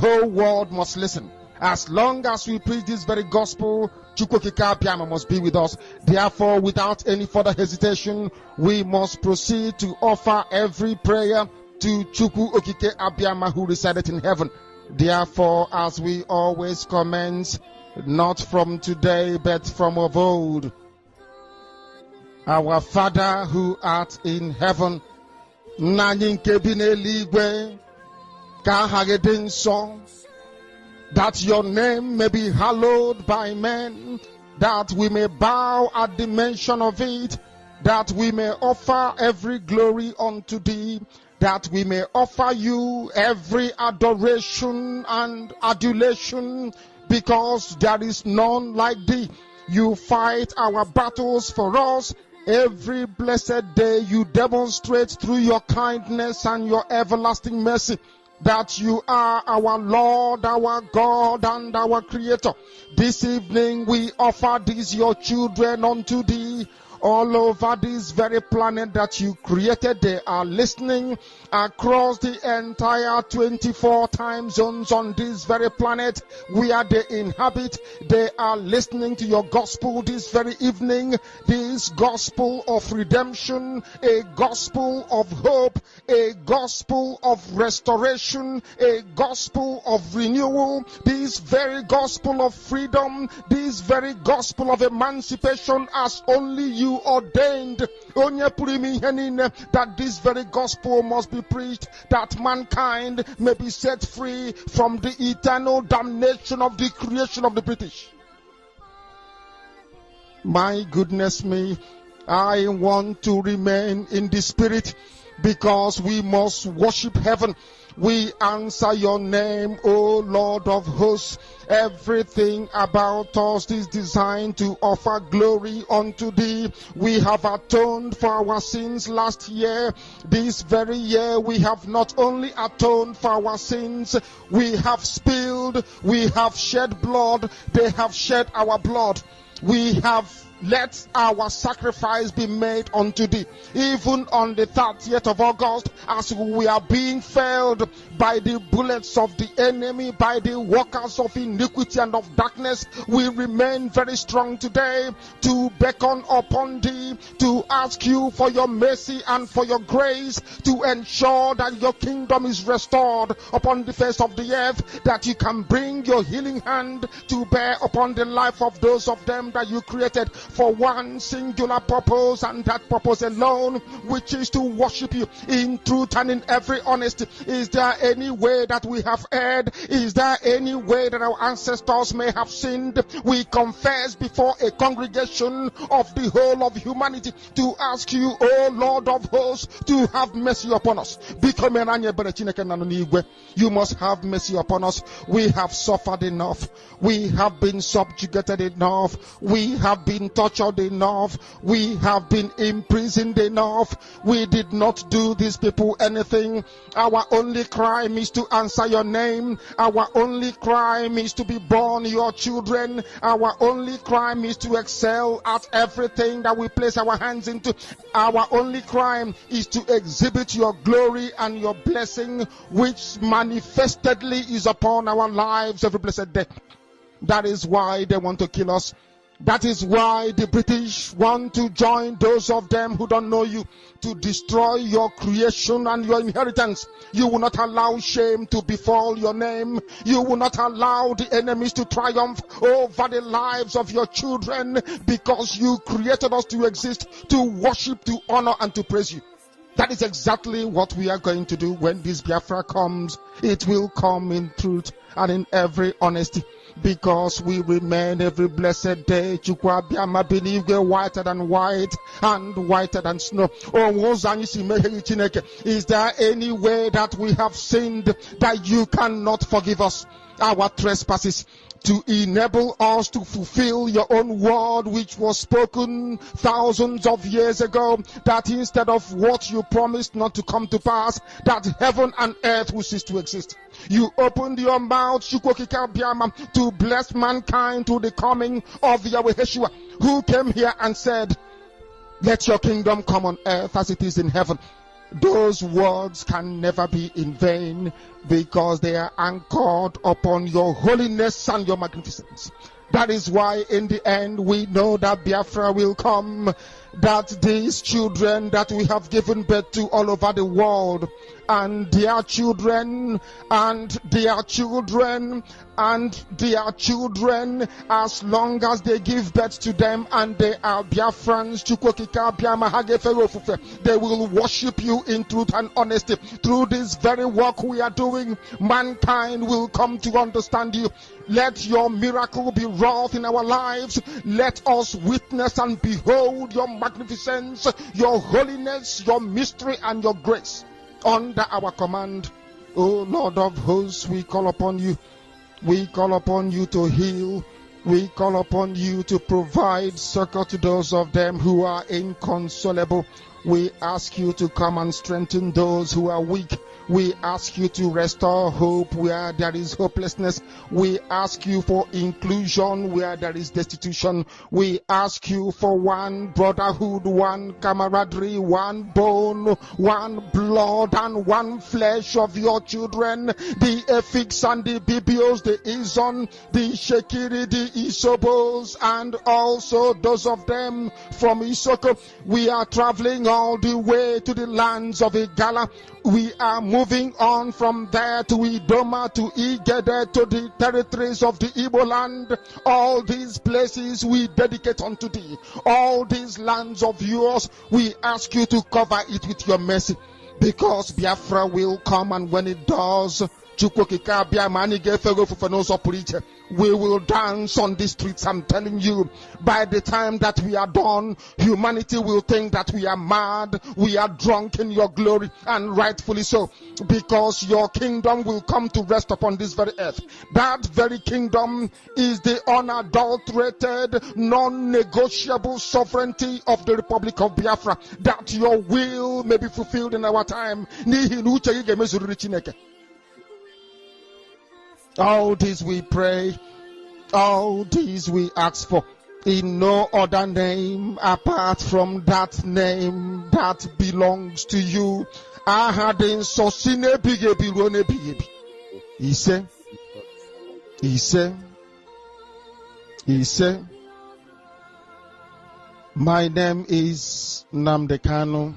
whole world must listen. As long as we preach this very gospel, Chukwokika Abiyama must be with us. Therefore, without any further hesitation, we must proceed to offer every prayer to Chukwu Okike Abiyama who resided in heaven. Therefore, as we always commence, not from today, but from of old, our Father who art in heaven, that your name may be hallowed by men, that we may bow at the mention of it, that we may offer every glory unto thee, that we may offer you every adoration and adulation, because there is none like thee. You fight our battles for us. Every blessed day you demonstrate through your kindness and your everlasting mercy that you are our Lord, our God, and our Creator. This evening we offer these your children unto thee. All over this very planet that you created, they are listening across the entire 24 time zones on this very planet where they inhabit. They are listening to your gospel this very evening, this gospel of redemption, a gospel of hope, a gospel of restoration, a gospel of renewal, this very gospel of freedom, this very gospel of emancipation as only you ordained, that this very gospel must be preached, that mankind may be set free from the eternal damnation of the creation of the British. My goodness me, I want to remain in the spirit, because we must worship heaven. We answer your name, O Lord of hosts. Everything about us is designed to offer glory unto thee. We have atoned for our sins last year. This very year we have not only atoned for our sins, we have spilled, we have shed blood, they have shed our blood. We have let our sacrifice be made unto thee. Even on the 30th of August, as we are being felled by the bullets of the enemy, by the workers of iniquity and of darkness, we remain very strong today to beckon upon thee, to ask you for your mercy and for your grace, to ensure that your kingdom is restored upon the face of the earth, that you can bring your healing hand to bear upon the life of those of them that you created for one singular purpose, and that purpose alone, which is to worship you in truth and in every honesty. Is there any way that we have erred? Is there any way that our ancestors may have sinned? We confess before a congregation of the whole of humanity to ask you, O Lord of hosts, to have mercy upon us. You must have mercy upon us. We have suffered enough. We have been subjugated enough. We have been tortured enough. We have been imprisoned enough. We did not do these people anything. Our only crime is to answer your name. Our only crime is to be born your children. Our only crime is to excel at everything that we place our hands into. Our only crime is to exhibit your glory and your blessing, which manifestedly is upon our lives every blessed day. That is why they want to kill us. That is why the British want to join those of them who don't know you to destroy your creation and your inheritance. You will not allow shame to befall your name. You will not allow the enemies to triumph over the lives of your children, because you created us to exist, to worship, to honor, and to praise you. That is exactly what we are going to do when this Biafra comes. It will come in truth and in every honesty, because we remain every blessed day Chukwu Abiyama binigwe whiter than white and whiter than snow. Is there any way that we have sinned that you cannot forgive us our trespasses, to enable us to fulfill your own word which was spoken thousands of years ago, that instead of what you promised not to come to pass, that heaven and earth will cease to exist? You opened your mouth, Chukwokika Abiyama, to bless mankind through the coming of Yahweh Yeshua, who came here and said, let your kingdom come on earth as it is in heaven. Those words can never be in vain, because they are anchored upon your holiness and your magnificence. That is why in the end we know that Biafra will come, that these children that we have given birth to all over the world, and their children, and their children, and their children, as long as they give birth to them and they are Biafrans, they will worship you in truth and honesty. Through this very work we are doing, mankind will come to understand you. Let your miracle be wrought in our lives. Let us witness and behold your magnificence, your holiness, your mystery, and your grace under our command. O Lord of hosts, we call upon you. We call upon you to heal. We call upon you to provide succor to those of them who are inconsolable. We ask you to come and strengthen those who are weak. We ask you to restore hope where there is hopelessness. We ask you for inclusion where there is destitution. We ask you for one brotherhood, one camaraderie, one bone, one blood, and one flesh of your children. The Efiks and the Bibios, the Izon, the Shekiri, the Isobos, and also those of them from Isoko. We are traveling all the way to the lands of Igala. We are moving on from there to Idoma, to Igede, to the territories of the Igbo land. All these places we dedicate unto thee. All these lands of yours, we ask you to cover it with your mercy. Because Biafra will come, and when it does, we will dance on the streets. I'm telling you, by the time that we are done, humanity will think that we are mad, we are drunk in your glory, and rightfully so, because your kingdom will come to rest upon this very earth. That very kingdom is the unadulterated, non-negotiable sovereignty of the Republic of Biafra, that your will may be fulfilled in our time. All this we pray, all this we ask for, in no other name apart from that name that belongs to you. He said, my name is Namdekano.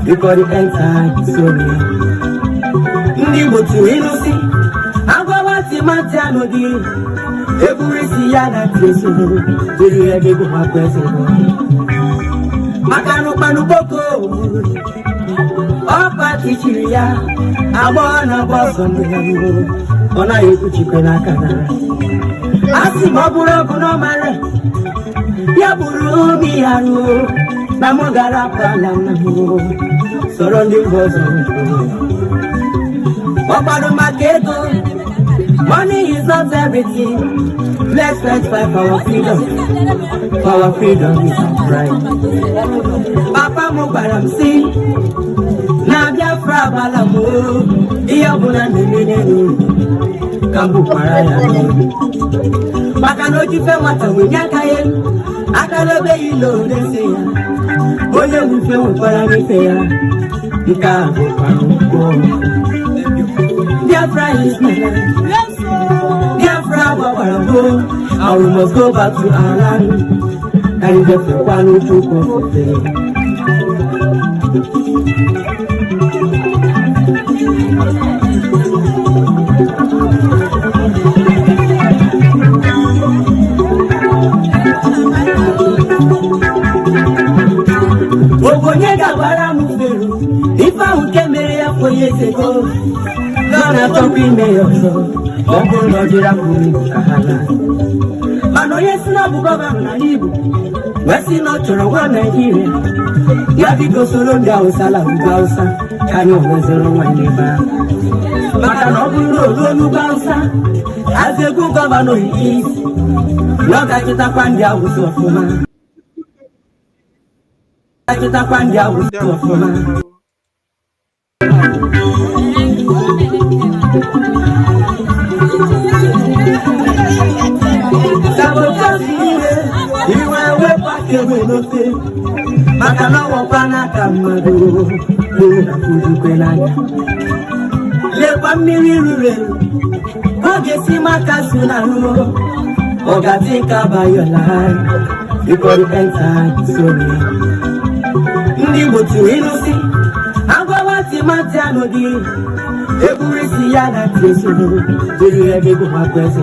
Because the end time is so money is not everything. Let's fight for our freedom. For our freedom is our right. Papa Mubaram si na Biafra balamu iyabuna nemene kambu paraya. Baka no jife wata wenyaka ye akalobe ilo deseya. Oye mufe wapara nifeya ika paruko. Biafra is my land. Biafra, and we must go back to our land. And if you want to go for free. If I came here 4 years ago, Gonna talk in me, Bongo Lodira Kumi Kahana. Mano yes, no, Bugaba, Nanibu, Wesi no choro wa Nigeria. Ya biko solo ndi Hausa Hausa. Kani owezero wa neba. Maka no bulu olu Hausa. Azegu governor is. Loka kita kwandi Hausa ofuma. Kita kwandi Hausa ofuma. Makana wapana kamado Luna kudu kwenanya Lepa mirirure Oge si makasuna no Oga think about your life Before you enter sorry Ndi botu inusi Agwa wati matiano di Eburisi ya na tieso Jiri ebe kwa kwese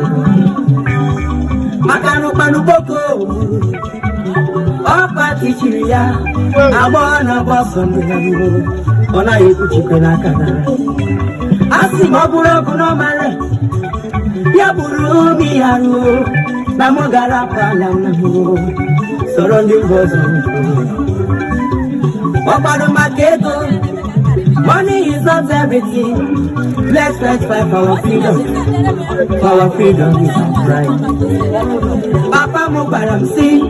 Makano panu boko Opa tichiria Abona boson Ona yeku chikena kana Asi maburo kuno mare Ya buru mi haru Namogara pala namu Sorondi bozo Opa do maketo Money is not everything. Let's fight for our freedom. For our freedom is our right. Papa Mubaram see.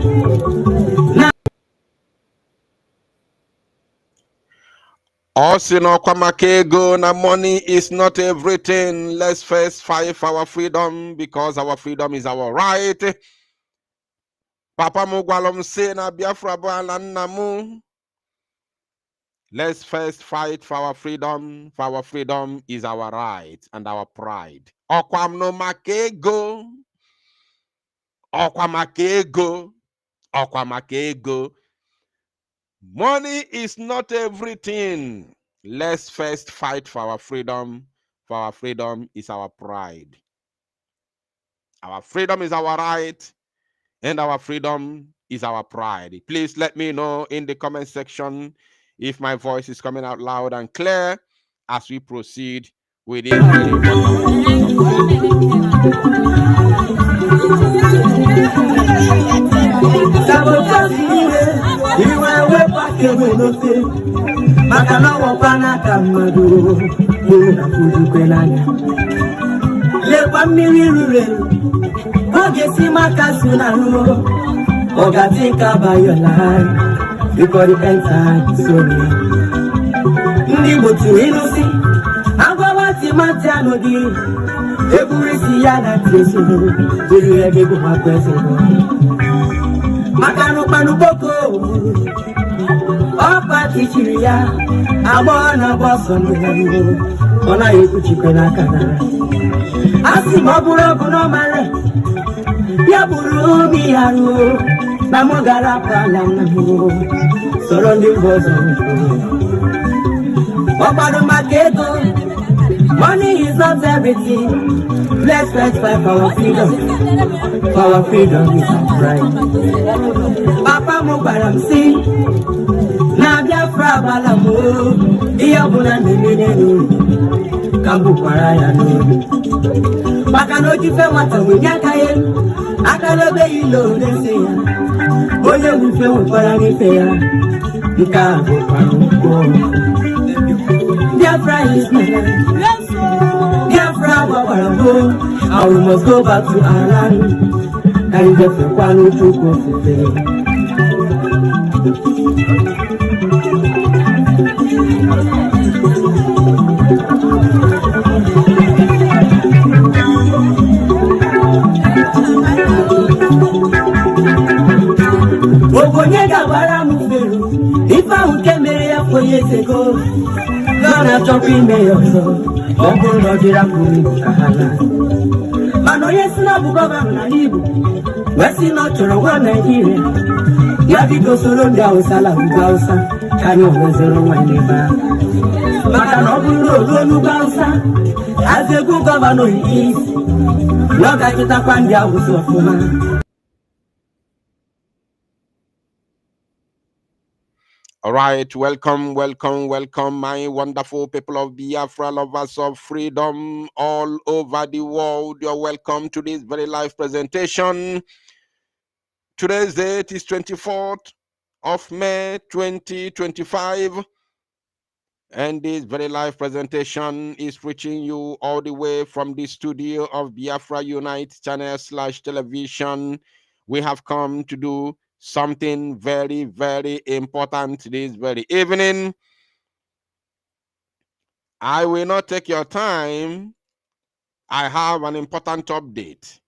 Osino kwamakego na money is not everything. Let's first fight for our freedom because our freedom is our right. Papa Mugwalom say na Biafra bala namu. Let's first fight for our freedom. For our freedom is our right and our pride. Okwamno makego. Okwamakego. Okwamakego. Money is not everything. Let's first fight for our freedom. For our freedom is our pride. Our freedom is our right. And our freedom is our pride. Please let me know in the comment section if my voice is coming out loud and clear as we proceed with it. Oga think about your life before you enter sorry. Ndi botu inusi Agwa wati matiano di Eburisi ya na tieso Jiri ebe kwa kwese Makano panu boko Opa tichiria Abona boson Ona yeku chikena kana Asi maburo kuno mare Ya buru mi haru Namogara pala namu Sorondi bozo Opado maketo Money is not everything. Let's fight for our freedom. For our freedom is our right. Papa Mubaram see Nabia Frabalamu Iyabuna Nemenu Kambu Paraya no Makano Jife Mata Winyakaye Akalobe Ilo Neseya Oye Wife Mubarani Feya Nkabu Paruko Biafra is my life. Biafra, I must go back to our land. And Biafra, Kwano Chukwu Fefe. Obonyega bara mufero. If I would get married 4 years ago, gonna talk in mayor so. Ogo no jira kumi kahala. Mano yes na bugoba na libu. Wesi no choro wa Nigeria. Ya biko solo ndi Hausa. Kani owezero wa neba. Maka no bulu olu Hausa. Azegu governor is. Loka kita kwandi Hausa ofuma. All right, welcome, my wonderful people of Biafra, lovers of freedom all over the world. You're welcome to this very live presentation. Today's date is 24th of May 2025. And this very live presentation is reaching you all the way from the studio of Biafra Unite channel/television. We have come to do something very, very important this very evening. I will not take your time. I have an important update.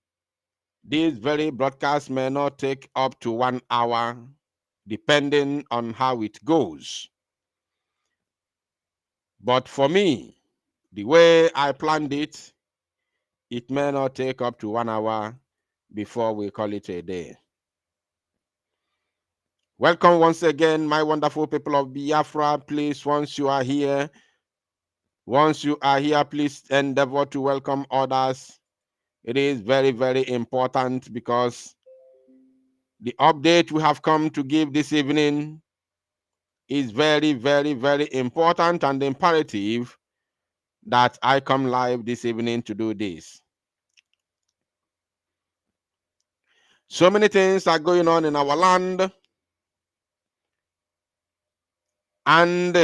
This very broadcast may not take up to 1 hour, depending on how it goes. But for me, the way I planned it, it may not take up to 1 hour before we call it a day. Welcome once again, my wonderful people of Biafra. Please, once you are here, please endeavor to welcome others. It is very, very important because the update we have come to give this evening is very, very, very important and imperative that I come live this evening to do this. So many things are going on in our land, and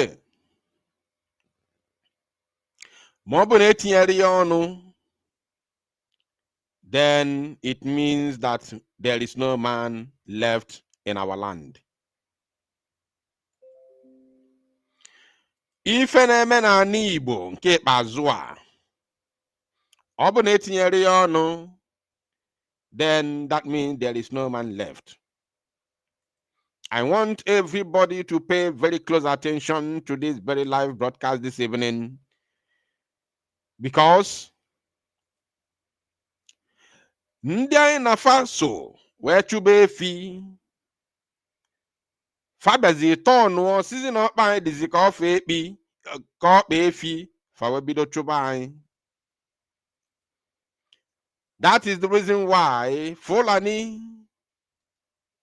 then it means that there is no man left in our land. Ife na-eme na Igbo nke ikpeazụ a, ọ bụ na etinyere ya ọnụ, then that means there is no man left. I want everybody to pay very close attention to this very live broadcast this evening, because ndị anyị na-afa so wee chụba efi fabazi tọnụ sizi na ọkpa anyị dịzi ka ọfa ekpi ka ọkpa efi fa wee bido chụba anyị. That is the reason why Fulani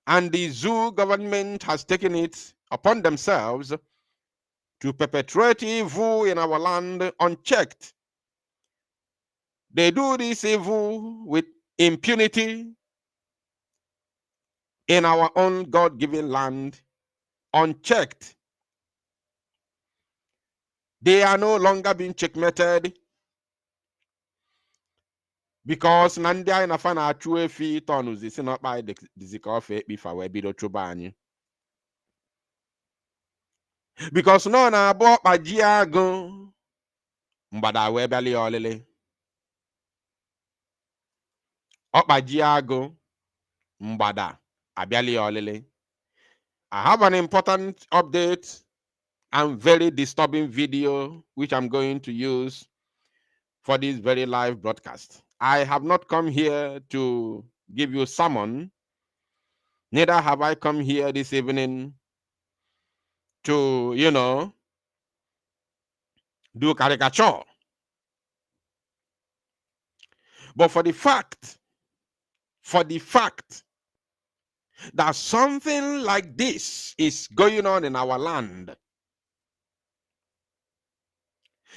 and the zoo government has taken it upon themselves to perpetrate evil in our land unchecked. They do this evil with impunity in our own God-given land, unchecked. They are no longer being checkmated because Nandia na fana achue fi tonu zisi not by the zikofe bifa we bido chubani. Because no na abo pajiago mbada we bali olele. Okpajiago mbada abiali olele. I have an important update and very disturbing video which I'm going to use for this very live broadcast. I have not come here to give you a sermon, neither have I come here this evening to, do caricature. But for the fact that something like this is going on in our land,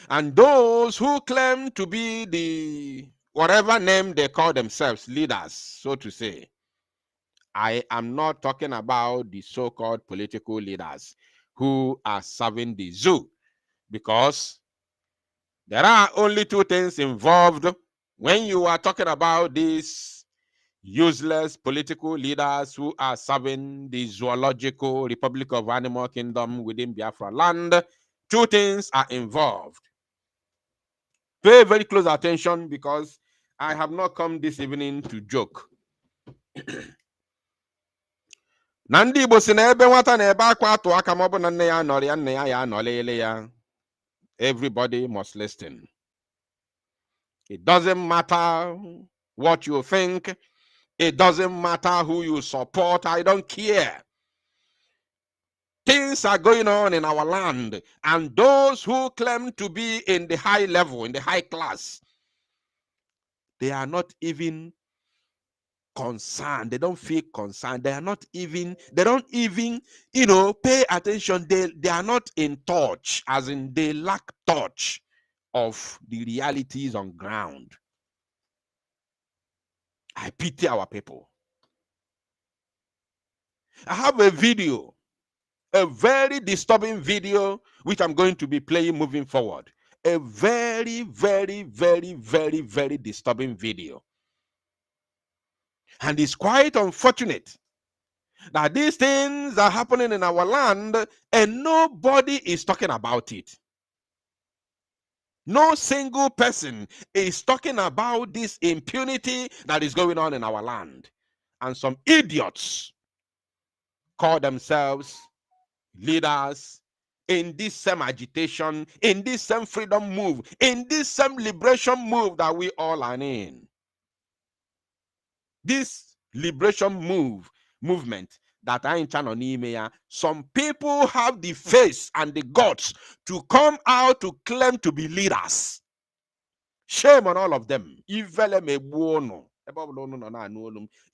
and those who claim to be the whatever name they call themselves, leaders, so to say, I am not talking about the so-called political leaders who are serving the zoo, because there are only two things involved when you are talking about these useless political leaders who are serving the zoological Republic of Animal Kingdom within Biafra land. Two things are involved. Pay very close attention, because I have not come this evening to joke. Nandi Igbo si na ebe nwata na ebe akwa atụ aka ma ọ bụ na nne ya nọrọ ya, nne ya ya anọlele ya. Everybody must listen. It doesn't matter what you think. It doesn't matter who you support. I don't care. Things are going on in our land, and those who claim to be in the high level, in the high class, they are not even concerned. They don't feel concerned. They don't even, pay attention. They are not in touch, as in they lack touch of the realities on ground. I pity our people. I have a video, a very disturbing video, which I'm going to be playing moving forward. A very, very, very, very, very disturbing video. And it's quite unfortunate that these things are happening in our land and nobody is talking about it. No single person is talking about this impunity that is going on in our land. And some idiots call themselves leaders in this same agitation, in this same freedom move, in this same liberation move that we all are in. This liberation movement that I in on email, some people have the face and the guts to come out to claim to be leaders. Shame on all of them. Ifele mebuono.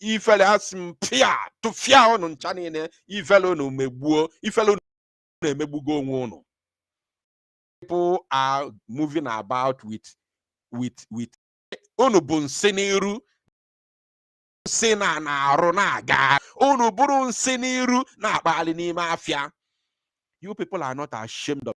Ifele asim pia to fia on chanine. Ifele no mebuo. Ifele no mebugo wono. People are moving about with onubun seniru. Sena na ronaga. Onubun seniru na bali ni mafia. You people are not ashamed of.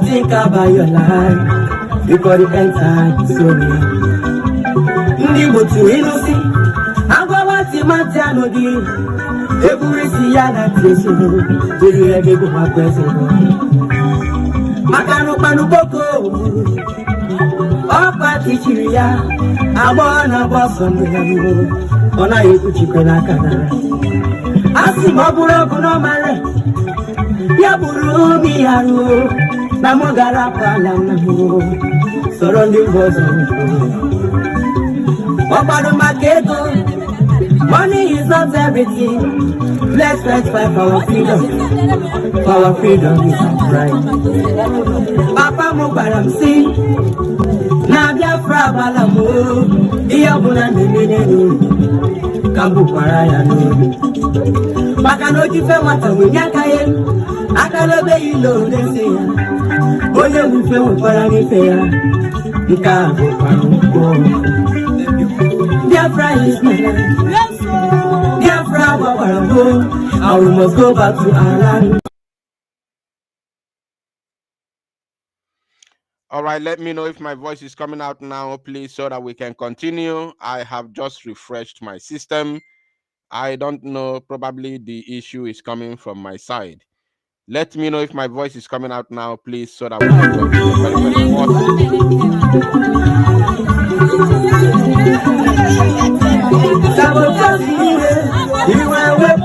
Think about your life because the end is so near. I'm going to Matano. Every Siana Tiso, will you ever go my president? Macano Panuboko, Opa Tichiria, I want a boss on the on a Yukuchikanaka. I see Mabura Bonomare, Yaburu, Miaru. Namogara Palamo, surrounding was on money is not everything. Let's fight for our freedom. For our freedom is right. Papa Mobaram see Nadia Frabalamo, Iabuna Nene, Kambu Paraya. Makanoji Femata, we Yakaye, Akalabe, they say. we must go back to our land. All right, let me know if my voice is coming out now, please, so that we can continue. I have just refreshed my system. I don't know, probably the issue is coming from my side. Let me know if my voice is coming out now, please, so that we can continue. Very, very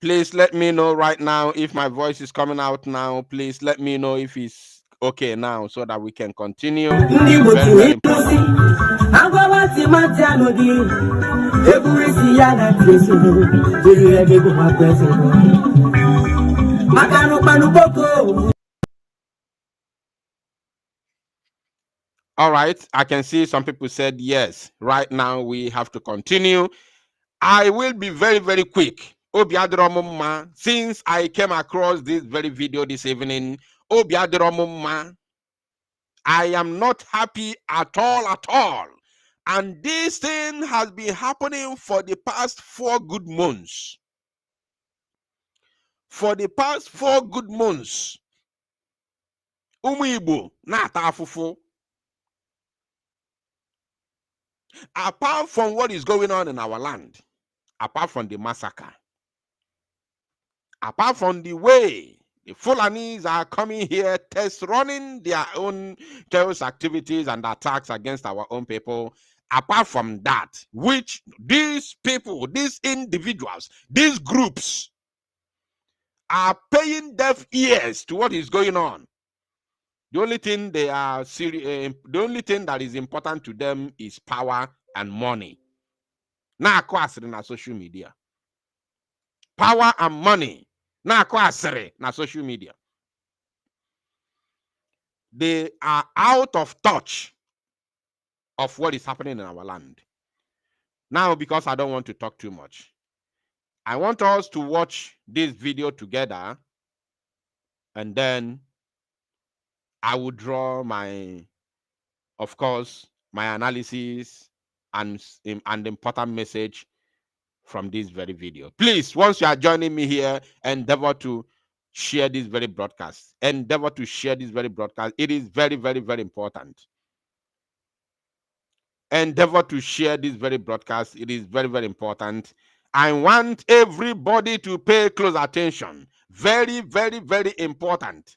Please let me know right now if my voice is coming out now. Please let me know if it's okay now so that we can continue. Very, very important. All right, I can see some people said yes. Right now we have to continue. I will be very, very quick. Since I came across this very video this evening, I am not happy at all. And this thing has been happening for the past 4 good months. For the past 4 good months. Igbo na-ata afụfụ. Apart from what is going on in our land, apart from the massacre, apart from the way the Fulanis are coming here, running their own terrorist activities and attacks against our own people, apart from that, which these people, these individuals, these groups are paying deaf ears to what is going on. The only thing the only thing that is important to them is power and money. Now, na social media. Power and money. Now, na social media. They are out of touch of what is happening in our land. Now, because I don't want to talk too much, I want us to watch this video together, and then I will draw my, of course, my analysis and important message from this very video. Please, once you are joining me here, endeavor to share this very broadcast. Endeavor to share this very broadcast. It is very, very, very important. Endeavor to share this very broadcast. It is very, very important. I want everybody to pay close attention. Very, very, very important.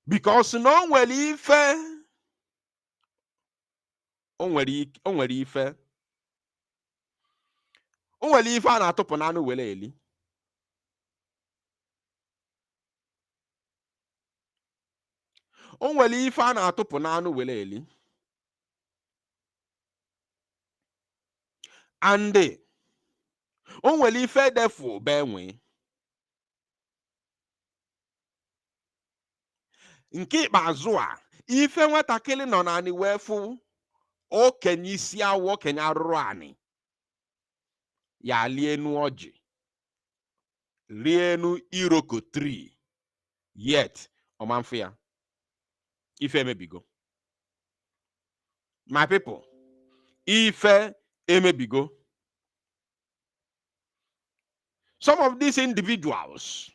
Because no nwere ife o nwere ife a na-atụpụ n'anụ were eli. O nwere ife a na-atụpụ n'anụ were eli. And o nwere ife defu benwe. Nke ikpeazụ a, ife nwatakịrị nọ n'anị wee fụ okenye isi awọ, okenye arụrụ anị. Ya lie enu ọjị, rie enu iroko tree, yet ọmanfụ ya ife emebigo. My people, ife emebigo. Some of these individuals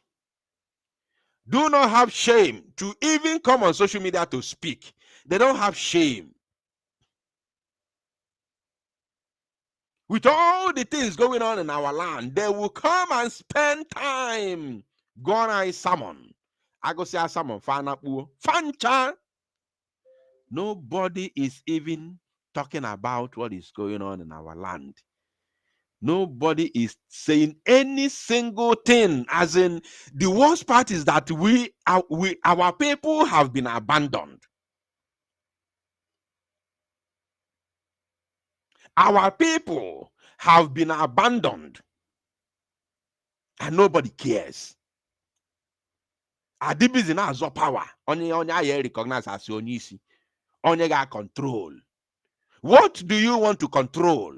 do not have shame to even come on social media to speak. They don't have shame. With all the things going on in our land, they will come and spend time going on salmon. I go say salmon, fancha. Nobody is even talking about what is going on in our land. Nobody is saying any single thing. As in, the worst part is that our people have been abandoned. Our people have been abandoned and nobody cares. Adibis in azo power. Onye I recognize as onisi. Onye ga control. What do you want to control?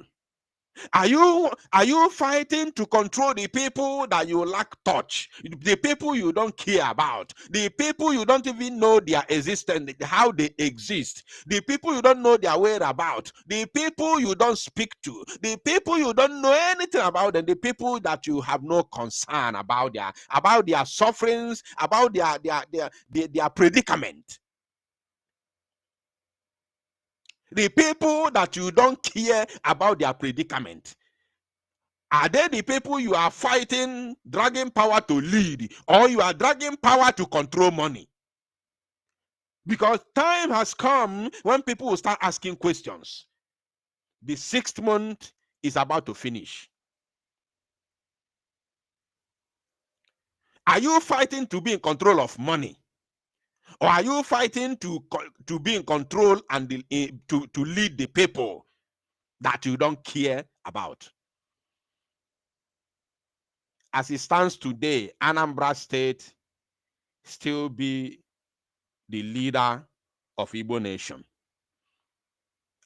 Are you fighting to control the people that you lack touch, the people you don't care about, the people you don't even know their existence, how they exist, the people you don't know their whereabouts, the people you don't speak to, the people you don't know anything about, and the people that you have no concern about their sufferings, about their predicament? The people that you don't care about their predicament, are they the people you are fighting, dragging power to lead, or you are dragging power to control money? Because time has come when people will start asking questions. The 6th month is about to finish. Are you fighting to be in control of money? Or are you fighting to be in control and to lead the people that you don't care about? As it stands today, Anambra State still be the leader of Igbo nation.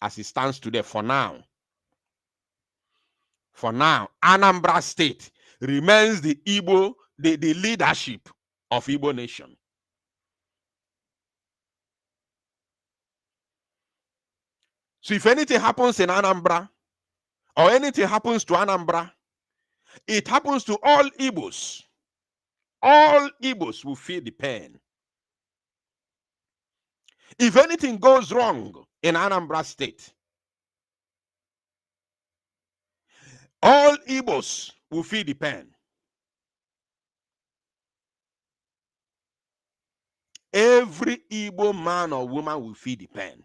As it stands today, for now, Anambra State remains the leadership of Igbo nation. So if anything happens in Anambra, or anything happens to Anambra, it happens to all Igbos. All Igbos will feel the pain. If anything goes wrong in Anambra State, all Igbos will feel the pain. Every Igbo man or woman will feel the pain.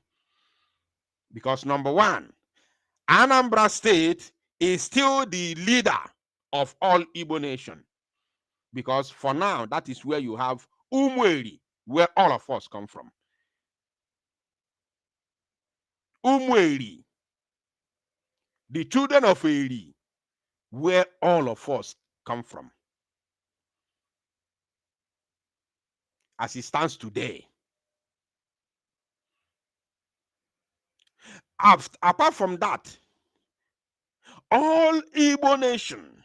Because number one, Anambra State is still the leader of all Igbo nation. Because for now, that is where you have Umweri, where all of us come from. Umweri, the children of Eri, where all of us come from. As it stands today. Apart from that, all Igbo nation,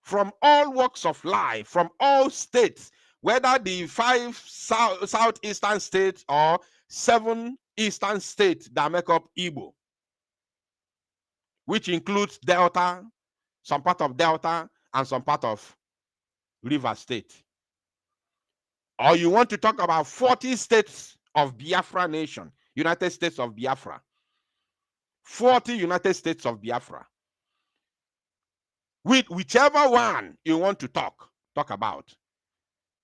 from all walks of life, from all states, whether the 5 southeastern states or 7 eastern states that make up Igbo, which includes Delta, some part of Delta, and some part of River State. Or you want to talk about 40 states of Biafra nation, United States of Biafra. 40 United States of Biafra. With whichever one you want to talk about,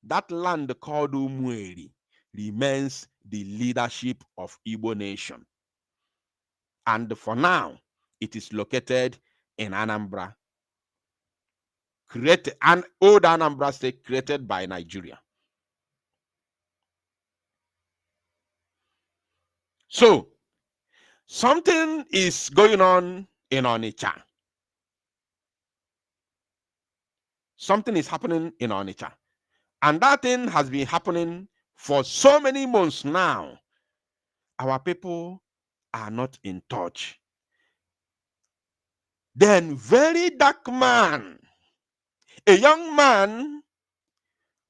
that land called Umweri remains the leadership of Igbo nation. And for now, it is located in Anambra, an old Anambra State created by Nigeria. So, something is going on in Onitsha. Something is happening in Onitsha. And that thing has been happening for so many months now. Our people are not in touch. Then, very dark man, a young man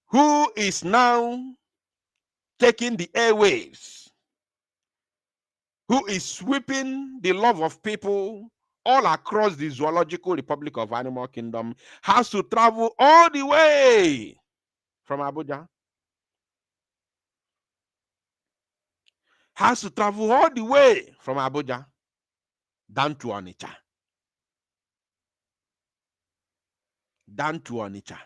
who is now taking the airwaves, who is sweeping the love of people all across the Zoological Republic of Animal Kingdom, has to travel all the way from Abuja. Has to travel all the way from Abuja down to Onitsha. Down to Onitsha.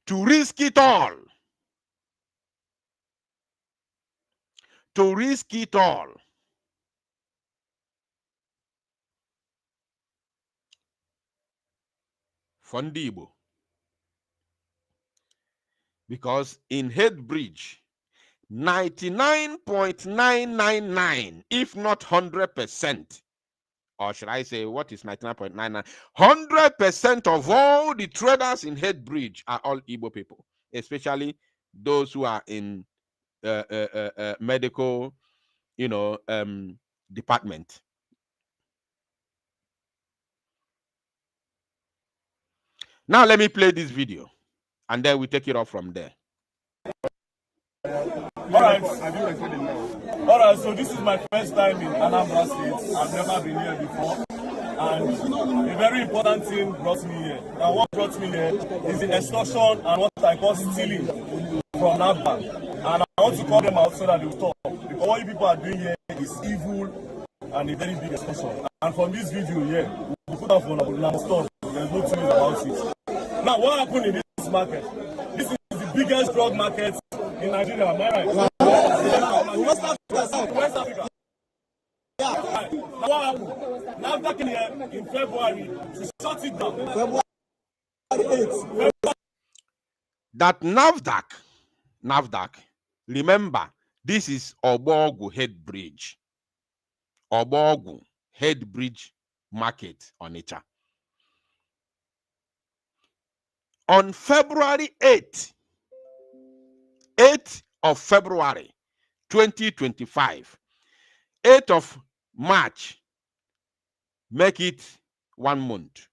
To risk it all. To risk it all. Fondibo. Because in Head Bridge, 99.999, if not 100%, or should I say, what is 99.99? 100% of all the traders in Headbridge are all Igbo people, especially those who are in medical, department. Now let me play this video, and then we take it off from there. All right, so this is my first time in Anambra State. I've never been here before. And a very important thing brought me here. Now what brought me here is the extortion and what I call stealing from NAFDAC. And I want to call them out so that they will talk. Because what you people are doing here is evil and a very big extortion. And from this video here, we put out on stop. There's no two ways about it. Now what happened in this market? This is the biggest drug market in Nigeria, am I right? West Africa. Yeah. Right. What happened? NAFDAC came here in February to shut it down. February 8th. That NAFDAC, remember, this is Obogu Headbridge. Obogu Headbridge Market on Onitsha. On February 8th of February 2025, 8th of March, make it 1 month.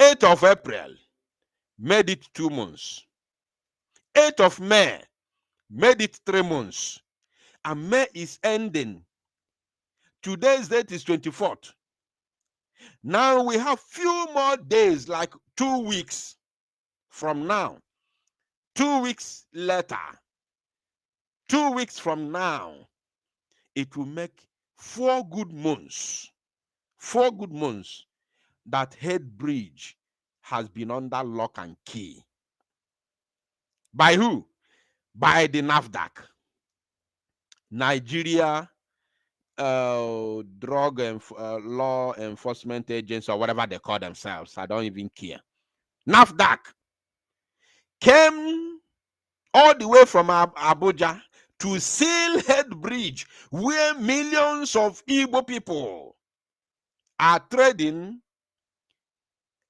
8th of April, made it 2 months. 8th of May, made it 3 months. And May is ending. Today's date is 24th. Now we have few more days, like 2 weeks from now. 2 weeks later, 2 weeks from now, it will make 4 good months. 4 good months that Headbridge has been under lock and key. By who? By the NAFDAC. Nigeria Drug Law Enforcement Agents, or whatever they call themselves. I don't even care. NAFDAC came all the way from Abuja to seal Headbridge, where millions of Igbo people are trading,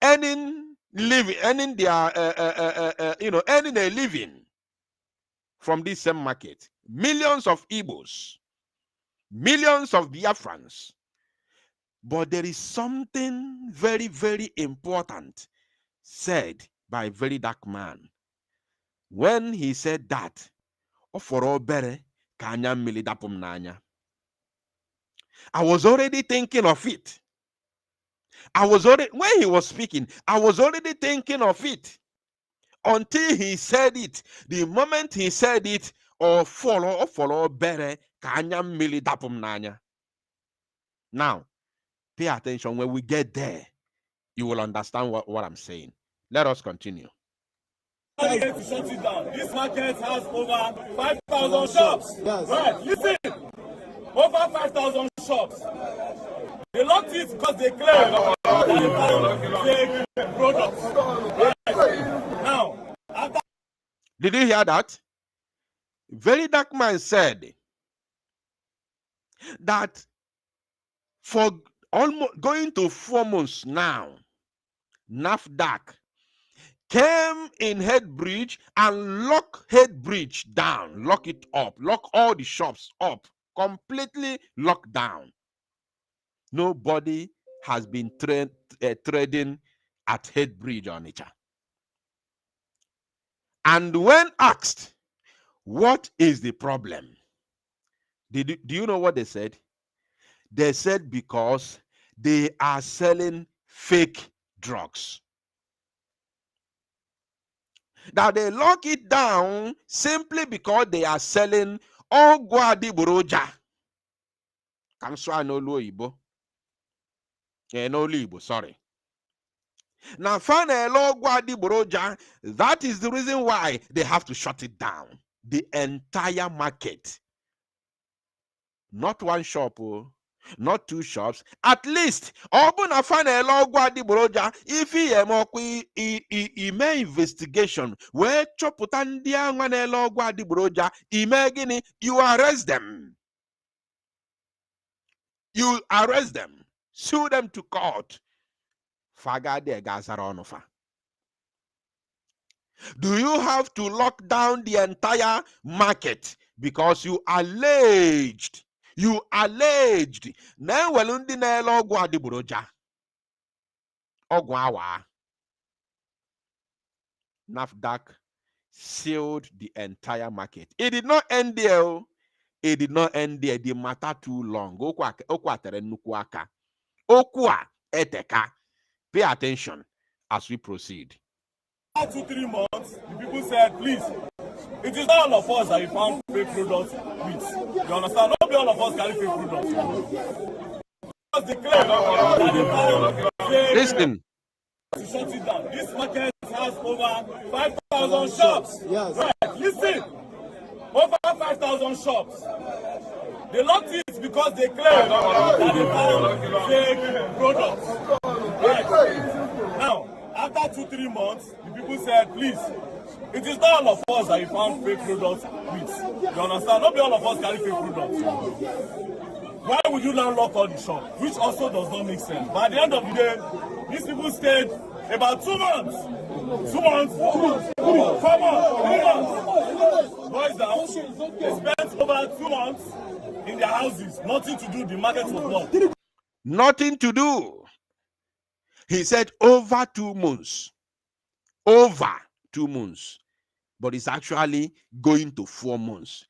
earning a living from this same market. Millions of Igbos, millions of Biafrans. But there is something very, very important said by a very dark man. When he said that, I was already thinking of it. When he was speaking, I was already thinking of it until he said it. The moment he said it, follow better. Now, pay attention. When we get there, you will understand what I'm saying. Let us continue. To shut it down. This market has over 5,000 shops. Yes. Right, listen. Over 5,000 shops. They locked it because they claim that they found fake products. Right. Now, after... Did you hear that? Very dark man said that for almost going to 4 months now, NAFDAC came in Headbridge and lock Headbridge down, lock it up, lock all the shops up, completely locked down. Nobody has been trading at Headbridge on Onitsha. And when asked, what is the problem? Do you know what they said? They said because they are selling fake drugs. Now they lock it down simply because they are selling Ogwadi Boroja. Sorry. Now, that is the reason why they have to shut it down. The entire market. Not one shop, not 2 shops. At least, if he may investigation, where you arrest them. You arrest them. Sue them to court. Faga de Gazaronofa. Do you have to lock down the entire market because you alleged na welundi na ele ogwu adiboroja ogwu awa? NAFDAC sealed the entire market. It did not end there. It did not end there. The matter too long. Okwa eteka. Pay attention as we proceed. 2-3 months, the people said, please, it is not all of us that you found fake products with. You understand? Not be all of us carry fake products. Because they claim that they found fake. Listen. To shut it down. This market has over 5,000 shops. Yes. Right. Listen. Over 5,000 shops. They locked it because they claim that they found fake products. Right. Now, after 2-3 months, the people said, please, it is not all of us that you found fake products with. You understand? Not be all of us carry fake products. Why would you now lock all the shop? Which also does not make sense. But at the end of the day, these people stayed about 2 months. 2 months, 4 months, 4 months, 3 months. Boys down, they spent over 2 months in their houses. Nothing to do, the market was blocked. Nothing to do. He said over 2 months. Over 2 months. But it's actually going to 4 months.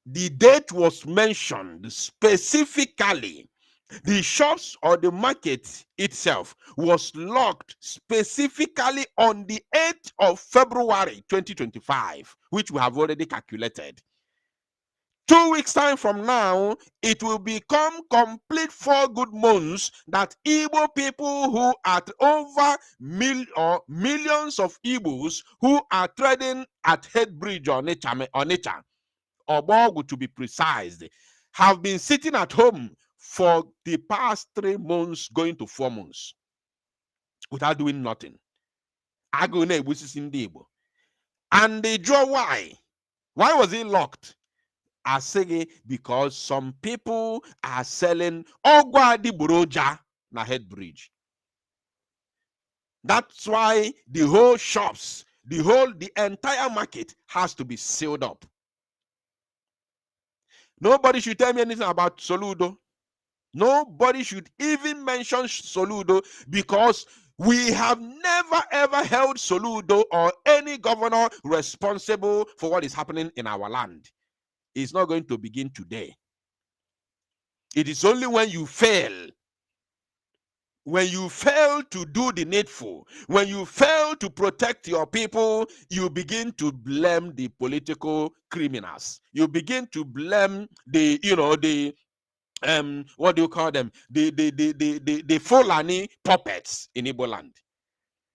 The date was mentioned specifically. The shops or the market itself was locked specifically on the 8th of February 2025, which we have already calculated. 2 weeks time from now, it will become complete 4 good months that Igbo people who are over millions of Igbos who are trading at Head Bridge or Nature, or Bogu to be precise, have been sitting at home for the past 3 months going to 4 months without doing nothing. And they draw why? Why was it locked? I say because some people are selling Ogwa di Buroja na Head Bridge. That's why the whole shops, the entire market has to be sealed up. Nobody should tell me anything about Soludo. Nobody should even mention Soludo because we have never ever held Soludo or any governor responsible for what is happening in our land. It's not going to begin today. It is only when you fail to do the needful, when you fail to protect your people, you begin to blame the political criminals. You begin to blame the what do you call them? The Fulani puppets in Igbo land.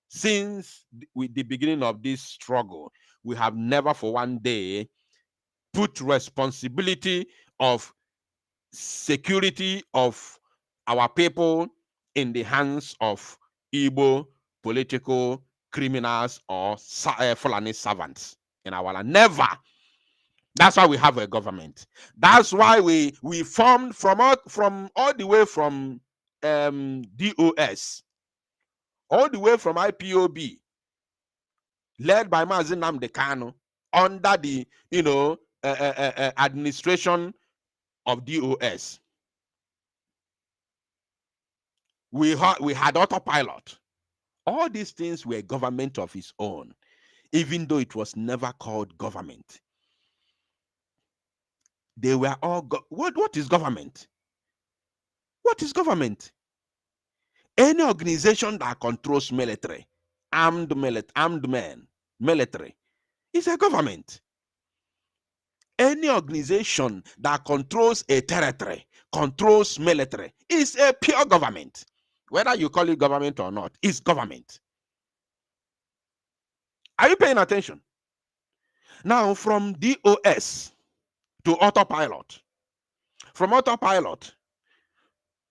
Since the beginning of this struggle, we have never for one day put responsibility of security of our people in the hands of Igbo political criminals or Fulani servants in our land. Never. That's why we have a government. That's why we formed from all the way from DOS, all the way from IPOB, led by Mazi Nnamdi Kanu, under the administration of DOS. We had autopilot. All these things were government of its own, even though it was never called government. They were all what is government? What is government? Any organization that controls military, armed men, military, is a government. Any organization that controls a territory, controls military, is a pure government. Whether you call it government or not, it's government. Are you paying attention? Now, from DOS to autopilot, from autopilot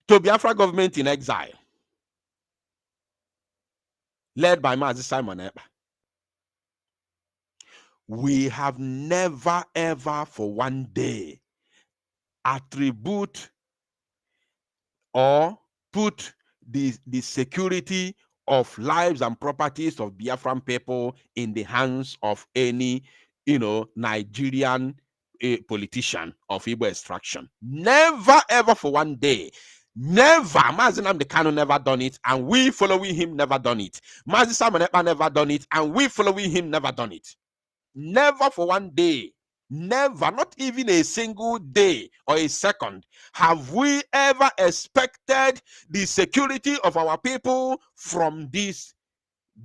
to Biafra government in exile, led by Mazi Simon Ekpa, we have never ever for one day attribute or put the security of lives and properties of Biafran people in the hands of any, Nigerian politician of Igbo extraction. Never, ever for one day. Never. Mazi Nnamdi Kanu never done it, and we following him never done it. Mazi Simon Ekpa never done it, and we following him never done it. Never for one day. Never, not even a single day or a second, have we ever expected the security of our people from these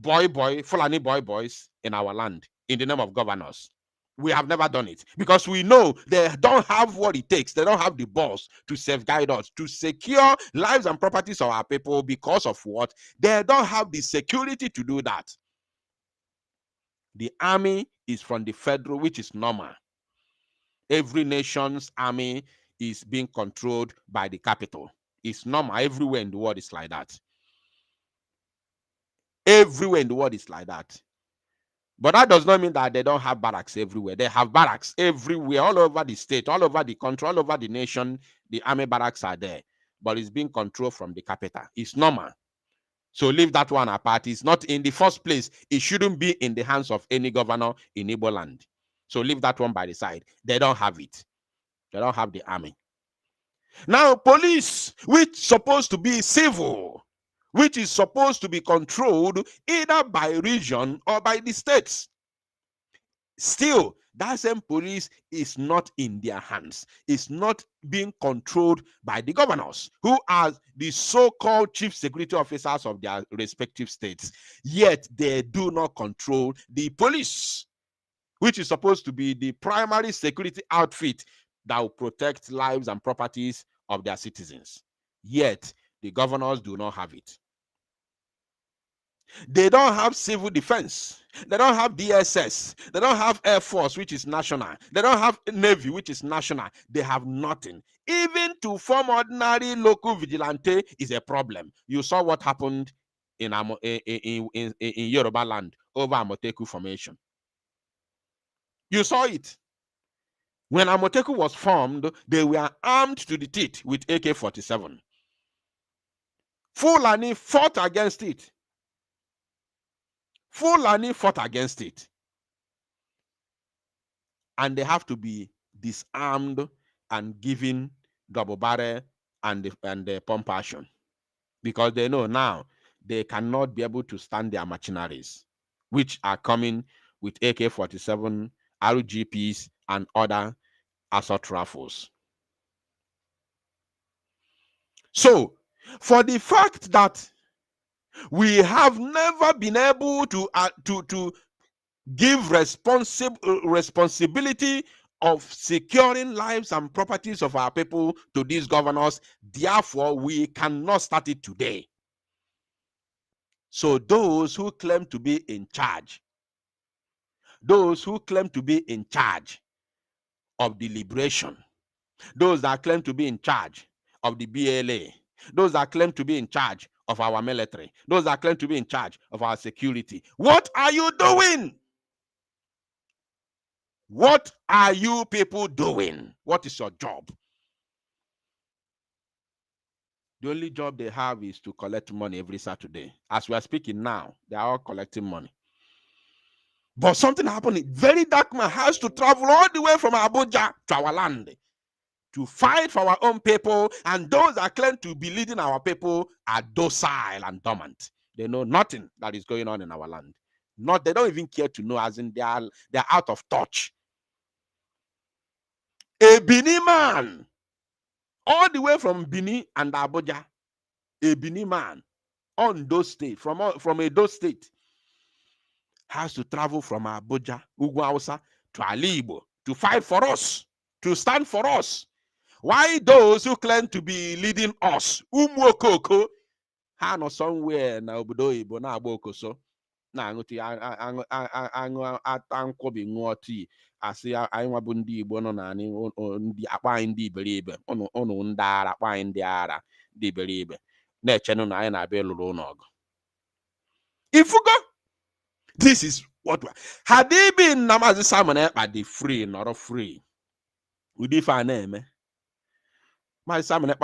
Fulani boys in our land in the name of governors. We have never done it because we know they don't have what it takes. They don't have the balls to safeguard us, to secure lives and properties of our people. Because of what? They don't have the security to do that. The army is from the federal, which is normal. Every nation's army is being controlled by the capital. It's normal. Everywhere in the world is like that. Everywhere in the world is like that. But that does not mean that they don't have barracks everywhere. They have barracks everywhere, all over the state, all over the country, all over the nation. The army barracks are there, but it's being controlled from the capital. It's normal. So leave that one apart. It's not in the first place. It shouldn't be in the hands of any governor in Igbo land. So leave that one by the side. They don't have it. They don't have the army. Now, police, which is supposed to be civil, which is supposed to be controlled either by region or by the states. Still, that same police is not in their hands. It's not being controlled by the governors, who are the so-called chief security officers of their respective states. Yet, they do not control the police, which is supposed to be the primary security outfit that will protect lives and properties of their citizens. Yet, the governors do not have it. They don't have civil defense. They don't have DSS. They don't have Air Force, which is national. They don't have Navy, which is national. They have nothing. Even to form ordinary local vigilante is a problem. You saw what happened in Yoruba land over Amoteku formation. You saw it. When Amoteku was formed, they were armed to the teeth with AK-47. Fulani fought against it. Fulani fought against it. And they have to be disarmed and given double barrel and the pump action. Because they know now they cannot be able to stand their machineries, which are coming with AK-47, RGPs, and other assault rifles. So, for the fact that we have never been able to give responsibility of securing lives and properties of our people to these governors, therefore we cannot start it today. So those who claim to be in charge, those who claim to be in charge of the liberation, those that claim to be in charge of the BLA, those that claim to be in charge of our military, those that claim to be in charge of our security, what are you doing? What are you people doing? What is your job? The only job they have is to collect money every Saturday. As we are speaking now, they are all collecting money. But something happened. Very dark man has to travel all the way from Abuja to our land to fight for our own people, and those that claim to be leading our people are docile and dormant. They know nothing that is going on in our land. They don't even care to know, as in they are out of touch. A Bini man, all the way from Bini and Abuja, a Bini man on those states, from Edo State, has to travel from Abuja, Ugwu Hausa, to Alibo to fight for us, to stand for us. Why those who claim to be leading us, Umwokoko, ha somewhere na obodo Igbo na agba okoso na aṅụti aṅụ atankwobi ṅụọ tii asị anyị nwabụ ndị Igbo nọ na ndị akpa anyị ndị iberibe ụnụ ndị ara akpa anyị ndị ara ndị iberibe na-echenụ na anyị na-abịa lụrụ ụlọ ọgụ. Ifugo, this is what had they been na Maazị Simon Ekpa dị free nọrọ free ụdị ife a na-eme. my Simon it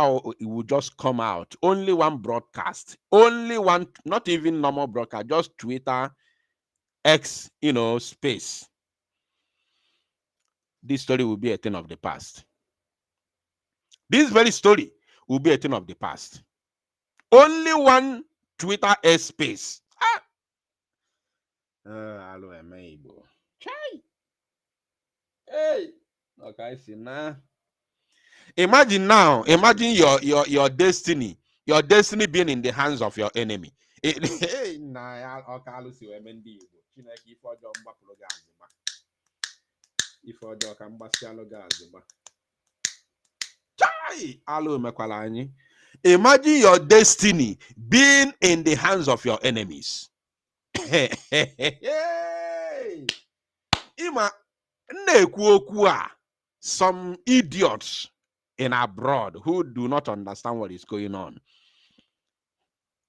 will just come out. Only one broadcast, only one, not even normal broadcast, just Twitter, X, space. This story will be a thing of the past. This very story will be a thing of the past. Only one Twitter X space. Hello, Igbo. Hey, okay, see now. Imagine now, imagine your destiny being in the hands of your enemy. Imagine your destiny being in the hands of your enemies. Some idiots in abroad who do not understand what is going on.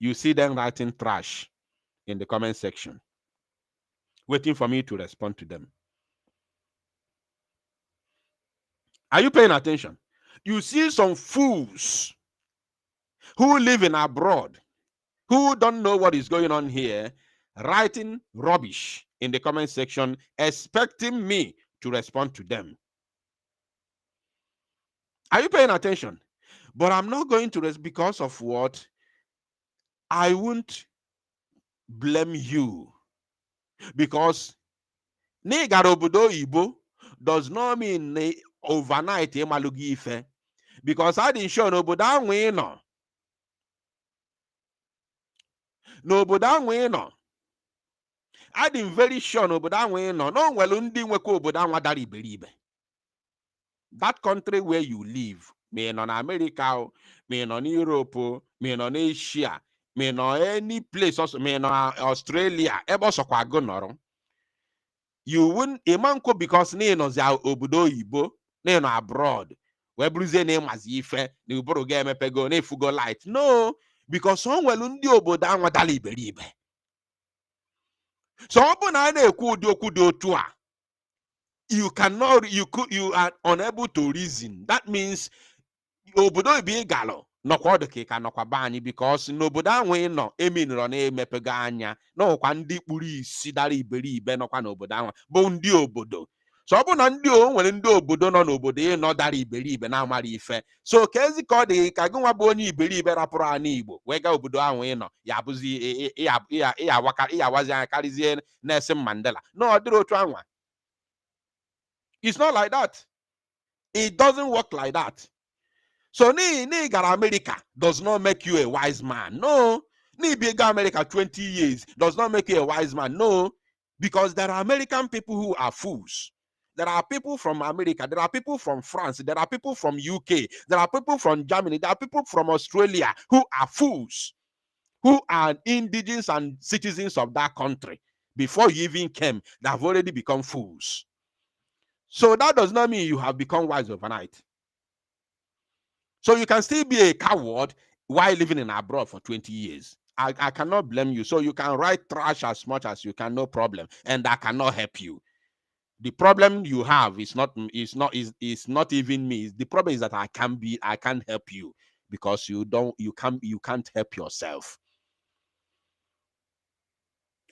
You see them writing trash in the comment section, waiting for me to respond to them. Are you paying attention? You see some fools who live in abroad, who don't know what is going on here, writing rubbish in the comment section, expecting me to respond to them. Are you paying attention? But I'm not going to rest because of what? I won't blame you. Because Negarobodo Ibo does not mean overnight emalugi ife. Because I didn't show noboda wino. Noboda wino. I didn't very sure noboda wino. No welundi weko oboda wadari believe. That country where you live, may in America, may in Europe, may in Asia, may in any place, also may in Australia, you wouldn't emanko because ne no za obodo Igbo, ne no abroad. We bruise name as ife, ne uboro game pego, ne fugo light. No, because some welundi obodo anwa dali believe. So open na kudo tua. You are unable to reason. That means obodo be galo no kwado ke ka no kwabani because nobodo anwe no eminro na emepega anya no kwa ndi kpuru isi dara iberibe no kwa nobodo anwa bụ ndị obodo. So ọ bụ na ndị o nwere ndị obodo no n'obodo no dara iberibe na amara ife. So ka ezi ka ọ dị ka gị nwa bụ onye iberibe rapụrụ ana Igbo wega obodo anwe no ya bụzi ya wazi anya karizie Nelson Mandela. No, ọ dịrị otu anwa. It's not like that. It doesn't work like that. So ni America does not make you a wise man. No. Ni bigger America 20 years does not make you a wise man. No. Because there are American people who are fools. There are people from America. There are people from France. There are people from UK. There are people from Germany. There are people from Australia who are fools, who are indigenous and citizens of that country. Before you even came, they have already become fools. So that does not mean you have become wise overnight. So you can still be a coward while living in abroad for 20 years. I cannot blame you. So you can write trash as much as you can, no problem. And that cannot help you. The problem you have is not even me. The problem is that I can't help you because you can't help yourself.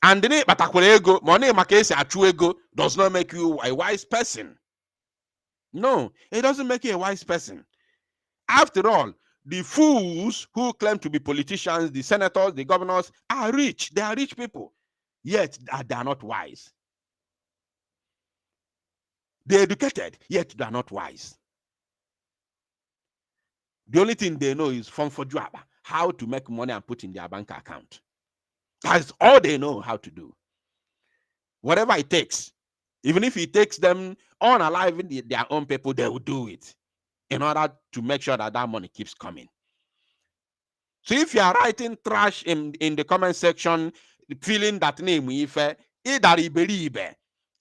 And then money does not make you a wise person. No, it doesn't make you a wise person. After all, the fools who claim to be politicians, the senators, the governors are rich. They are rich people. Yet they are not wise. They're educated, yet they are not wise. The only thing they know is from for job, how to make money and put in their bank account. That's all they know how to do. Whatever it takes, even if it takes them unaliving their own people, they will do it in order to make sure that money keeps coming. So if you are writing trash in the comment section, feeling that name ife,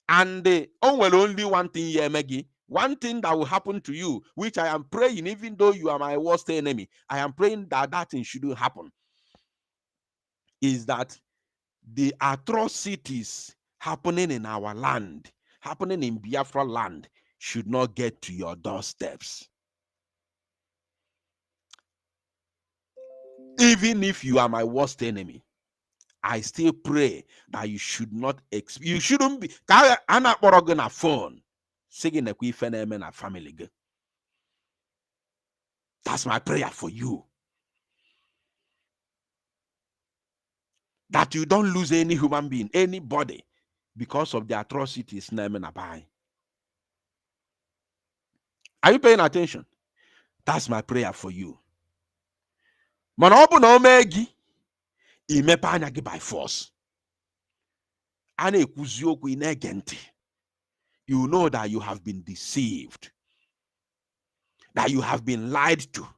and only one thing Maggie, one thing that will happen to you, which I am praying, even though you are my worst enemy, I am praying that thing shouldn't happen, is that the atrocities happening in our land, happening in Biafra land, should not get to your doorsteps. Even if you are my worst enemy, I still pray that you should not, you shouldn't be, ana kpọrọ na phone, singing a na family. That's my prayer for you. That you don't lose any human being, anybody, because of the atrocities. Are you paying attention? That's my prayer for you. Manobu no megi, imepe anya gị by force. Ana ekuzi okwu inegenti. You know that you have been deceived, that you have been lied to.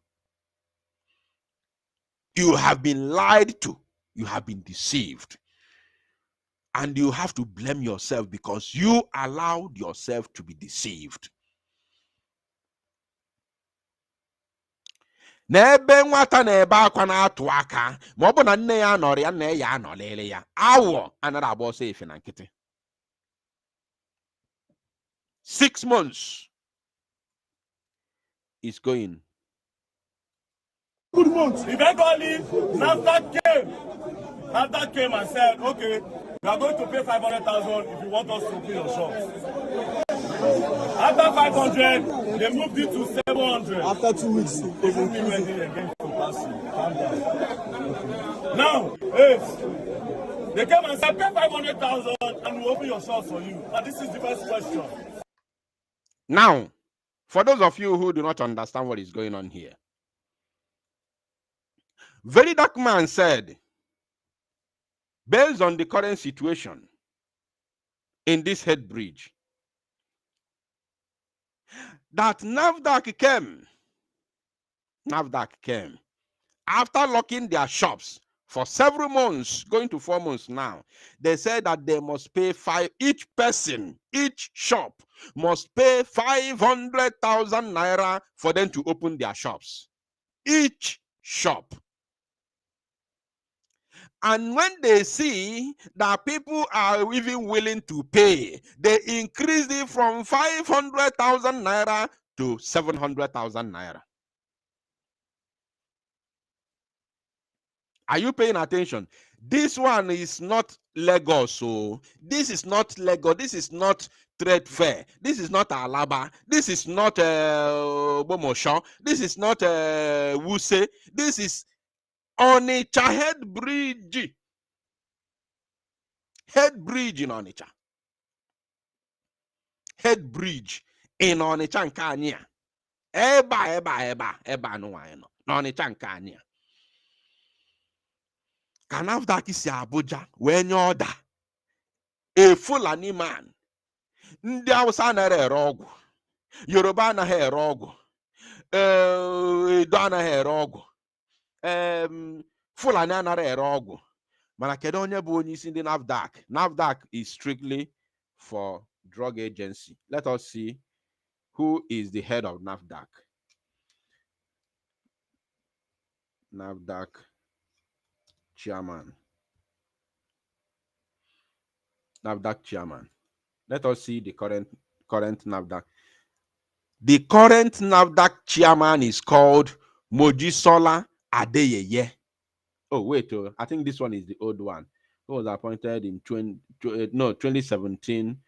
You have been lied to. You have been deceived. And you have to blame yourself because you allowed yourself to be deceived. N'ebe nwata na-ebe akwa na-atụ aka ma ọ bụ na nne ya nọrọ ya nne ya anọlele ya awọ anara agba ọsọ efe na nkịtị. 6 months is going. Good months. Eventually, NAFDAC came and said, okay, you are going to pay 500,000 if you want us to open your shops. After 500, they moved it to 700. After 2 weeks, they moved it again to pass you. Now, they came and said, pay 500,000 and we'll open your shops for you. Now, this is the first question. Now, for those of you who do not understand what is going on here, Very Dark Man said, based on the current situation in this head bridge, that NAFDAC came after locking their shops for several months, going to 4 months now. They said that they must pay each person, each shop must pay 500,000 naira for them to open their shops. Each shop. And when they see that people are even willing to pay, they increase it from 500,000 naira to 700,000 naira. Are you paying attention? This one is not Lagos. So this is not Lagos. This is not Trade Fair. This is not Alaba. This is not Bomosho. This is not Wuse. This is Onitsha head bridge. Head bridge in Onitsha. Head bridge in Onitsha Nkania. Eba no wano. Onitsha Nkania. NAFDAC si Abuja when you order a Fulani man. Ndị Hausa anaghị ere ọgwụ, Yoruba anaghị ere ọgwụ, Edo anaghị ere ọgwụ, Fulani anaghị ere ọgwụ. Mana kedu onye bụ onye isi ndị NAFDAC? NAFDAC is strictly for drug agency. Let us see who is the head of NAFDAC. NAFDAC chairman. NAFDAC chairman. Let us see the current NAFDAC. The current NAFDAC chairman is called Mojisola Adeyeye. Oh, wait, I think this one is the old one. Who was appointed in 2017.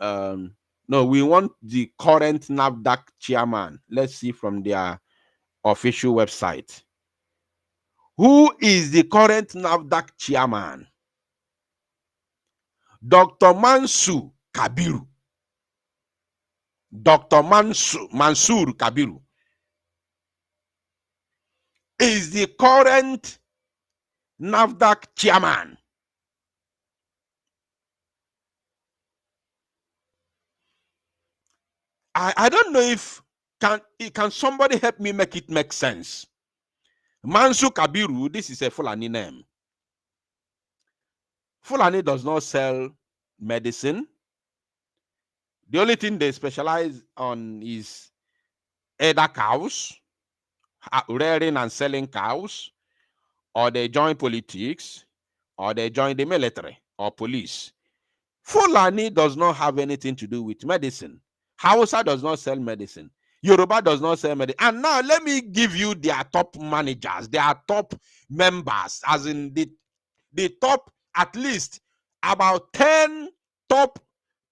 No, we want the current NAFDAC chairman. Let's see from their official website. Who is the current NAFDAC chairman? Dr. Mansur Kabiru. Dr. Mansur Kabiru is the current NAFDAC chairman. I don't know if can somebody help me make it make sense. Mansur Kabiru, this is a Fulani name. Fulani does not sell medicine. The only thing they specialize on is either cows, rearing and selling cows, or they join politics, or they join the military or police. Fulani does not have anything to do with medicine. Hausa does not sell medicine. Yoruba does not sell medicine. And now let me give you their top managers, their top members, as in the top, at least about 10 top,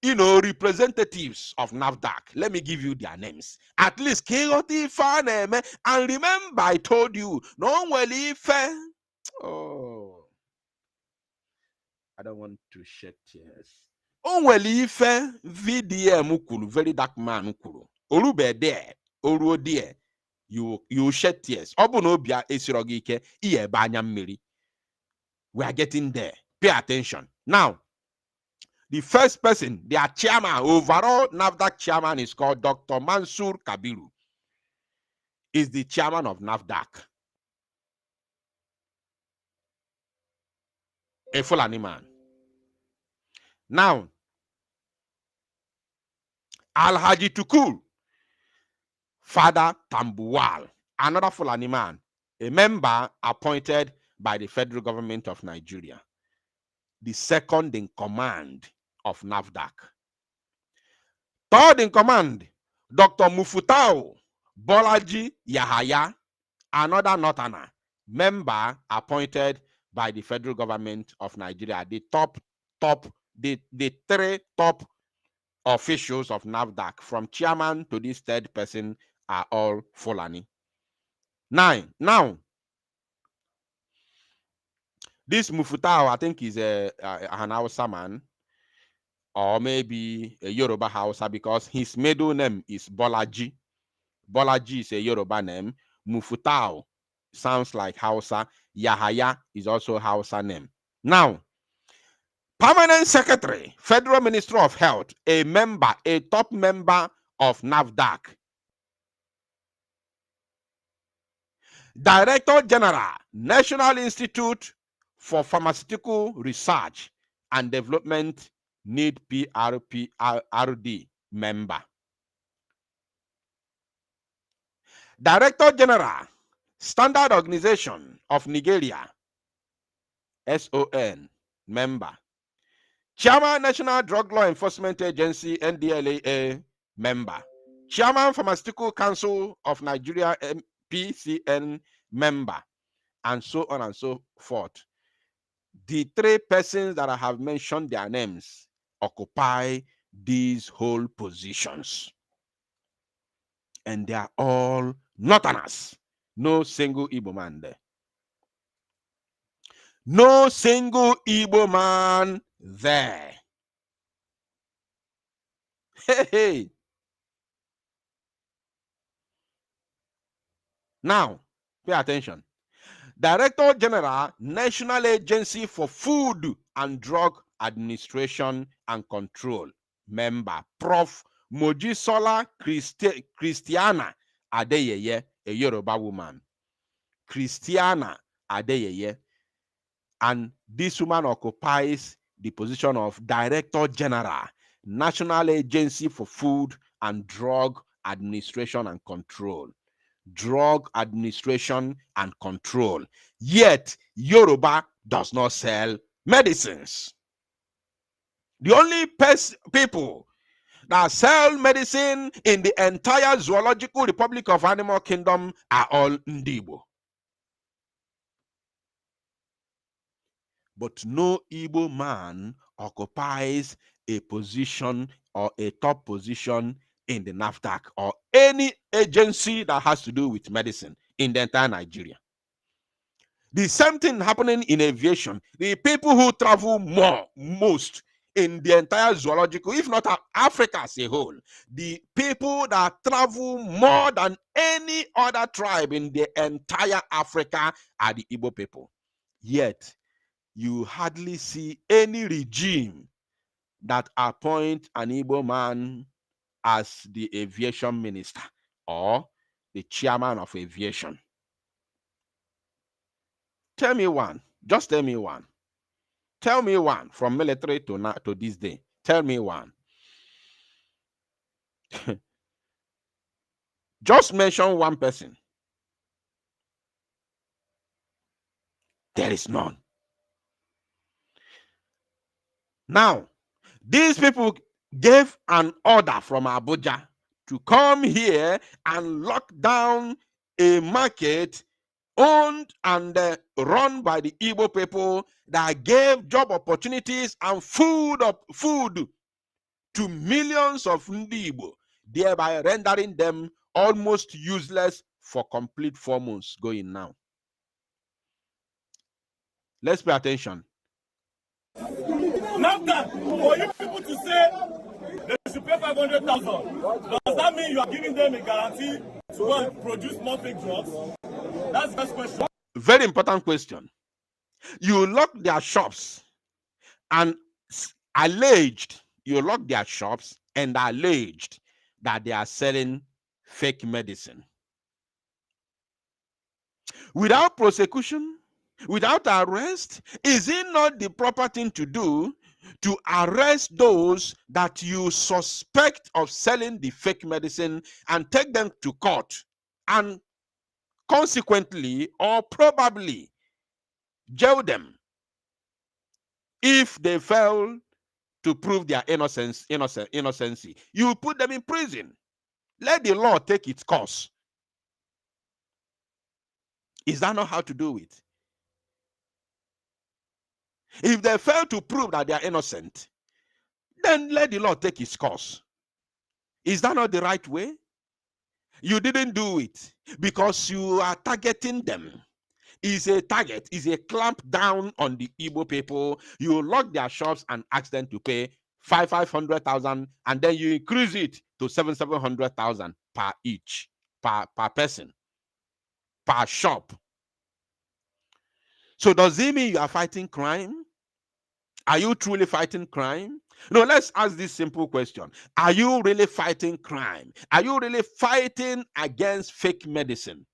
representatives of NAFDAC. Let me give you their names. At least and remember, I told you, no oh, I don't want to shed tears. Onweli ife VDM ukulu, very dark man ukulu. Olube there, oruo there, you shed tears. Obunobia esirogike iye banya mmiri. We are getting there. Pay attention. Now, the first person, their chairman, overall NAFDAC chairman is called Dr. Mansour Kabiru. Is the chairman of NAFDAC. A Fulani man. Now, Al-Haji Tukur, Father Tambuwal, another Fulani man, a member appointed by the federal government of Nigeria, the second in command of NAFDAC. Third in command, Dr. Mufutau Bolaji Yahaya, another Northerner, member appointed by the federal government of Nigeria. The the three top officials of NAFDAC, from chairman to this third person, are all Fulani. Now, this Mufutau, I think, is an Hausa man, or maybe a Yoruba Hausa, because his middle name is Bolaji. Bolaji is a Yoruba name. Mufutau sounds like Hausa. Yahaya is also Hausa name. Now, Permanent Secretary, Federal Ministry of Health, a top member of NAFDAC. Director General, National Institute for Pharmaceutical Research and Development, NID PRD member. Director General, Standard Organization of Nigeria, SON member. Chairman, National Drug Law Enforcement Agency, NDLEA member. Chairman, Pharmaceutical Council of Nigeria, PCN member, and so on and so forth. The three persons that I have mentioned their names occupy these whole positions. And they are all Northerners. No single Igbo man there. No single Igbo man there. Hey. Now, pay attention. Director General, National Agency for Food and Drug Administration and Control, member, Prof. Mojisola Christiana Adeyeye, a Yoruba woman. Christiana Adeyeye. And this woman occupies the position of Director General, National Agency for Food and Drug Administration and Control. Drug Administration and Control. Yet, Yoruba does not sell medicines. The only people that sell medicine in the entire Zoological Republic of Animal Kingdom are all Igbo. But no Igbo man occupies a position or a top position in the NAFDAC or any agency that has to do with medicine in the entire Nigeria. The same thing happening in aviation. The people who travel most in the entire zoological, if not Africa as a whole, the people that travel more than any other tribe in the entire Africa are the Igbo people. Yet, you hardly see any regime that appoint an Igbo man as the aviation minister or the chairman of aviation. Tell me one. Just tell me one. Tell me one from military to now to this day. Tell me one. Just mention one person. There is none. Now, these people gave an order from Abuja to come here and lock down a market owned and run by the Igbo people that gave job opportunities and food to millions of Igbo, thereby rendering them almost useless for complete 4 months going now. Let's pay attention. NAFDAC, for you people to say they should pay 500,000, does that mean you are giving them a guarantee to go and produce more fake drugs? That's the first question. Very important question. You lock their shops and lock their shops and alleged that they are selling fake medicine. Without prosecution, without arrest, is it not the proper thing to do to arrest those that you suspect of selling the fake medicine and take them to court and consequently or probably jail them if they fail to prove their innocency? You put them in prison. Let the law take its course. Is that not how to do it? If they fail to prove that they are innocent, then let the law take its course. Is that not the right way? You didn't do it because you are targeting them. Is a target, is a clamp down on the Igbo people. You lock their shops and ask them to pay 500,000, and then you increase it to 700,000 per each, per person, per shop. So does it mean you are fighting crime? Are you truly fighting crime? No, let's ask this simple question. Are you really fighting crime? Are you really fighting against fake medicine?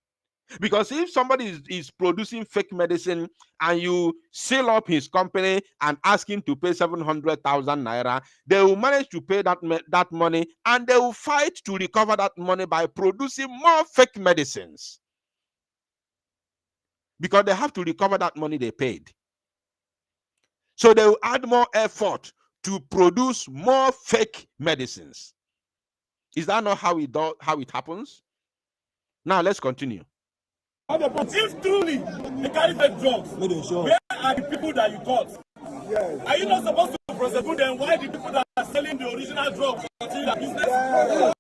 Because if somebody is producing fake medicine and you seal up his company and ask him to pay 700,000 naira, they will manage to pay that money, and they will fight to recover that money by producing more fake medicines. Because they have to recover that money they paid. So they will add more effort to produce more fake medicines. Is that not how it happens? Now let's continue. If truly they carry fake drugs, where are the people that you caught? Yes. Are you not supposed to prosecute them? Why the people that are selling the original drugs continue their business? Yes.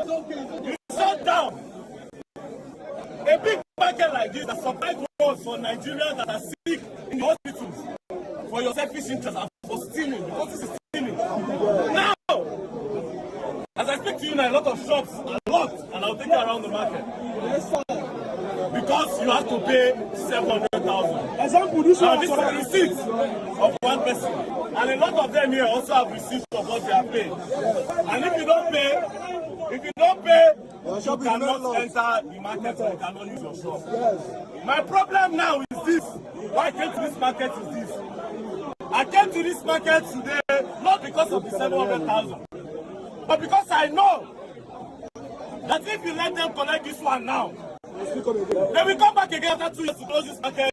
So you shut down a big market like this that supply drugs for Nigerians that are sick in the hospitals for your selfish interest and for stealing, because this is stealing. Now, as I speak to you now, a lot of shops are locked, and I'll take you around the market. Yes, sir. Because you have to pay 700,000. Example, this is a receipt of one person, and a lot of them here also have receipts of what they are paid. And if you don't pay, you cannot enter the market, or you cannot use your shop. Yes. My problem now is this. Why I came to this market is this. I came to this market today not because of the 700,000, but because I know that if you let them collect this one now, they will come back again after 2 years to close this market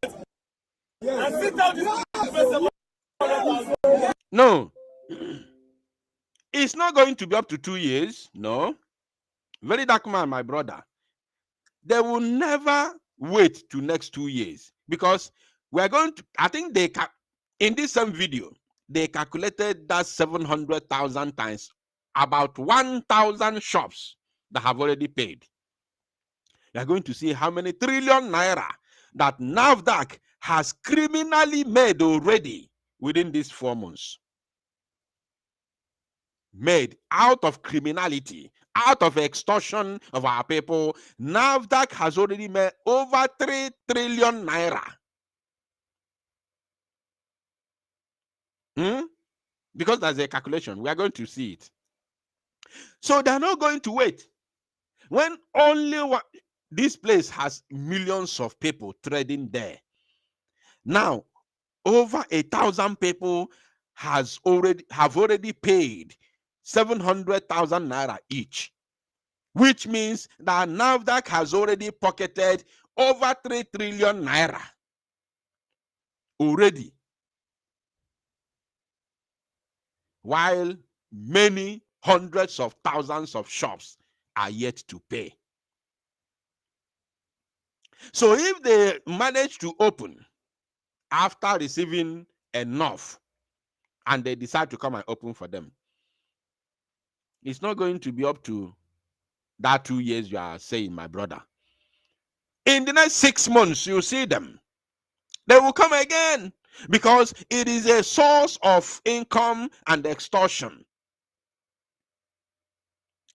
and sit down this 700,000. No, it's not going to be up to 2 years. No, very dark man, my brother. They will never wait to next 2 years, because we are going to. I think in this same video they calculated that 700,000 times about 1,000 shops that have already paid. You are going to see how many trillion naira that NAFDAC has criminally made already within these 4 months. Made out of criminality, out of extortion of our people. NAFDAC has already made over 3 trillion naira. Because there's a calculation. We are going to see it. So they're not going to wait. When this place has millions of people trading there. Now, over 1,000 people have already paid 700,000 naira each, which means that NAFDAC has already pocketed over 3 trillion naira already, while many hundreds of thousands of shops are yet to pay. So if they manage to open after receiving enough and they decide to come and open for them, it's not going to be up to that 2 years you are saying, my brother. In the next 6 months, you'll see them. They will come again because it is a source of income and extortion.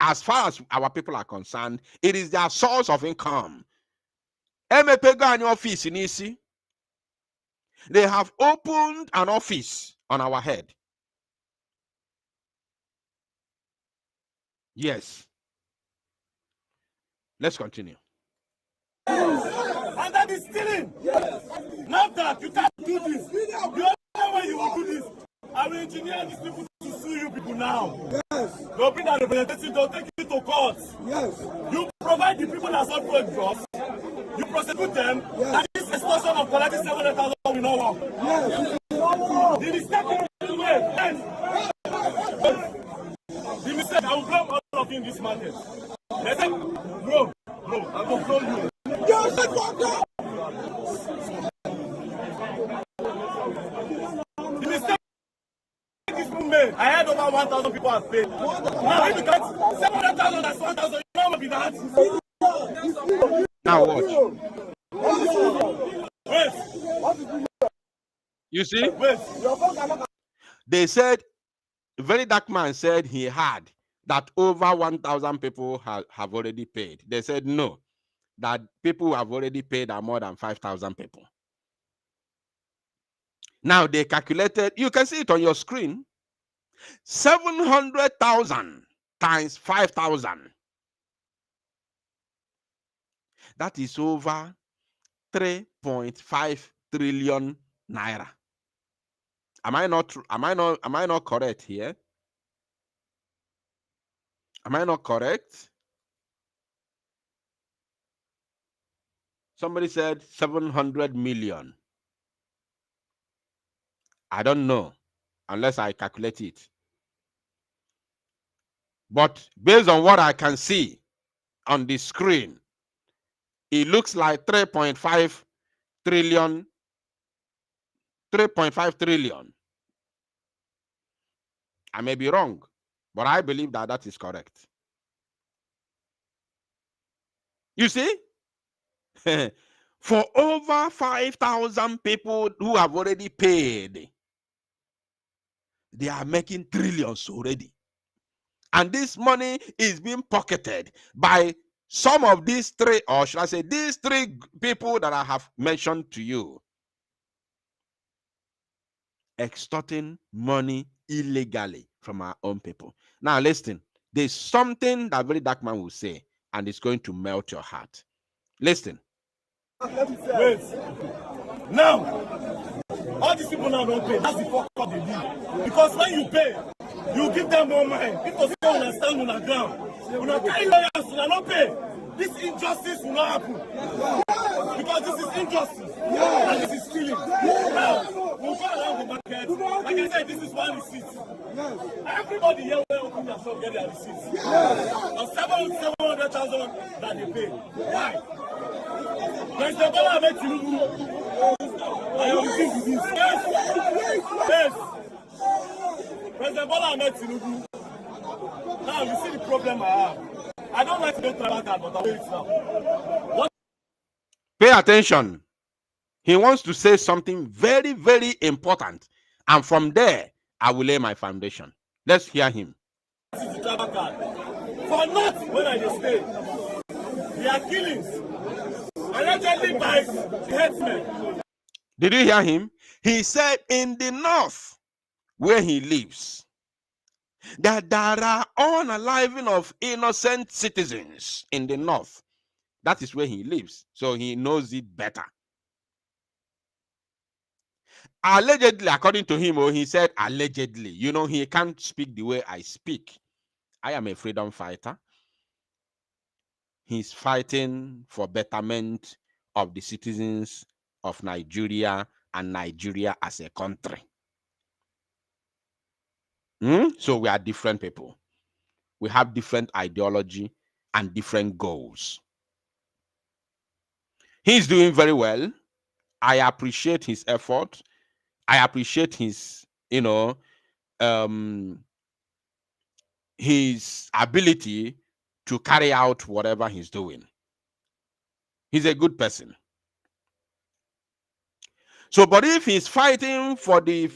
As far as our people are concerned, it is their source of income. Office in Isi. They have opened an office on our head. Yes. Let's continue. And that is stealing. Yes. NAFDAC, you can't do this. The only way you will do this, I will engineer these people to sue you people now. Yes. They'll bring that representative, they'll take you to court. Yes. You provide the people that sell drugs, you prosecute them, yes. And this extortion of collecting 700,000 will not work. Yes. The mistake you made, yes. The mistake, I will blame all of you in this market. They say, bro, I will blow you. Yes, the mistake is made. I had over 1,000 people have paid. Now, if you get 700,000, that's 1,000, you know what be that? Now watch. Wait. You see? Wait. They said, a very dark man said he had that over 1,000 people have already paid. They said no, that people who have already paid are more than 5,000 people. Now they calculated, you can see it on your screen, 700,000 times 5,000. That is over 3.5 trillion naira. Am I not correct here? Am I not correct? Somebody said 700 million. I don't know unless I calculate it. But based on what I can see on the screen, it looks like 3.5 trillion. 3.5 trillion. I may be wrong, but I believe that that is correct. You see? For over 5,000 people who have already paid, they are making trillions already. And this money is being pocketed by some of these three, or should I say, these three people that I have mentioned to you, extorting money illegally from our own people. Now, listen, there's something that very dark man will say, and it's going to melt your heart. Listen. Wait. Now, all these people now don't pay. That's the fuck up they do. Because when you pay, you give them more mind. People still understand on the ground. When you carry lawyers, you don't pay. This injustice will not happen. Because this is injustice. And this is stealing. Now, we'll go around the market. Like I said, this is one receipt. Everybody here will open their shop, get their receipts. And 700,000 that they pay. Why? President Bola Ahmed Tinubu, I am looking to this. Yes. President Bola Ahmed Tinubu. Now you see the problem I have. I don't like to go about that, but I'll wait now. What? Pay attention. He wants to say something very, very important. And from there, I will lay my foundation. Let's hear him. This is the travel card. For not when I just stay. There are killings. Allegedly by headsmen. Did you hear him? He said in the north, where he lives, that there are unaliving of innocent citizens in the north. That is where he lives, so he knows it better. Allegedly, according to him, or he said allegedly, you know, he can't speak the way I speak. I am a freedom fighter. He's fighting for betterment of the citizens of Nigeria and Nigeria as a country. So we are different people. We have different ideology and different goals. He's doing very well. I appreciate his effort. I appreciate his, his ability to carry out whatever he's doing. He's a good person. So, but if he's fighting for the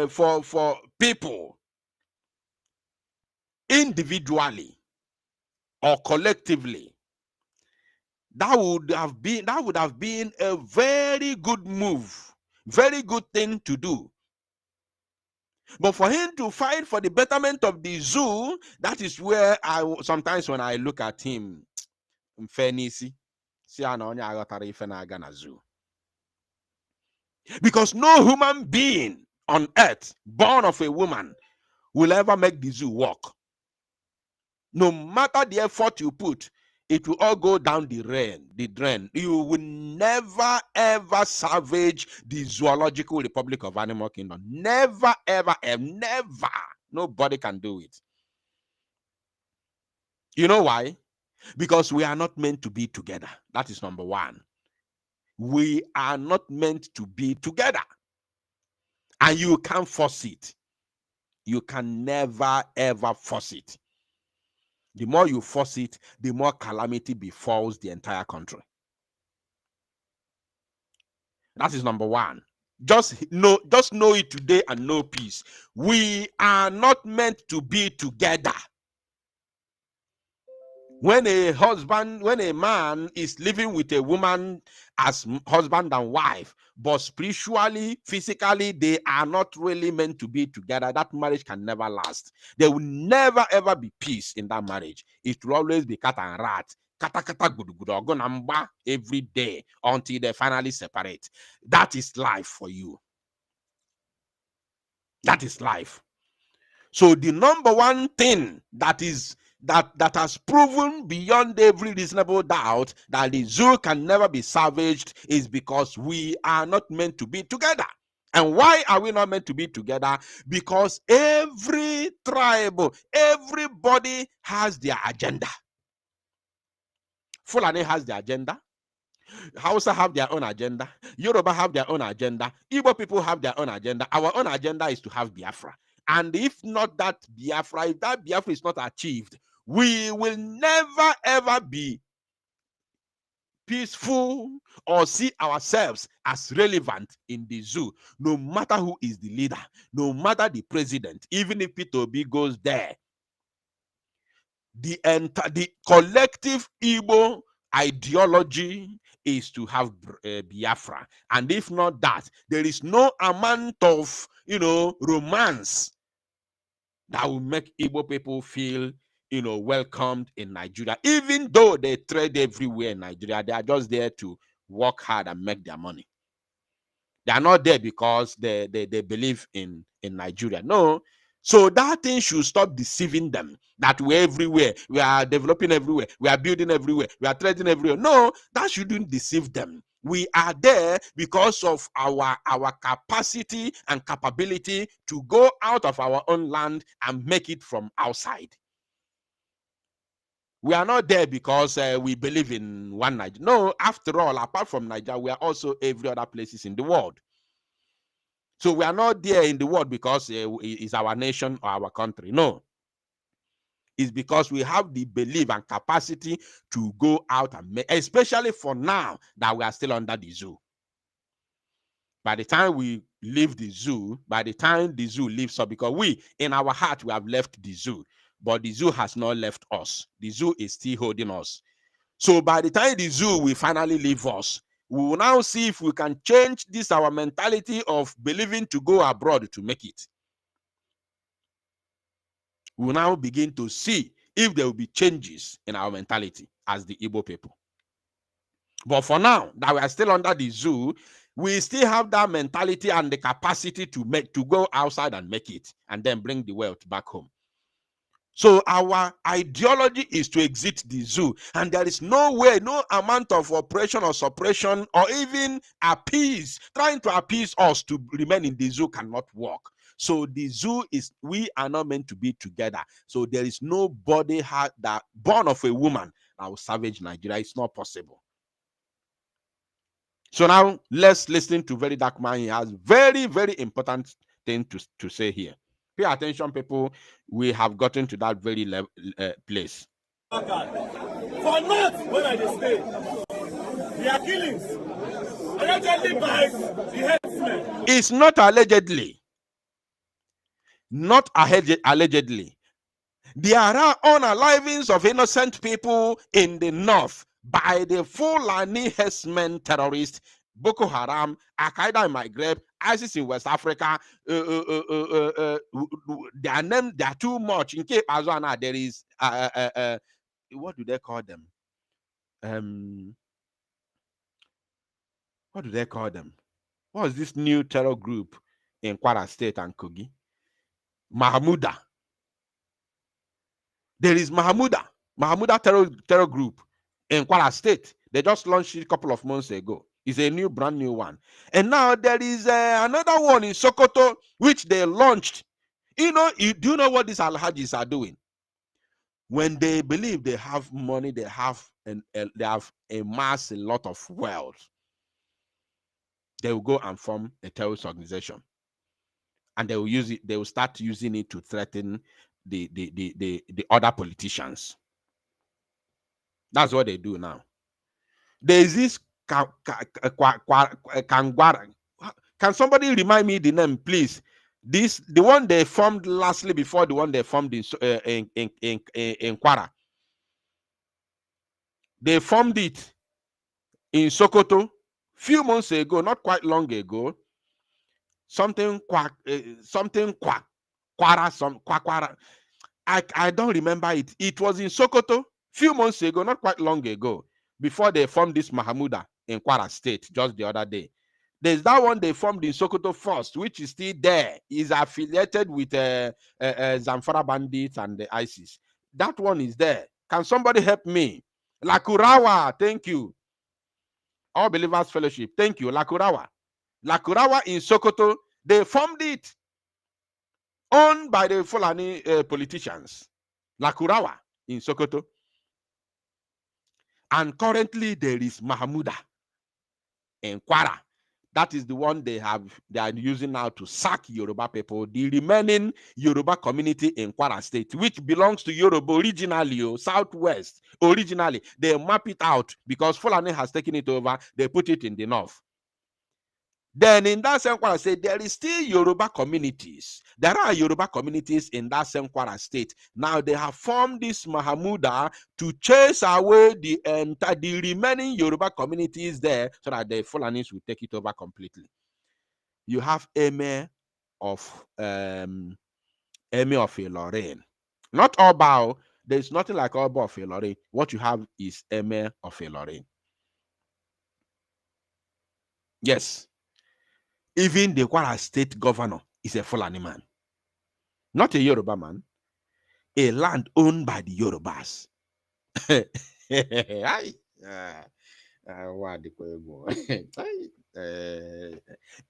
for people individually or collectively, that would have been a very good move, very good thing to do. But for him to fight for the betterment of the zoo, that is where sometimes when I look at him, because no human being on earth born of a woman will ever make the zoo work. No matter the effort you put, it will all go down the drain. You will never ever salvage the zoological republic of Animal Kingdom. Never, ever, never. Nobody can do it. You know why? Because we are not meant to be together. That is number one. We are not meant to be together. And you can't force it. You can never, ever force it. The more you force it, the more calamity befalls the entire country. That is number one. Just know it today and know peace. We are not meant to be together. When a man is living with a woman as husband and wife, but spiritually, physically, they are not really meant to be together, that marriage can never last. There will never ever be peace in that marriage. It will always be cat and rat. Kata kata gudu gudu every day until they finally separate. That is life for you. That is life. So the number one thing that has proven beyond every reasonable doubt that the zoo can never be salvaged is because we are not meant to be together. And why are we not meant to be together? Because every tribe, everybody has their agenda. Fulani has their agenda. Hausa have their own agenda. Yoruba have their own agenda. Igbo people have their own agenda. Our own agenda is to have Biafra. And if not that Biafra, if that Biafra is not achieved, we will never ever be peaceful or see ourselves as relevant in the zoo, no matter who is the leader, no matter the president, even if Peter Obi goes there. The collective Igbo ideology is to have Biafra. And if not that, there is no amount of, romance that will make Igbo people feel, welcomed in Nigeria. Even though they trade everywhere in Nigeria, they are just there to work hard and make their money. They are not there because they believe in Nigeria. No. So that thing should stop deceiving them, that we're everywhere, we are developing everywhere, we are building everywhere, we are trading everywhere. No, that shouldn't deceive them. We are there because of our capacity and capability to go out of our own land and make it from outside. We are not there because we believe in one Nigeria. No, after all, apart from Nigeria, we are also every other places in the world. So we are not there in the world because it's our nation or our country. No. It's because we have the belief and capacity to go out and make, especially for now that we are still under the zoo. By the time we leave the zoo, by the time the zoo leaves us, because we, in our heart, we have left the zoo, but the zoo has not left us. The zoo is still holding us. So by the time the zoo will finally leave us, we will now see if we can change this, our mentality of believing to go abroad to make it. We will now begin to see if there will be changes in our mentality as the Igbo people. But for now, that we are still under the zoo, we still have that mentality and the capacity to go outside and make it, and then bring the wealth back home. So our ideology is to exit the zoo, and there is no way, no amount of oppression or suppression or even trying to appease us to remain in the zoo cannot work. So the zoo is, we are not meant to be together. So there is nobody that born of a woman that will savage Nigeria. It's not possible. So now let's listen to Very Dark Man. He has very, very important thing to say here. Pay attention, people. We have gotten to that very place. For not when I stay, there are killings allegedly by the headsmen. It's not allegedly. Not allegedly. There are unalivings of innocent people in the north by the Fulani herdsmen terrorists, Boko Haram, Al-Qaeda in Maghreb, ISIS in West Africa. Their name, they are too much. In Cape Azana, there is what do they call them? What do they call them? What is this new terror group in Kwara State and Kogi? Mahmuda. There is Mahmuda terror group in Kwara State. They just launched it a couple of months ago. It's a brand new one. And now there is another one in Sokoto, which they launched. Do you know what these Alhajis are doing? When they believe they have money, they have amassed a lot of wealth, they will go and form a terrorist organization. And they will use it, they will start using it to threaten the other politicians. That's what they do now. There is this Kangwara. Can somebody remind me the name, please? The one they formed lastly before the one they formed in Kwara. They formed it in Sokoto few months ago, not quite long ago. Kwara. I don't remember it. It was in Sokoto few months ago, not quite long ago, before they formed this Mahmuda in Kwara State just the other day. There's that one they formed in Sokoto first, which is still there. Is affiliated with Zamfara bandits and the ISIS. That one is there. Can somebody help me? Lakurawa, thank you. All Believers Fellowship, thank you. Lakurawa in Sokoto, they formed it, owned by the Fulani politicians. Lakurawa in Sokoto. And currently there is Mahmuda in Kwara. That is the one they are using now to sack Yoruba people, the remaining Yoruba community in Kwara State, which belongs to Yoruba originally, Southwest. Originally, they map it out because Fulani has taken it over. They put it in the north. Then in that same Kwara State, there is still Yoruba communities. There are Yoruba communities in that same Kwara State. Now they have formed this Mahmuda to chase away the remaining Yoruba communities there so that the Fulanis will take it over completely. You have Emir of Ilorin. Not Obao. There is nothing like Oba of Ilorin. What you have is Emir of Ilorin. Yes. Even the Kwara State governor is a Fulani man. Not a Yoruba man. A land owned by the Yorubas.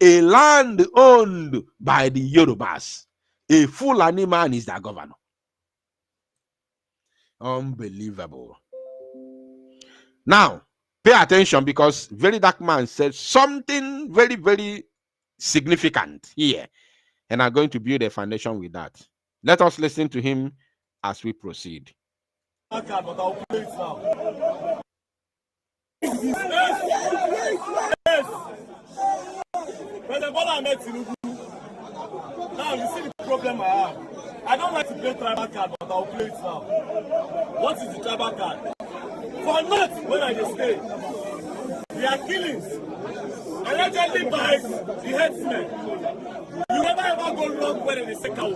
A land owned by the Yorubas. A Fulani man is their governor. Unbelievable. Now, pay attention because Very Dark Man said something very, very significant here, and I'm going to build a foundation with that. Let us listen to him as we proceed. Yes. When the brother met Tinubu, now you see the problem I have. I don't like to play tribal card, but I'll play it now. What is the tribal card? For not when I stay, there are killings allegedly by the headsmen. You never ever go wrong when they say cow.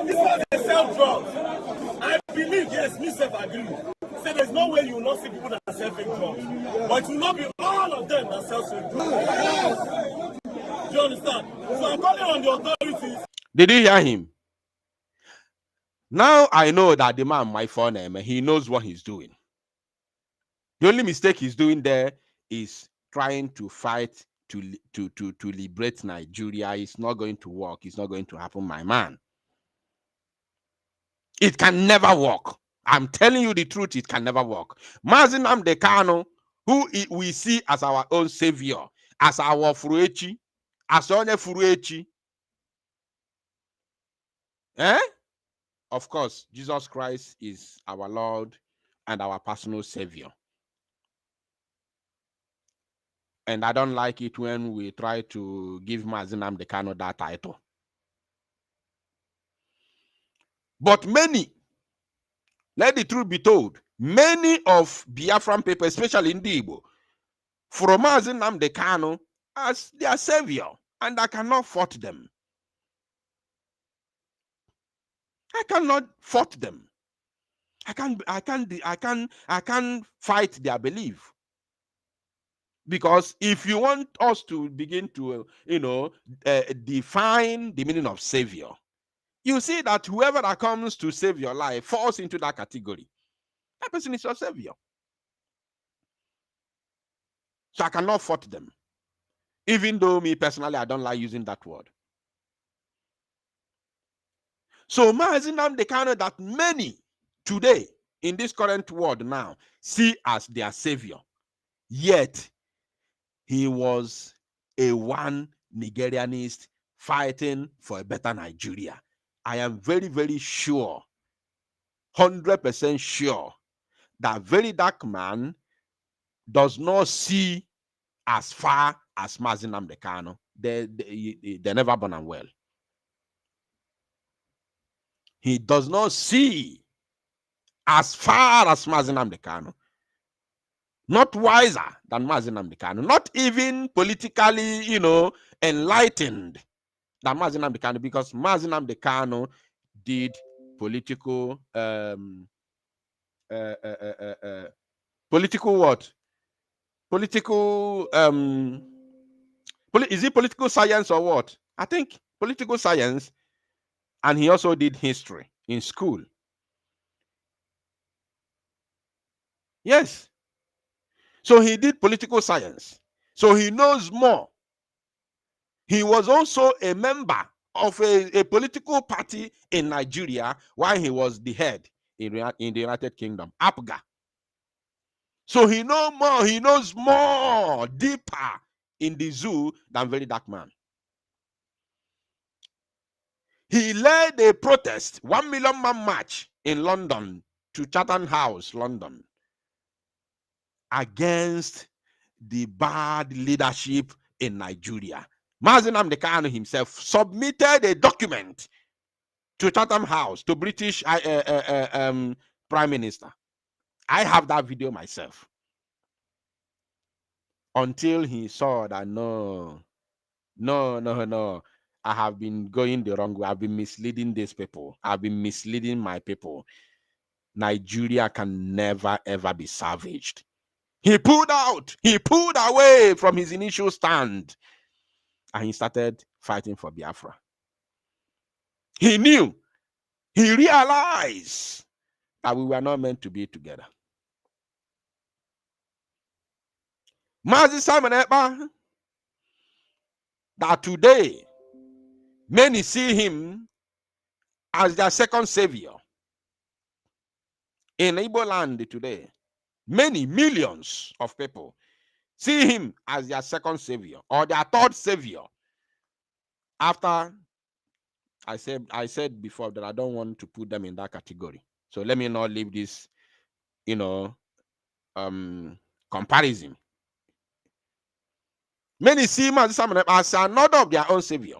This was a self-drug. I believe, yes, me self-agree. Say there's no way you will not see people that are selling drugs. But it will not be all of them that sell drugs. Do you understand? So I'm calling on the authorities. Did you hear him? Now I know that the man, my phone name, he knows what he's doing. The only mistake he's doing there is trying to fight to liberate Nigeria. It's not going to work. It's not going to happen, my man. It can never work. I'm telling you the truth, it can never work. Mazi Nnamdi Kanu, who we see as our own savior, as our Furuechi, as onye Furuechi. Of course, Jesus Christ is our Lord and our personal savior. And I don't like it when we try to give Mazi Nnamdi Kanu that title. But many, let the truth be told, many of Biafran people, especially in the Igbo, from Mazi Nnamdi Kanu as their savior, and I cannot fault them. I cannot fault them. I can't fight their belief. Because if you want us to begin to, define the meaning of savior, you see that whoever that comes to save your life falls into that category. That person is your savior. So I cannot fault them. Even though me personally, I don't like using that word. So Mazi Nnamdi Kanu that many today in this current world now see as their savior, yet he was a one Nigerianist fighting for a better Nigeria. I am very, very sure, 100% sure, that very dark man does not see as far as Mazi Nnamdi Kanu. They never born and well. He does not see as far as Mazi Nnamdi Kanu. Not wiser than Mazi Nnamdi Kanu. Not even politically, enlightened than Mazi Nnamdi Kanu, because Mazi Nnamdi Kanu did political political what? Political is it political science or what? I think political science, and he also did history in school. Yes. So he did political science. So he knows more. He was also a member of a political party in Nigeria while he was the head in the United Kingdom, APGA. So he knows more. He knows more, deeper in the zoo than very dark man. He led a protest, 1 million man march in London, to Chatham House, London, against the bad leadership in Nigeria. Mazi Nnamdi Kanu himself submitted a document to Chatham House, to British Prime Minister. I have that video myself. Until he saw that no, I have been going the wrong way. I've been misleading these people. I've been misleading my people. Nigeria can never, ever be salvaged. He pulled out. He pulled away from his initial stand. And he started fighting for Biafra. He knew. He realized that we were not meant to be together. Mazi Simon Ekpa, that today many see him as their second savior. In Igbo land today, many millions of people see him as their second savior or their third savior. After I said before that I don't want to put them in that category. So let me not leave this, comparison. Many see him as another of their own savior.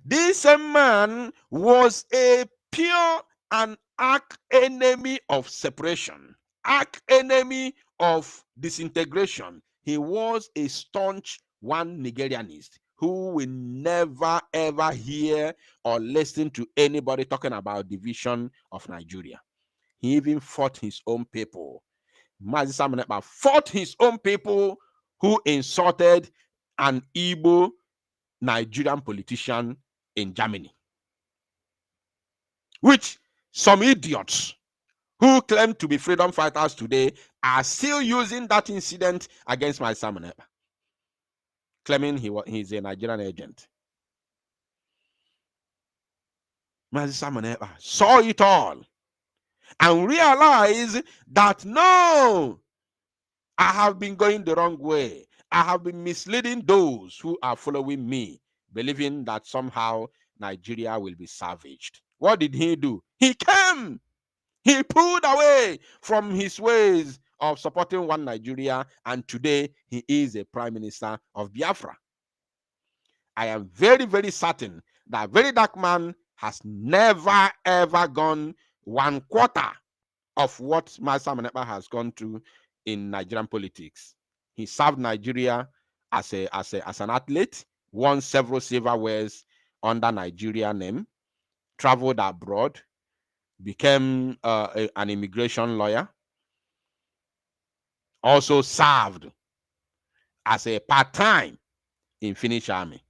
This man was a pure and arch enemy of separation, arch enemy of disintegration. He was a staunch one Nigerianist who will never ever hear or listen to anybody talking about division of Nigeria. He even fought his own people. Mazi Simon Ekpa fought his own people who insulted an Igbo Nigerian politician in Germany, which some idiots who claim to be freedom fighters today are still using that incident against Mazi Simon Ekpa. claiming he's a Nigerian agent. Mazi Simon Ekpa saw it all and realized that no, I have been going the wrong way. I have been misleading those who are following me, believing that somehow Nigeria will be savaged. What did he do? He came. He pulled away from his ways of supporting one Nigeria, and today he is a prime minister of Biafra. I am very, very certain that very dark man has never, ever gone 1/4 of what Mazi Simon Ekpa has gone through in Nigerian politics. He served Nigeria as an athlete, won several silverwares under Nigeria name, traveled abroad, became an immigration lawyer, also served as a part-time in Finnish army.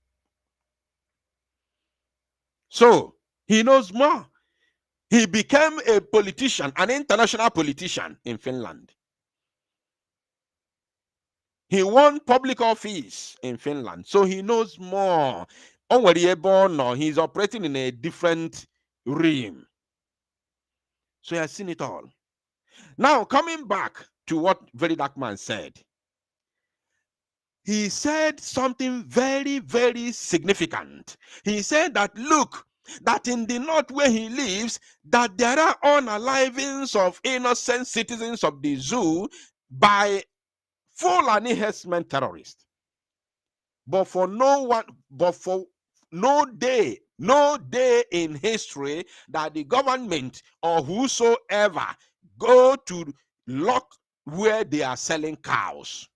So he knows more. He became a politician, an international politician in Finland. He won public office in Finland, so he knows more. He's operating in a different realm. So he has seen it all. Now, coming back to what Very Dark Man said, he said something very, very significant. He said that, look, that in the north where he lives, that there are unalivings of innocent citizens of the zoo by Fulani herdsmen terrorists. But for no day in history that the government or whosoever go to lock where they are selling cows,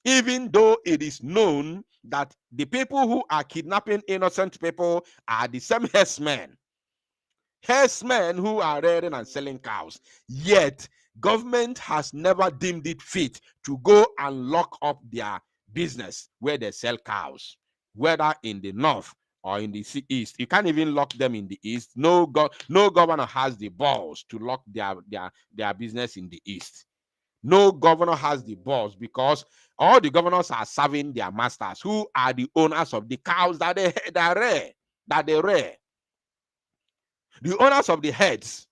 even though it is known that the people who are kidnapping innocent people are the same herdsmen who are rearing and selling cows. Yet government has never deemed it fit to go and lock up their business where they sell cows, whether in the north or in the east. You can't even lock them in the east. No governor has the balls to lock their business in the east. No governor has the balls, because all the governors are serving their masters, who are the owners of the cows that they rear. The owners of the heads,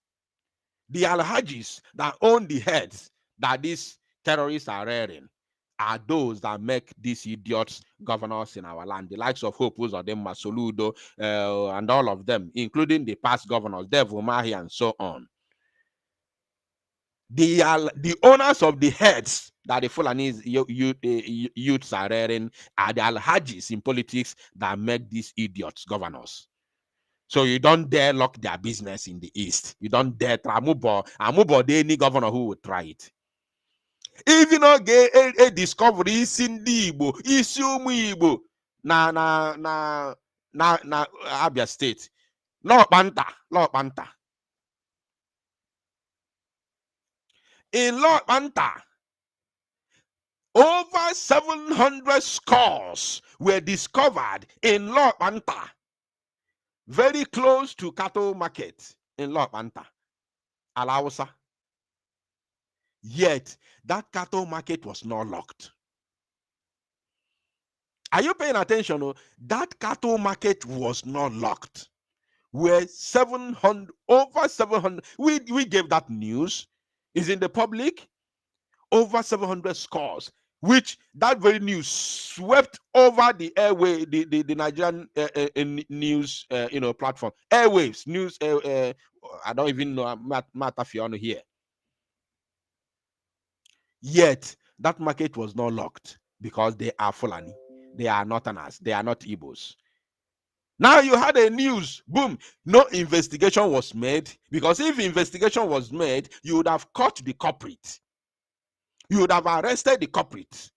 the alhajis that own the heads that these terrorists are rearing, are those that make these idiots governors in our land, the likes of Hope Uzodimma, Soludo, and all of them, including the past governors, Dev Umahi, and so on. The owners of the heads that the Fulani youths are rearing are the alhajis in politics that make these idiots governors. So you don't dare lock their business in the east. You don't dare try. Amubo, any governor who would try it. Even a discovery is in the Igbo, isi umu Igbo na Abia State. Lord Panta. In Lord Panta, over 700 scores were discovered in Lord Panta, very close to cattle market in Lord Panta, Alausa. Yet that cattle market was not locked. Are you paying attention? That cattle market was not locked. Where 700, over 700, we gave that news. Is in the public. Over 700 scores, which that very news swept over the airway, the Nigerian news platform, airwaves news. I don't even know matter Fiona here. Yet that market was not locked because they are Fulani, they are Northerners, they are not Igbos. Now you had a news, boom, no investigation was made, because if investigation was made, you would have caught the culprit. You would have arrested the culprit.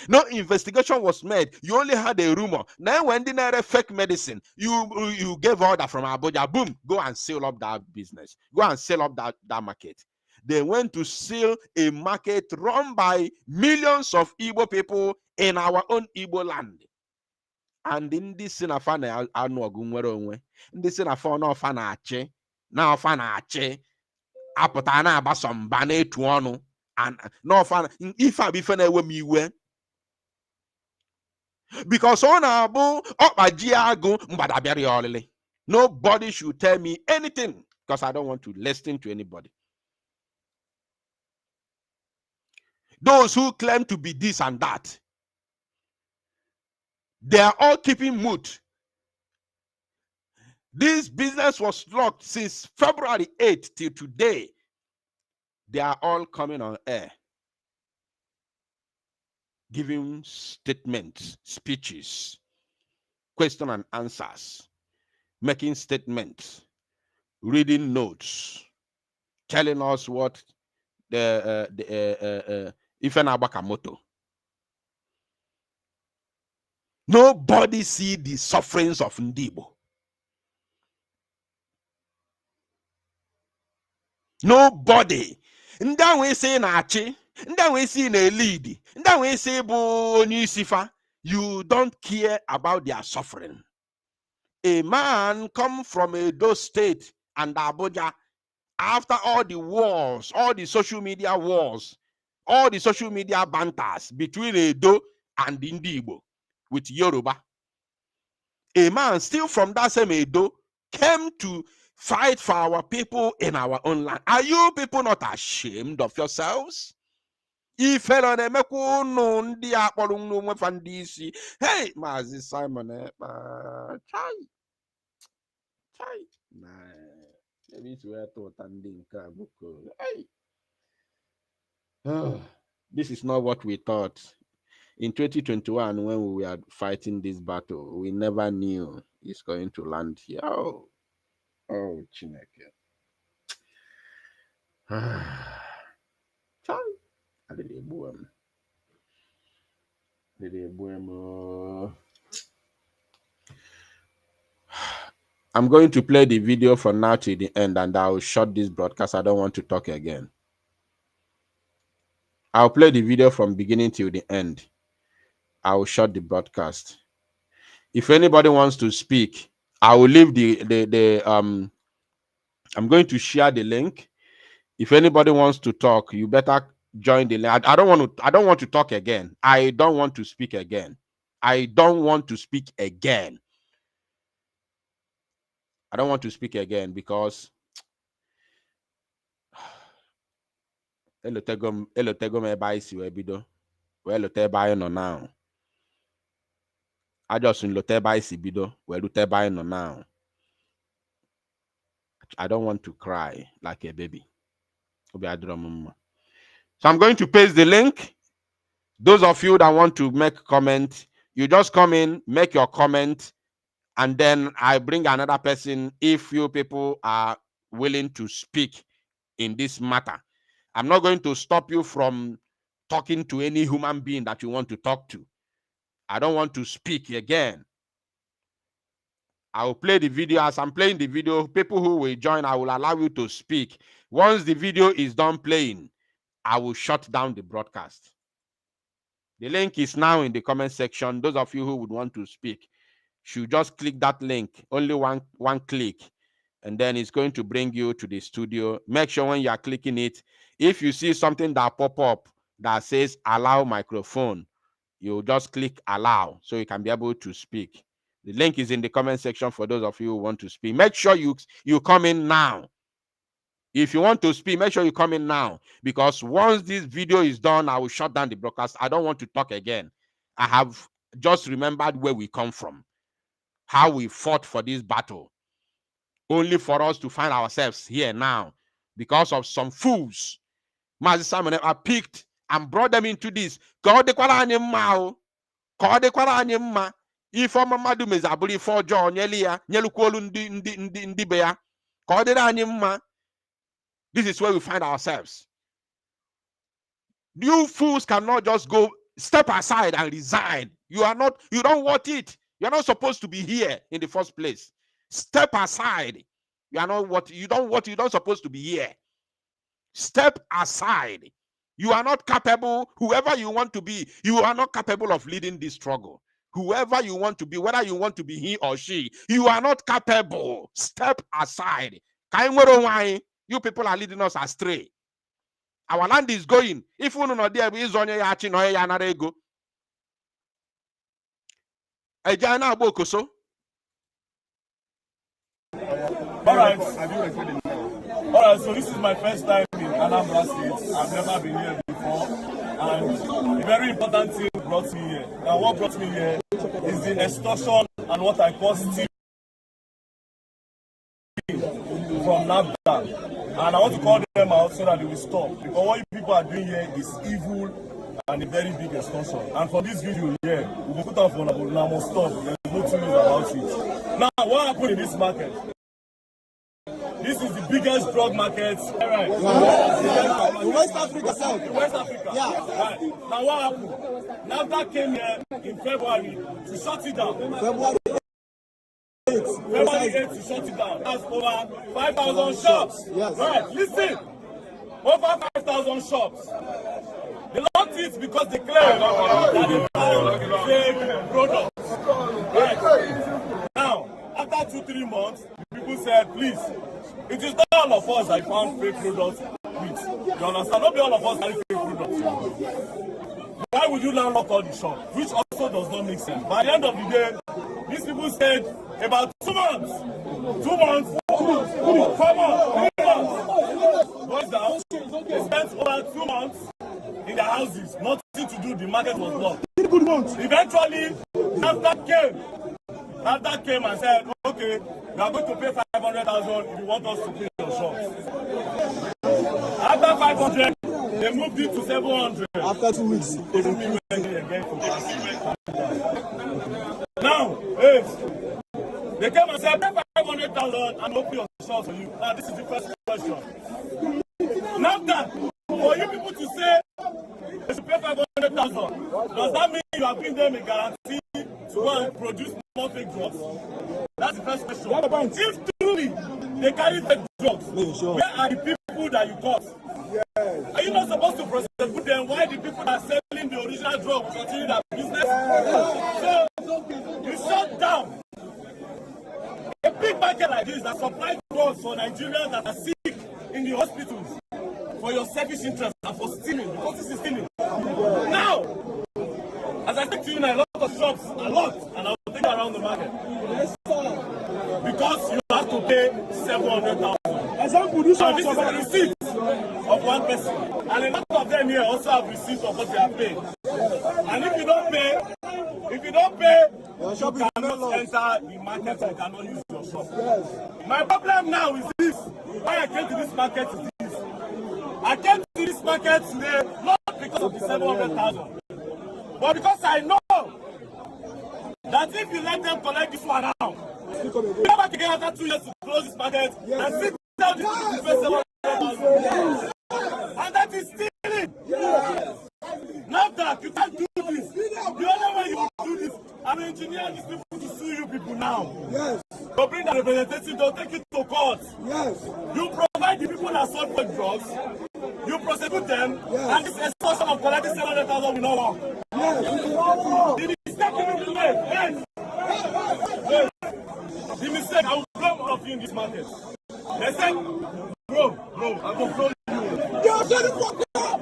No investigation was made. You only had a rumor. Now when they had fake medicine, you gave order from Abuja, boom, go and seal up that business. Go and seal up that market. They went to seal a market run by millions of Igbo people in our own Igbo land. And in this sinafana anuogunwere onwe, in this sinafana ofana ache, na ofana ache, apụta na agbaso mba na etu ọnụ, and no ofana ife abifana ewe m iwe. Because nobody should tell me anything because I don't want to listen to anybody. Those who claim to be this and that, they are all keeping mute. This business was locked since February 8th till today. They are all coming on air, giving statements, speeches, question and answers, making statements, reading notes, telling us what the Ifenabakamoto. Nobody see the sufferings of Ndibo. Nobody. Nda we say na achi, nda we say na lead, nda we say bo onisifa. You don't care about their suffering. A man come from Edo State and Abuja after all the wars, all the social media wars, all the social media banters between Edo and Ndibo with Yoruba. A man still from that same Edo came to fight for our people in our own land. Are you people not ashamed of yourselves? Hey, Mazi Simon, this is not what we thought. In 2021, when we were fighting this battle, we never knew it's going to land here. Oh, Chineke. I'm going to play the video from now to the end, and I'll shut this broadcast. I don't want to talk again. I'll play the video from beginning till the end. I will shut the broadcast. If anybody wants to speak, I will leave I'm going to share the link. If anybody wants to talk, you better join the link. I don't want to talk again. I don't want to speak again. I don't want to speak again. I don't want to speak again because now. I just in bido now. I don't want to cry like a baby. So I'm going to paste the link. Those of you that want to make comment, you just come in, make your comment, and then I bring another person if you people are willing to speak in this matter. I'm not going to stop you from talking to any human being that you want to talk to. I don't want to speak again. I will play the video. As I'm playing the video, people who will join, I will allow you to speak. Once the video is done playing, I will shut down the broadcast. The link is now in the comment section. Those of you who would want to speak should just click that link. Only one click. And then it's going to bring you to the studio. Make sure when you are clicking it, if you see something that pop up that says allow microphone, you just click allow so you can be able to speak. The link is in the comment section for those of you who want to speak. Make sure you come in now. If you want to speak, make sure you come in now, because once this video is done, I will shut down the broadcast. I don't want to talk again. I have just remembered where we come from, how we fought for this battle, only for us to find ourselves here now because of some fools. Mazi Simon are picked and brought them into this. If Madu Mezaburi for John Yelia, Yelukolun ndi Bea, this is where we find ourselves. You fools cannot just go step aside and resign. You don't want it. You're not supposed to be here in the first place. Step aside. You don't supposed to be here. Step aside. You are not capable. Whoever you want to be, you are not capable of leading this struggle. Whoever you want to be, whether you want to be he or she, you are not capable. Step aside. You people are leading us astray. Our land is going. If we know there is on your ego. Ejana Bokoso. Alright. Alright, so this is my first time in Anambra State. I've never been here before. And a very important thing brought me here. Now what brought me here is the extortion and what I call stealing from NAFDAC. And I want to call them out so that they will stop. Because what you people are doing here is evil and a very big extortion. And for this video here, we will put up on a now must stop. There's no two news about it. Now, what happened in this market? This is the biggest drug market. Right. In West Africa, South. In West Africa. Yeah. Right. Now what happened? NAFDAC came here in February to shut it down. February 8th to shut it down. That's over 5,000 shops. Yes. Right. Listen. Over 5,000 shops. They locked it because they claim that they buy fake products. Right. Now, after 2-3 months, people said, please, it is not all of us that found fake products with. You understand? Not be all of us that fake products. Why would you now lock all the shops? Which also does not make sense. By the end of the day, these people said about 2 months. 2 months. 4 months. 3 months. Goes down. They spent over 2 months in their houses. Nothing to do. The market was locked. Good months. Eventually, NAFDAC came and said, okay, we are going to pay 500,000 if you want us to clean your shops. After 500, they moved it to 700. After 2 weeks. They moved it again to now, they came and said, pay 500,000 and open your shops for you. Now, this is the first question. NAFDAC, for you people to say they should pay 500,000, does that mean you are giving them a guarantee to go and produce more fake drugs? That's the first question. If truly they carry fake drugs, where are the people that you caught? Yes. Are you not supposed to prosecute them? Why the people that are selling the original drug will continue their business? Yes. So you shut down a big market like this that supplies drugs for Nigerians that are sick in the hospitals for your selfish interest and for stealing, because this is stealing. Now, as I said to you now, a lot of shops, a lot, and I will take around the market. Because you have to pay 700,000. Example, this is a receipt of one person. And a lot of them here also have receipts of what they are paying. And if you don't pay, you cannot enter the market, you cannot use your shop. Yes. My problem now is this. Why I came to this market is this. I came to this market today not because of the 700,000, but because I know that if you let them collect this one now, you come back again after 2 years to close this market and sit down this 700,000. And that is stealing. Yes. NAFDAC, you can't do this. The only way you do this, I'm engineering these people to sue you people now. Yes. So bring the representative, they'll take you to court. Yes. You provide the people that sold fake drugs, you prosecute them, and this extortion of collecting 700,000 will not work. Yes. The mistake you will make, yes. Yes. The mistake, I will blow all of you in this market. They said, bro, I'm going to blow you. You're the fuck up!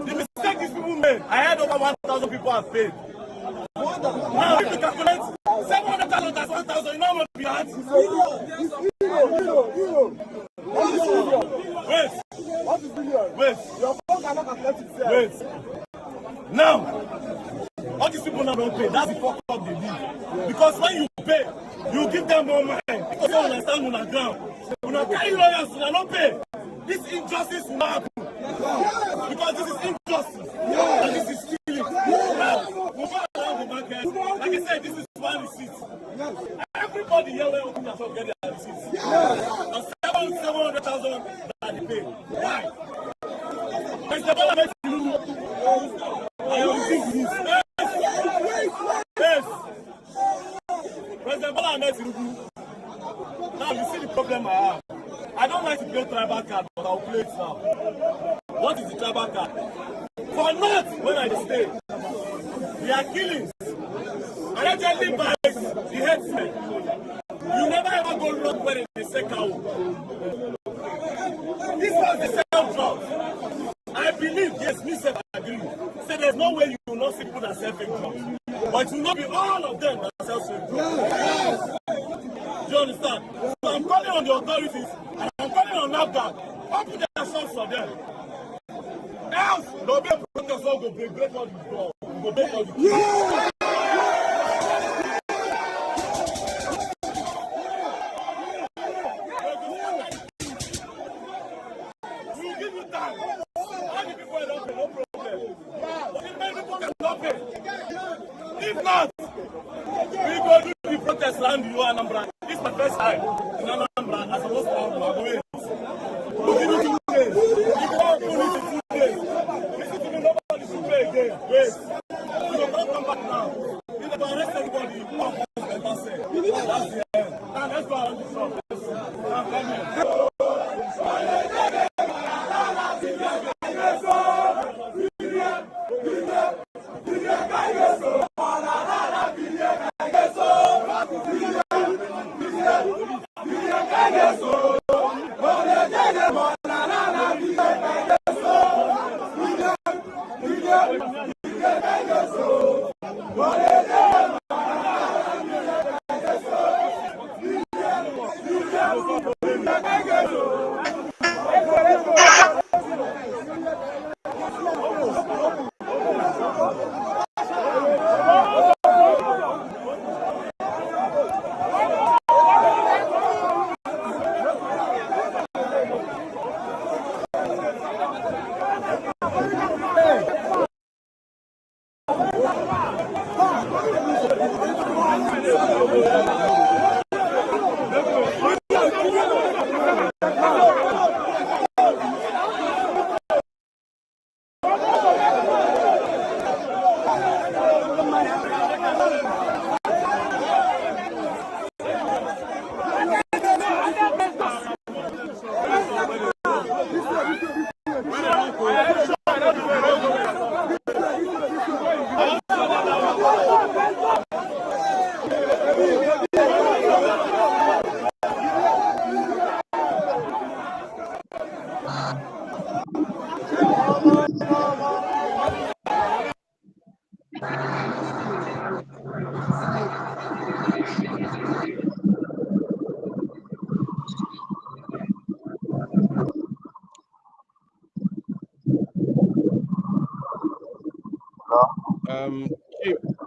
The mistake these people made, I had over 1,000 people have paid. Now, if you calculate 700,000 as 1,000, you know what will be at? Wait. Now, all these people now don't pay. That's the fuck up they do. Because when you pay, you give them more money. Because you understand on the ground. When you carry lawyers, you don't pay. This injustice will not happen. Because this is injustice. And this is stealing. Now, we go around the market. Like I said, this is one receipt. Everybody here will open their shop, get their receipts. And 700,000 that they pay. Why? Mr. Bola makes you yes. President Bola makes you now you see the problem I have. I don't like to play tribal card, but I'll play it now. What is the tribal card? For not when I stay. They are killings. Allegedly by the headsmen. You never ever go look where they say cow. This was the same drug. I believe, yes, me said I agree. Say there's no way you not see people that sell fake drugs. But it will not be all of them that sell fake drugs. Do you understand? So I'm calling on the authorities and I'm calling on NAFDAC. Open their shops for them. Else, there'll be a protest all go break all the doors. Go break all the doors. We'll give you time. All the people don't pay, no problem. If many people cannot pay. If not, we go do the protest around you, Anambra. This is my first time in Anambra. I'm supposed to have my way. We'll give you 2 days. You can't do this in 2 days. Listen to me, nobody should pay again. Wait. You don't come back now. You never arrest everybody. That's the end. Now let's go around the shop. Now come here.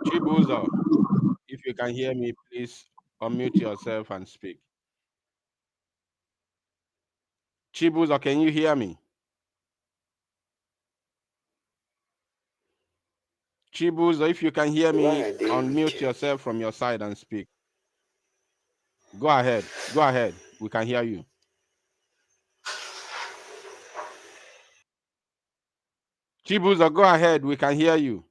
Chibuzo, if you can hear me, please unmute yourself and speak. Chibuzo, can you hear me? Chibuzo, if you can hear me, unmute yourself from your side and speak. Go ahead. Go ahead. We can hear you. Chibuzo, go ahead. We can hear you.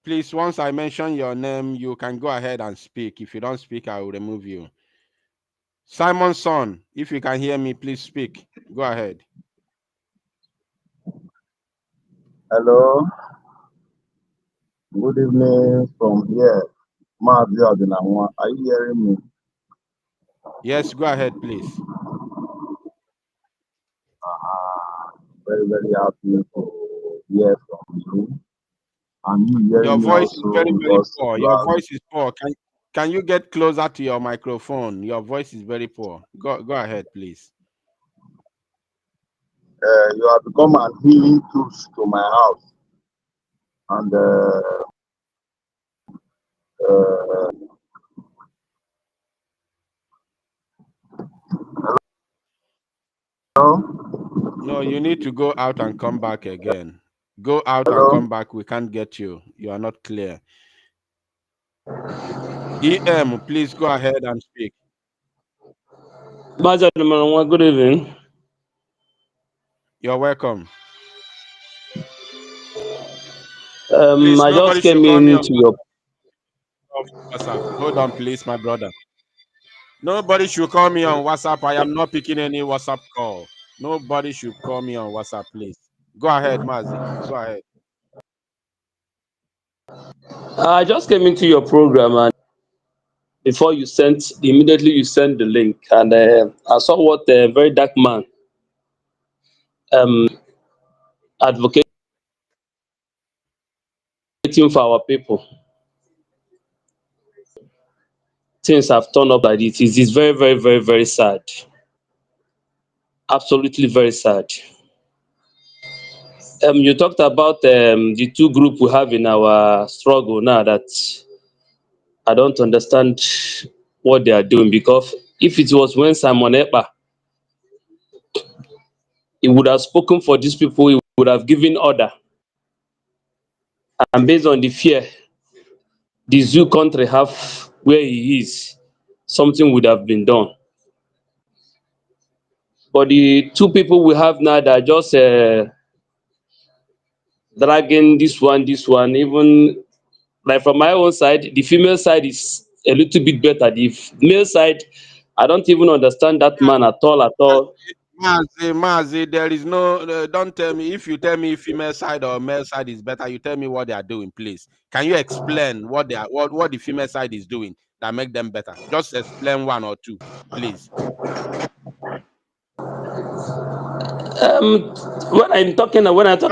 Please, once I mention your name, you can go ahead and speak. If you don't speak, I will remove you. Simonson, if you can hear me, please speak. Go ahead. Hello. Good evening from here. Are you hearing me? Yes, go ahead, please. Very, very happy to hear from you. And you hearing Your voice is also, very, very poor. Your voice is poor. Can you get closer to your microphone? Your voice is very poor. Go ahead, please. You have become an healing tools to my house. And hello? No, you need to go out and come back again. Go out Hello? and come back. We can't get you. You are not clear. EM, please go ahead and speak. Good evening. You're welcome. Please, I just came into your WhatsApp. Hold on, please, my brother. Nobody should call me on WhatsApp. I am not picking any WhatsApp call. Nobody should call me on WhatsApp, please. Go ahead, Mazi. Go ahead. I just came into your program, and before you immediately you sent the link, and I saw what a very dark man advocating for our people. Things have turned up like this. It is very, very, very, very sad. Absolutely very sad. You talked about the two groups we have in our struggle now that I don't understand what they are doing, because if it was when Simon Ekpa, he would have spoken for these people, he would have given order. And based on the fear the zoo country have where he is, something would have been done. But the two people we have now that are just dragging this one, even like from my own side, the female side is a little bit better. The male side, I don't even understand that man at all. Mazi, there is no. Don't tell me. If you tell me female side or male side is better, you tell me what they are doing, please. Can you explain what they are, what the female side is doing that make them better? Just explain one or two, please. When I talk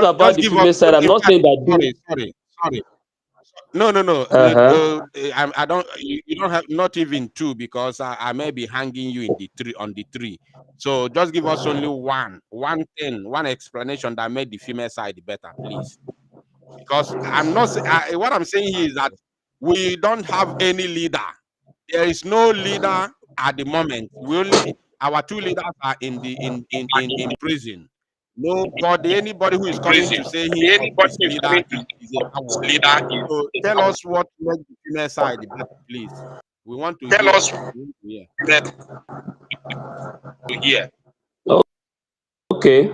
about the female side, I'm not saying that. Sorry. No. I don't. You don't have not even two, because I may be hanging you in the tree on the tree. So just give us only one thing, one explanation that made the female side better, please. Because I'm not. What I'm saying here is that we don't have any leader. There is no leader at the moment. Our two leaders are in prison. Anybody who is coming to say he is leader is a coward. So tell us what makes the female side better, please. We want to hear. Okay.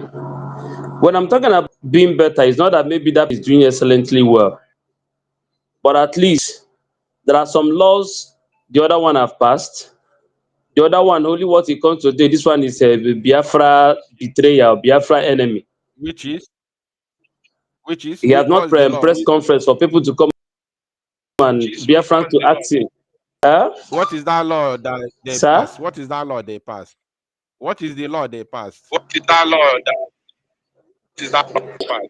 When I'm talking about being better, it's not that maybe that is doing excellently well, but at least there are some laws the other one have passed. The other one, only what it comes today, this one is a Biafra betrayer, Biafra enemy. Which is? He has not press conference for people to come and Biafran to ask him. What is that law that they passed? What is that law they passed? What is the law they passed? What is that law they passed?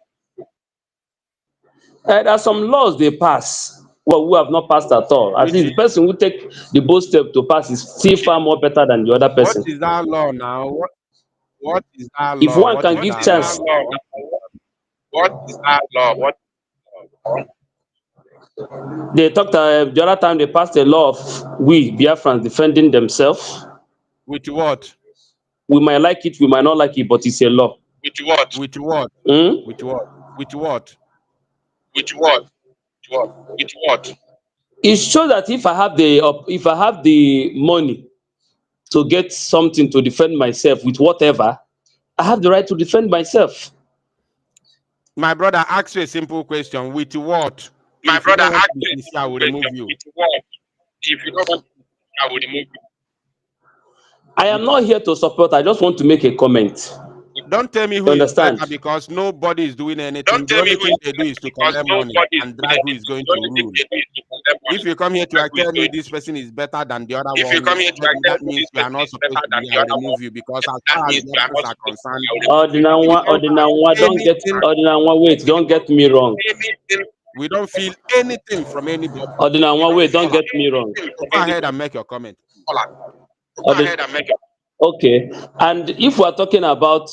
There are some laws they pass, who have not passed at all. At least the person who take the bold step to pass is still far more better than the other person. What is that law now? What is that law? If one can give chance. What is that law? They talked the other time they passed a law of we Biafrans defending themselves. With what? We might like it, we might not like it, but it's a law. With what? With what? With what? With what? With what? With what? It shows that if I have the money to get something to defend myself with whatever, I have the right to defend myself. My brother, ask you a simple question. With what? My brother, ask you a simple question. With what? If you don't want to, I will remove you. I am not here to support. I just want to make a comment. Don't tell me who is better, because nobody is doing anything. Don't tell me who they do is to collect money and drive who is going to rule. If you come here to tell me this person is better than the other one, that means you are not supposed to be. I will remove you, because as far as the others are concerned, don't get me wrong. We don't feel anything from anybody. Don't get me wrong. Go ahead and make your comment. Okay, and if we are talking about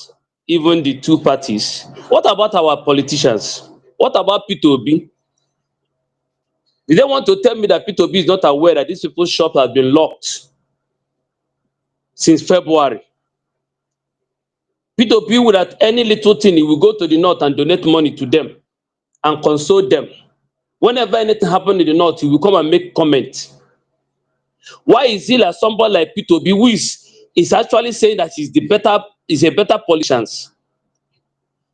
even the two parties, what about our politicians? What about P2B? Did they want to tell me that P2B is not aware that these people's shop has been locked since February? P2B would, at any little thing, he will go to the north and donate money to them and console them. Whenever anything happens in the north, he will come and make comments. Why is he like somebody like P2B, who is actually saying that he's a better politician?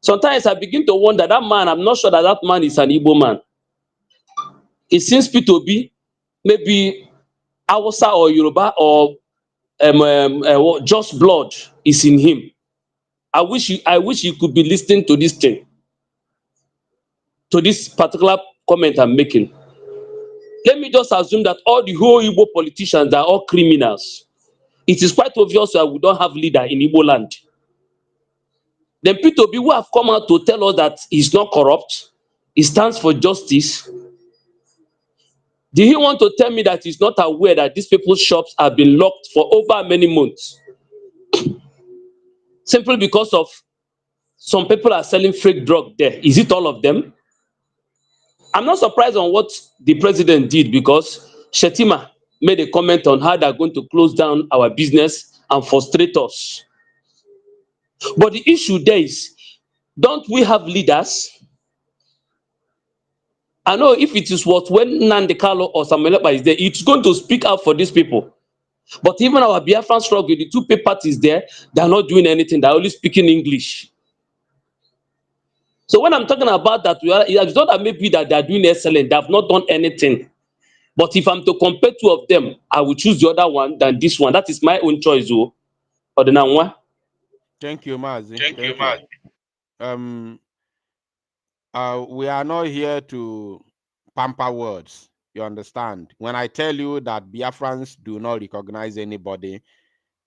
Sometimes I begin to wonder, that man, I'm not sure that man is an Igbo man. It seems P2B, maybe Hausa or Yoruba or just blood is in him. I wish you could be listening to this thing, to this particular comment I'm making. Let me just assume that all the whole Igbo politicians are all criminals. It is quite obvious that we don't have leader in Igbo land. Then P2B, who have come out to tell us that he's not corrupt, he stands for justice. Did he want to tell me that he's not aware that these people's shops have been locked for over many months? Simply because of some people are selling fake drug there. Is it all of them? I'm not surprised on what the president did, because Shetima made a comment on how they're going to close down our business and frustrate us. But the issue there is, don't we have leaders? I know if it is what when Nnamdi Kanu or Samuel Ekpa is there, it's going to speak out for these people. But even our Biafran struggle, the two parties there, they're not doing anything. They're only speaking English. So when I'm talking about that, it's not that maybe that they're doing excellent. They have not done anything. But if I'm to compare two of them, I will choose the other one than this one. That is my own choice. Oh, or the one. Thank you, Mazi. Thank you, Mazi. We are not here to pamper words. You understand? When I tell you that Biafrans do not recognize anybody,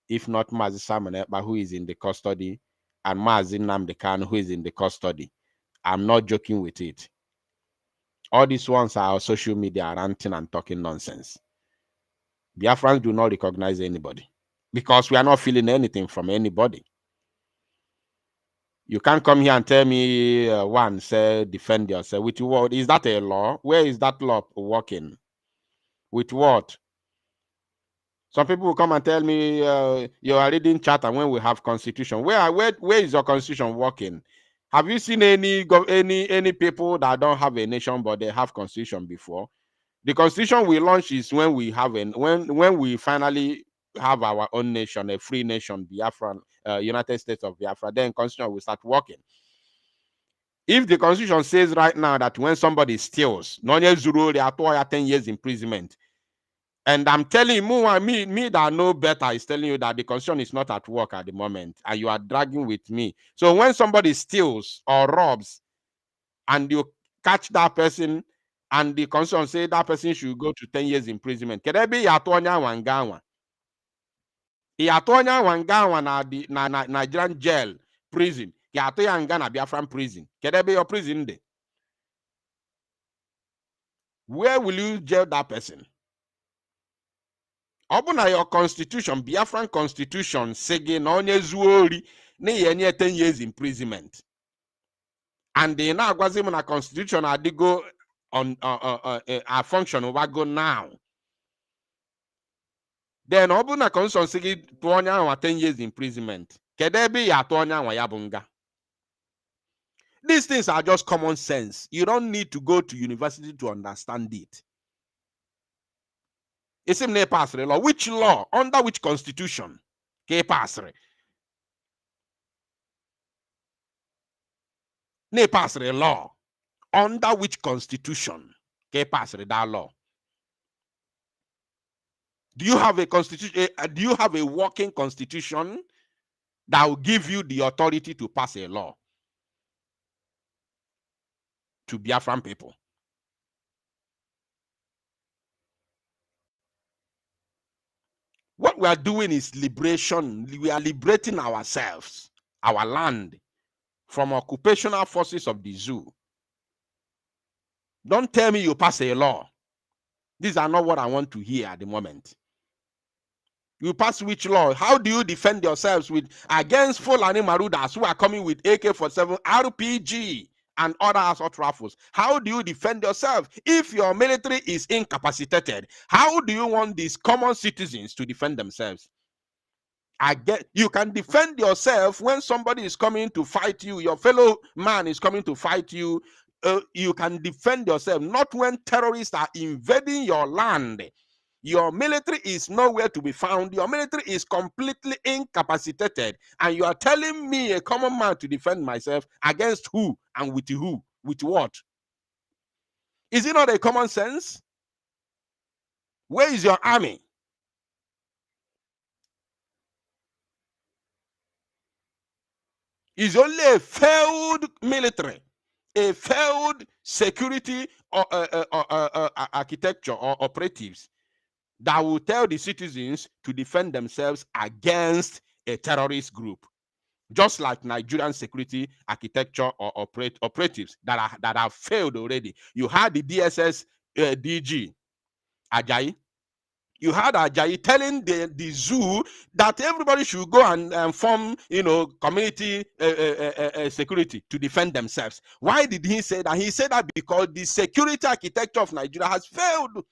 if not Mazi Simon Ekpa, who is in the custody, and Mazi Nnamdi Kanu, who is in the custody, I'm not joking with it. All these ones are social media ranting and talking nonsense. Biafrans do not recognize anybody because we are not feeling anything from anybody. You can't come here and tell me one, say, defend yourself. With what? Is that a law? Where is that law working? With what? Some people will come and tell me you are reading charter when we have constitution. Where is your constitution working? Have you seen any people that don't have a nation but they have constitution before? The constitution we launch is when we have when we finally have our own nation, a free nation, Biafra, United States of Biafra. Then constitution will start working. If the constitution says right now that when somebody steals, they are 10 years imprisonment. And I'm telling you, me that know better is telling you that the constitution is not at work at the moment, and you are dragging with me. So when somebody steals or robs, and you catch that person, and the constitution say that person should go to 10 years imprisonment, can there be Yatonya Wangawa? Yatonya Wangawa na Nigerian jail prison. Yatoya Ngana Biafran prison. Can there be your prison there? Where will you jail that person? Open your constitution, Biafran constitution, sege na onye zuori na yenye 10 years imprisonment. And they now agwazim na constitution adigo on a function over go now. Then open a constitution sege tuonya wa 10 years imprisonment. Kedebe ya tuonya wa yabunga. These things are just common sense. You don't need to go to university to understand it. It's in the pass law. Which law? Under which constitution? Ne pass the law. Under which constitution? Pass that law. Do you have a constitution? Do you have a working constitution that will give you the authority to pass a law to Biafran people? What we are doing is liberation. We are liberating ourselves, our land, from occupational forces of the zoo. Don't tell me you pass a law. These are not what I want to hear at the moment. You pass which law? How do you defend yourselves against Fulani Marudas who are coming with AK-47, RPG, and other assault rifles? How do you defend yourself if your military is incapacitated? How do you want these common citizens to defend themselves? You can defend yourself when somebody is coming to fight you, your fellow man is coming to fight you. You can defend yourself, not when terrorists are invading your land. Your military is nowhere to be found. Your military is completely incapacitated. And you are telling me, a common man, to defend myself against who and with who? With what? Is it not a common sense? Where is your army? It's only a failed military, a failed security or architecture or operatives that will tell the citizens to defend themselves against a terrorist group. just like Nigerian security architecture or operatives that have failed already. You had the DSS DG Ajayi. You had Ajayi telling the zoo that everybody should go and form, community security to defend themselves. Why did he say that? He said that because the security architecture of Nigeria has failed.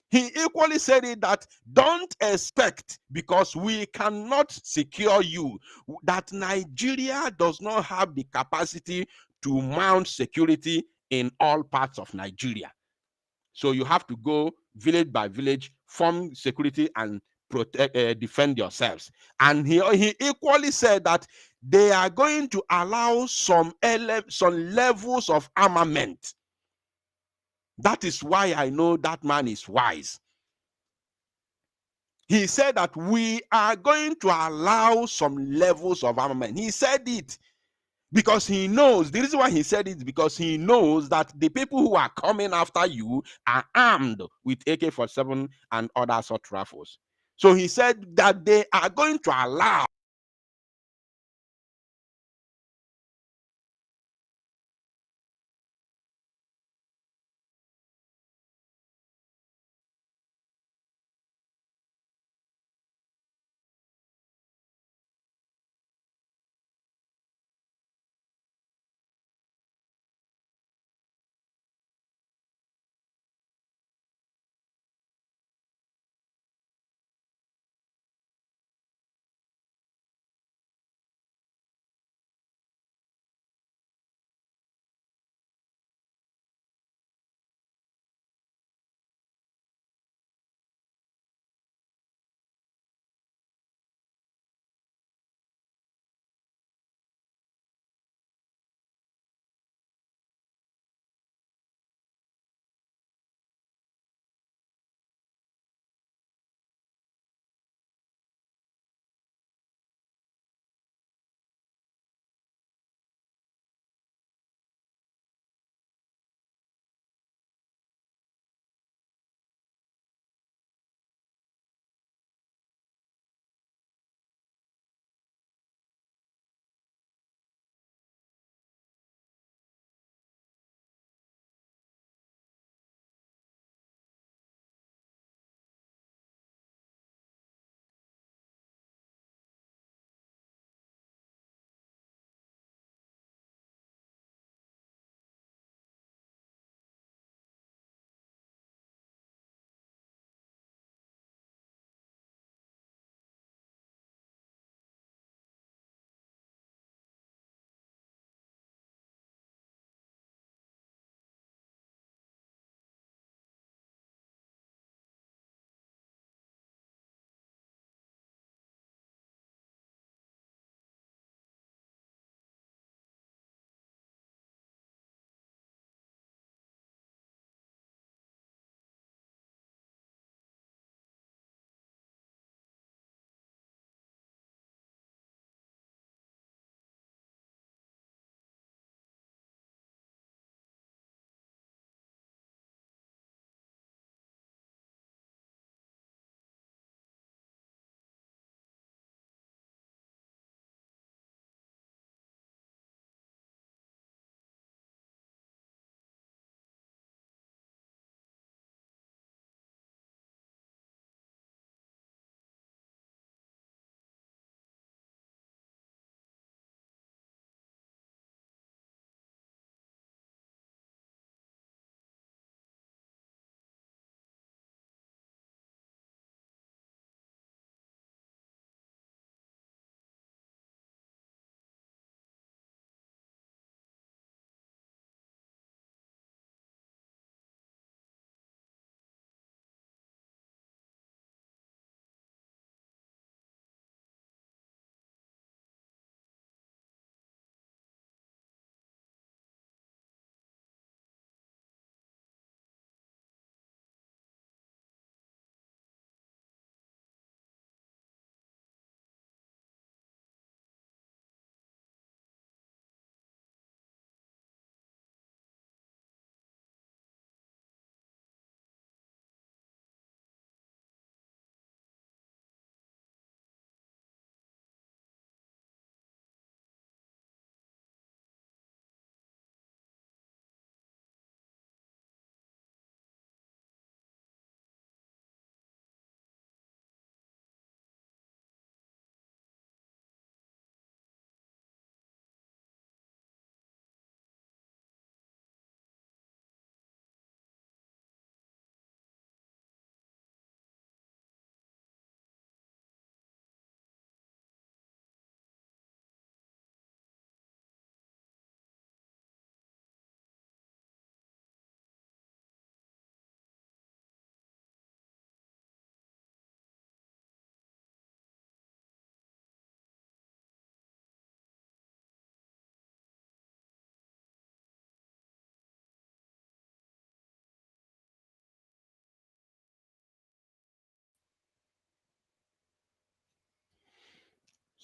He equally said it that don't expect, because we cannot secure you, that Nigeria does not have the capacity to mount security in all parts of Nigeria. So you have to go village by village, form security and protect, defend yourselves. And he equally said that they are going to allow some levels of armament. That is why I know that man is wise. He said that we are going to allow some levels of armament. He said it because he knows, the reason why he said it is because he knows that the people who are coming after you are armed with AK-47 and other assault rifles. So he said that they are going to allow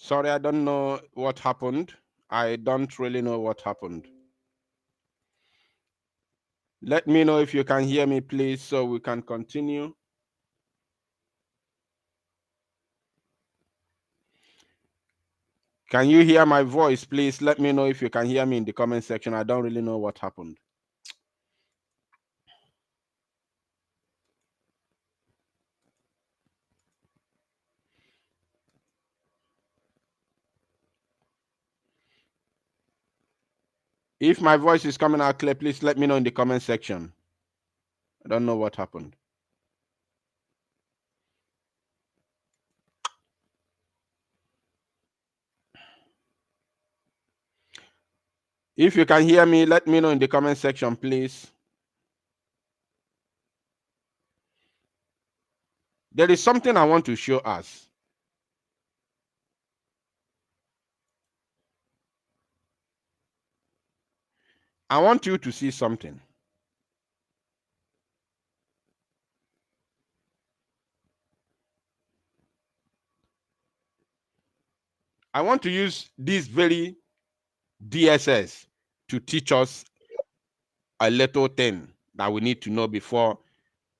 Sorry, I don't know what happened. I don't really know what happened. Let me know if you can hear me, please, so we can continue. Can you hear my voice, please? Let me know if you can hear me in the comment section. I don't really know what happened. If my voice is coming out clear, please let me know in the comment section. I don't know what happened. If you can hear me, let me know in the comment section, please. There is something I want to show us. I want you to see something. I want to use this very DSS to teach us a little thing that we need to know before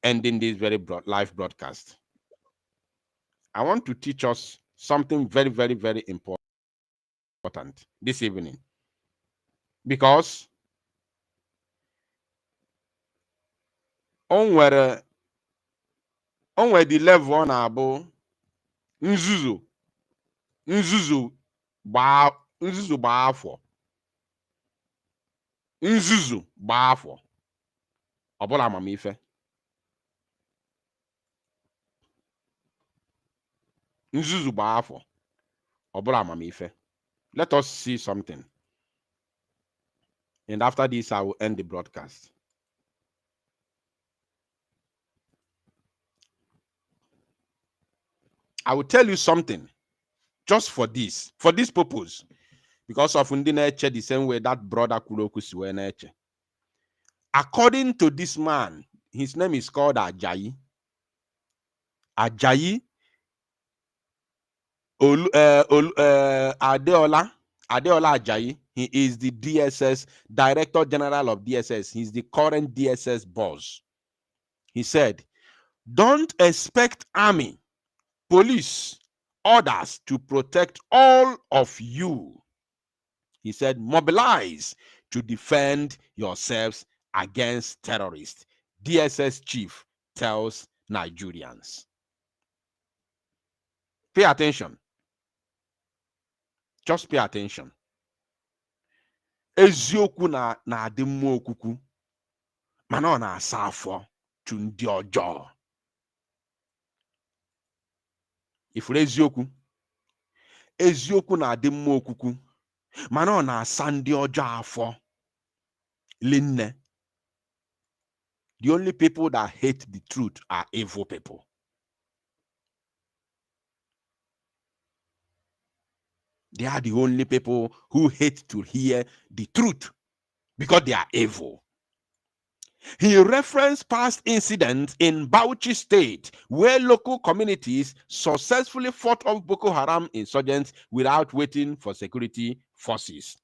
ending this very live broadcast. I want to teach us something very, very, very important this evening. Because on where the level on abo nzuzu gbaa afọ nzuzu gbaa afọ ọ bụla amamife nzuzu gbaa afọ ọ bụla amamife. Let us see something, and after this I will end the broadcast. I will tell you something just for this purpose, because of ndị na-eche the same way that brother Kuroku si wee na-eche. According to this man, his name is called Ajayi Adeola Ajayi. He is the DSS Director General of DSS. He's the current DSS boss. He said, "Don't expect army, police, others to protect all of you." He said, "Mobilize to defend yourselves against terrorists." DSS chief tells Nigerians. Pay attention. Just pay attention. Eziokwu na-adị mma okwukwu, mana ọ na-asa afọ tu ndị ọjọọ. Ifuru eziokwu na-adị mma okwukwu, mana ọ na-asa ndị ọjọọ afọ linne. The only people that hate the truth are evil people. They are the only people who hate to hear the truth because they are evil. He referenced past incidents in Bauchi State where local communities successfully fought off Boko Haram insurgents without waiting for security forces.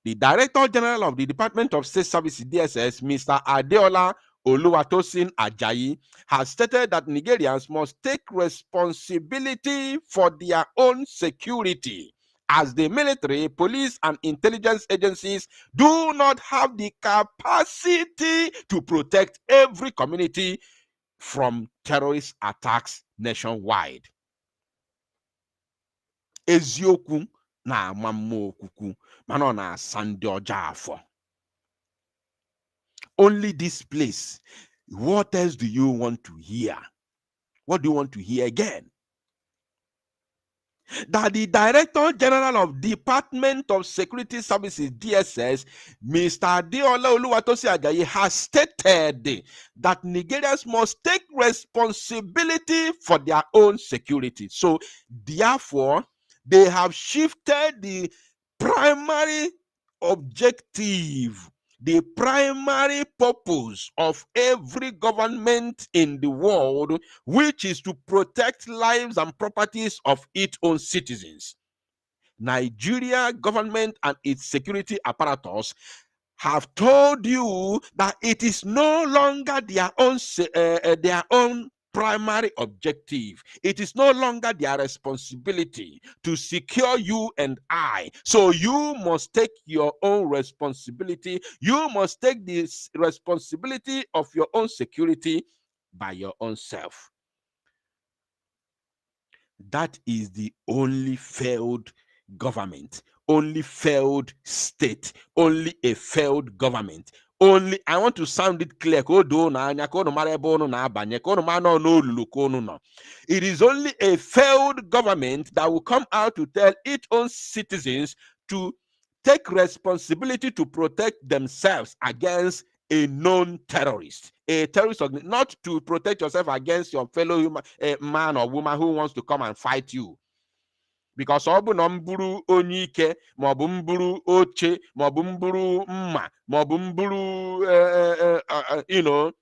The Director General of the Department of State Services, DSS, Mr. Adeola Oluwatosin Ajayi, has stated that Nigerians must take responsibility for their own security, as the military, police, and intelligence agencies do not have the capacity to protect every community from terrorist attacks nationwide. Eziokwu na-ama mma okwukwu, mana ọ na-asa ndị ọjọọ afọ. Only this place. What else do you want to hear? What do you want to hear again? That the Director General of Department of Security Services, DSS, Mr. Adeola Oluwatosin Ajayi, has stated that Nigerians must take responsibility for their own security. So, therefore, they have shifted the primary objective, the primary purpose of every government in the world, which is to protect lives and properties of its own citizens. Nigeria government and its security apparatus have told you that it is no longer their own primary objective. It is no longer their responsibility to secure you and I. So you must take your own responsibility. You must take this responsibility of your own security by your own self. That is the only failed government, only failed state, only a failed government. Only, I want to sound it clear. It is only a failed government that will come out to tell its own citizens to take responsibility to protect themselves against a known terrorist, a terrorist, not to protect yourself against your fellow human, man or woman who wants to come and fight you. Because obu no mburu onye ike, maọbụ mburu oche, maọbụ mburu mma, maọbụ mburu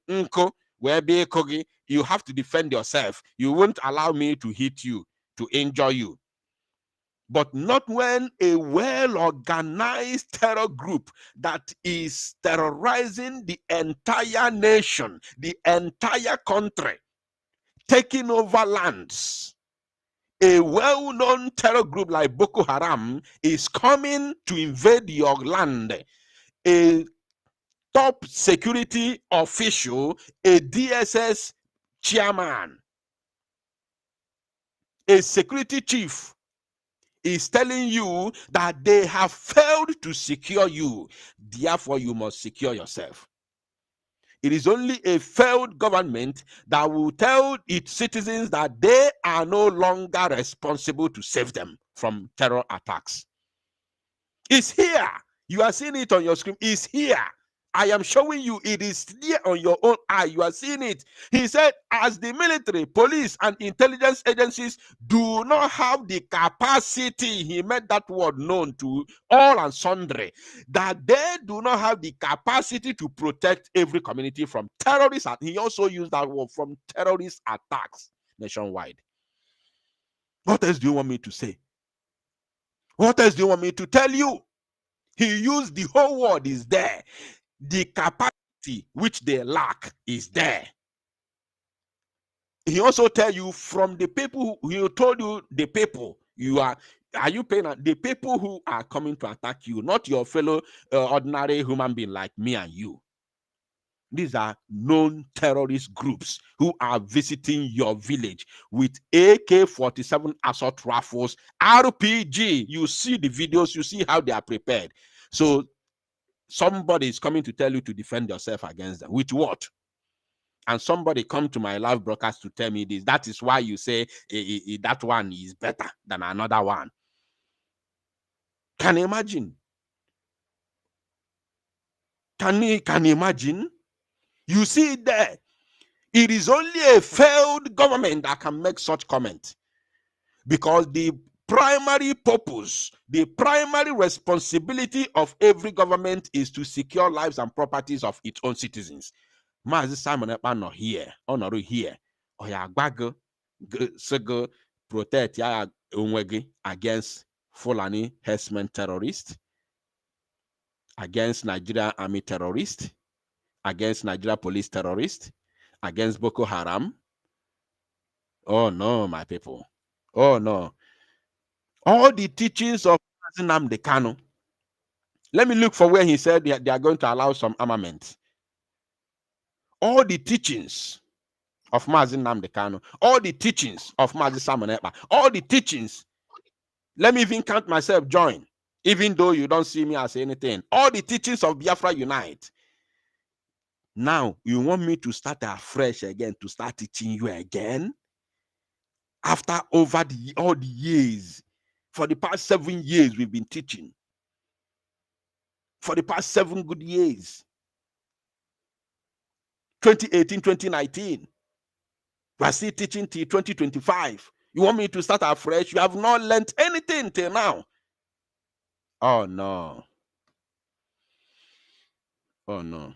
nkụ wee bịa ịkụ gị, you have to defend yourself. You won't allow me to hit you, to injure you. But not when a well-organized terror group that is terrorizing the entire nation, the entire country, taking over lands. A well-known terror group like Boko Haram is coming to invade your land. A top security official, a DSS chairman, a security chief, is telling you that they have failed to secure you. Therefore, you must secure yourself. It is only a failed government that will tell its citizens that they are no longer responsible to save them from terror attacks. It's here. You are seeing it on your screen. It's here. I am showing you, it is here on your own eye. You are seeing it. He said, as the military, police, and intelligence agencies do not have the capacity, he made that word known to all and sundry, that they do not have the capacity to protect every community from terrorists. He also used that word, from terrorist attacks nationwide. What else do you want me to say? What else do you want me to tell you? He used the whole word is there. The capacity which they lack is there. He also tell you from the people who told you the people you are you paying the people who are coming to attack you, not your fellow ordinary human being like me and you. These are known terrorist groups who are visiting your village with AK-47 assault rifles, RPG. You see the videos, you see how they are prepared. So somebody is coming to tell you to defend yourself against them. With what? And somebody come to my live broadcast to tell me this. That is why you say that one is better than another one. Can you imagine? Can you imagine? You see it there. It is only a failed government that can make such comment. Because the primary purpose, the primary responsibility of every government is to secure lives and properties of its own citizens. Mazi Simon Ekpa here, honor here. Oya gbago sego protect ya onwegi against Fulani herdsmen terrorists, against Nigeria army terrorists, against Nigeria police terrorists, against Boko Haram. Oh no, my people. Oh no. All the teachings of Nnamdi Kanu. Let me look for where he said they are going to allow some armament. All the teachings of Mazi Nnamdi Kanu, all the teachings of Mazi Simon Ekpa, all the teachings. Let me even count myself join, even though you don't see me as anything. All the teachings of Biafra Unite. Now, you want me to start afresh again, to start teaching you again? After over all the years, for the past 7 years, we've been teaching. For the past 7 good years. 2018, 2019. We are still teaching till 2025. You want me to start afresh? You have not learned anything till now. Oh, no. Oh, no.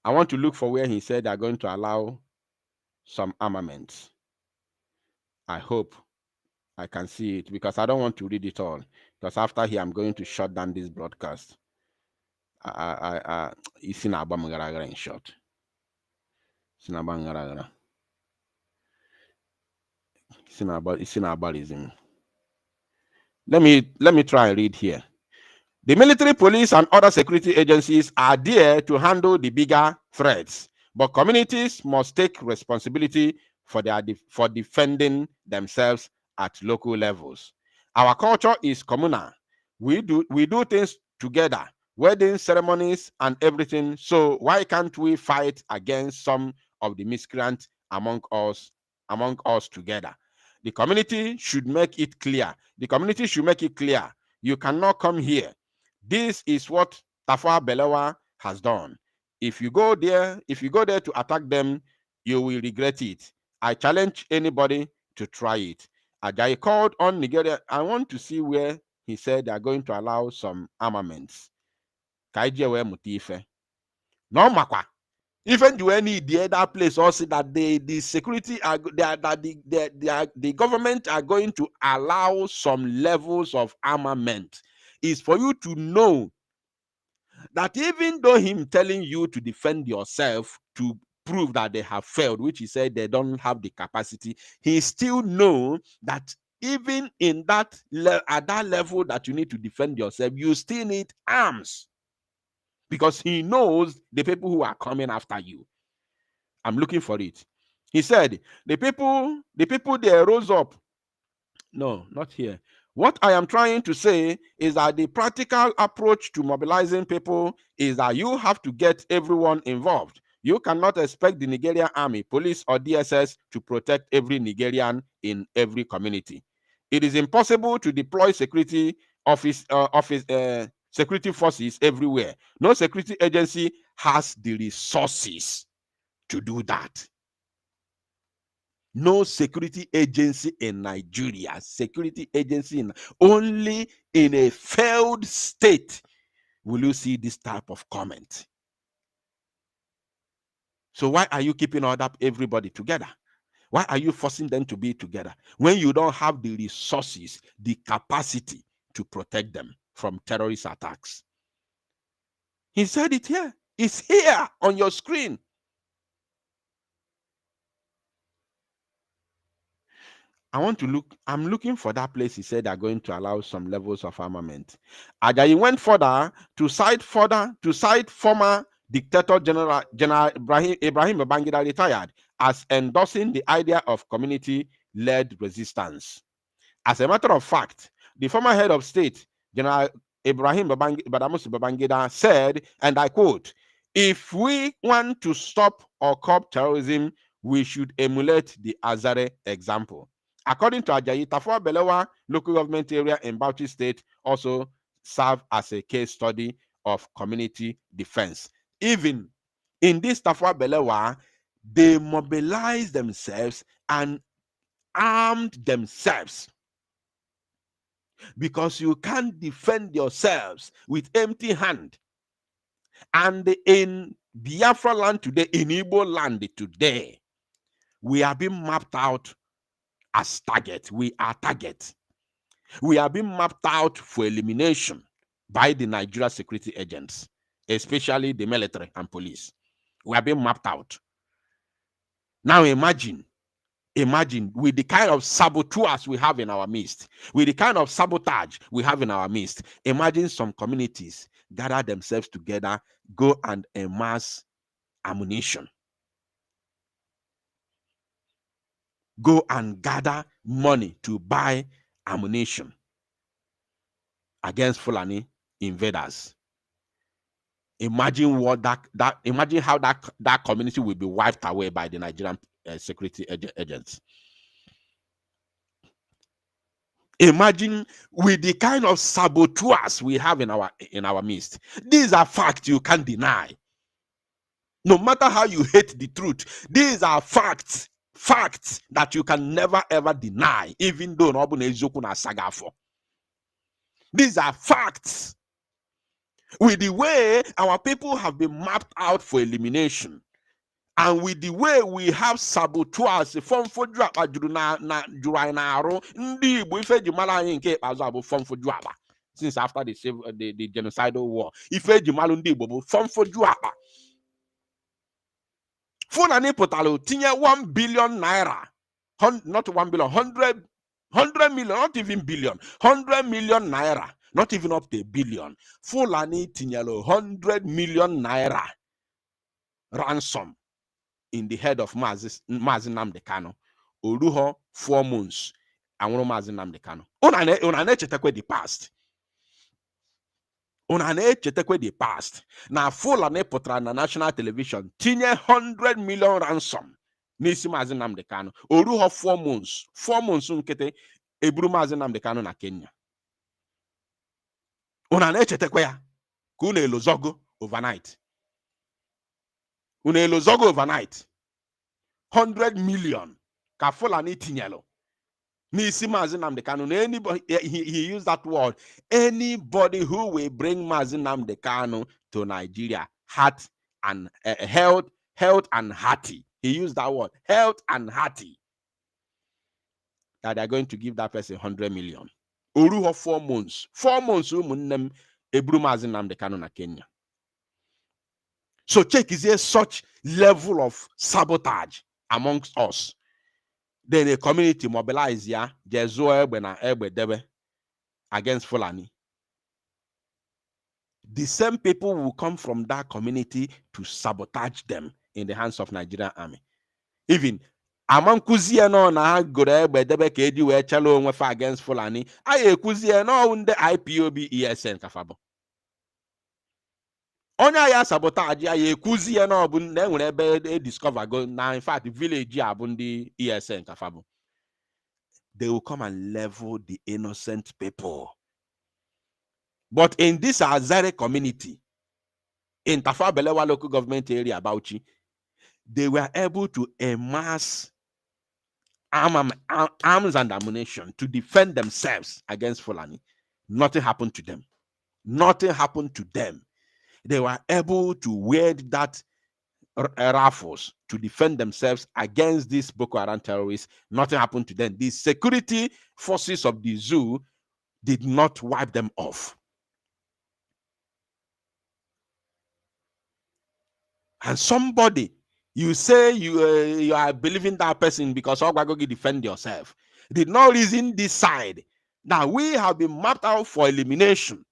I want to look for where he said they're going to allow some armaments. I hope I can see it because I don't want to read it all. Because after here, I'm going to shut down this broadcast. It's in Abamagara in short. It's in Abamagara. It's in Abarism. Let me try and read here. The military, police, and other security agencies are there to handle the bigger threats, but communities must take responsibility for defending themselves at local levels. Our culture is communal. We do things together, wedding ceremonies and everything. So why can't we fight against some of the miscreants among us together? The community should make it clear. You cannot come here. This is what Tafawa Balewa has done. If you go there to attack them, you will regret it. I challenge anybody to try it. Ajayi called on Nigeria. I want to see where he said they are going to allow some armaments. Kaijewe Mutife. No makwa. Even do any the other place also that the security are the government are going to allow some levels of armament. Is for you to know that even though him telling you to defend yourself to prove that they have failed, which he said they don't have the capacity, he still know that even in that at that level that you need to defend yourself, you still need arms, because he knows the people who are coming after you. I'm looking for it. He said the people there rose up. No, not here. What I am trying to say is that the practical approach to mobilizing people is that you have to get everyone involved. You cannot expect the Nigerian army, police, or DSS to protect every Nigerian in every community. It is impossible to deploy security security forces everywhere. No security agency has the resources to do that. No security agency in Nigeria, only in a failed state will you see this type of comment. So why are you keeping everybody together? Why are you forcing them to be together when you don't have the resources, the capacity to protect them from terrorist attacks? He said it here. It's here on your screen. I'm looking for that place. He said they're going to allow some levels of armament. Ajayi went further to cite former dictator General Ibrahim Babangida retired as endorsing the idea of community-led resistance. As a matter of fact, the former head of state, General Ibrahim Babangida, said, and I quote, "If we want to stop or curb terrorism, we should emulate the Azare example." According to Ajayi, Tafawa Balewa local government area in Bauchi State also serve as a case study of community defense. Even in this Tafawa Balewa, they mobilized themselves and armed themselves, because you can't defend yourselves with empty hand. And in Biafra land today, in Igbo land today, we are being mapped out as target. We are target. We are being mapped out for elimination by the Nigeria security agents, especially the military and police. We are being mapped out. Now imagine with the kind of saboteurs we have in our midst, with the kind of sabotage we have in our midst, imagine some communities gather themselves together, go and amass ammunition, go and gather money to buy ammunition against Fulani invaders. Imagine what imagine how that community will be wiped away by the Nigerian security agents. Imagine with the kind of saboteurs we have in our midst. These are facts you can't deny. No matter how you hate the truth, these are facts that you can never ever deny, even though these are facts. With the way our people have been mapped out for elimination, And with the way we have saboteurs, form for drop, Jurunairo, ndi Igbo ife jimala anyị nke ikpeazụ bụ form for drop. Since after the genocidal war, ife jimalu ndi Igbo bụ form for drop. Fulani Potalo tinye 1 billion naira, not 1 billion, 100 million, not even billion, 100 million naira, not even up to a billion. Fulani tinyelo 100 million naira ransom in the head of Mazi Nnamdi Kanu. Oruho 4 months. Anwuru Mazi Nnamdi Kanu. Una chetekwe the past. Una chetekwe the past. Na Fulani potra na national television tinye 100 million ransom. Nisi Mazi Nnamdi Kanu. Oruho 4 months. 4 months nkete eburu Mazi Nnamdi Kanu na Kenya. Una chetekwe ya. Kuna elozogo overnight. Una elozogo overnight. 100 million. Ka Fulani tinyelo. Nisi Mazi Nnamdi Kanu. Anybody, he used that word. Anybody who will bring Mazi Nnamdi Kanu to Nigeria, heart and health and hearty. He used that word, health and hearty. That they are going to give that person 100 million. Oruho 4 months. 4 months umunnem ebru Mazi Nnamdi Kanu na Kenya. So check, is there such level of sabotage amongst us? Then the community mobilize ya jezo egbe na egbe debe against Fulani. The same people will come from that community to sabotage them in the hands of Nigerian army. Even amankuzie no na gore egbe debe ka eji we chalo onwe fa against Fulani. Aye kuzie no unde IPOB ESN kafabo. Onya ya sabotage ya ekuzie no bu na enwere ebe discover go na in fact village ya bu ndi ESN kafabo. They will come and level the innocent people. But in this Azare community, in Tafa Belewa local government area, Bauchi, they were able to amass arms and ammunition to defend themselves against Fulani. Nothing happened to them. Nothing happened to them. They were able to wield that rifles to defend themselves against these Boko Haram terrorists. Nothing happened to them. The security forces of the zoo did not wipe them off. And somebody, you say you are believing that person because Ogwagogi defend yourself. Did not reason this side. Now we have been mapped out for elimination.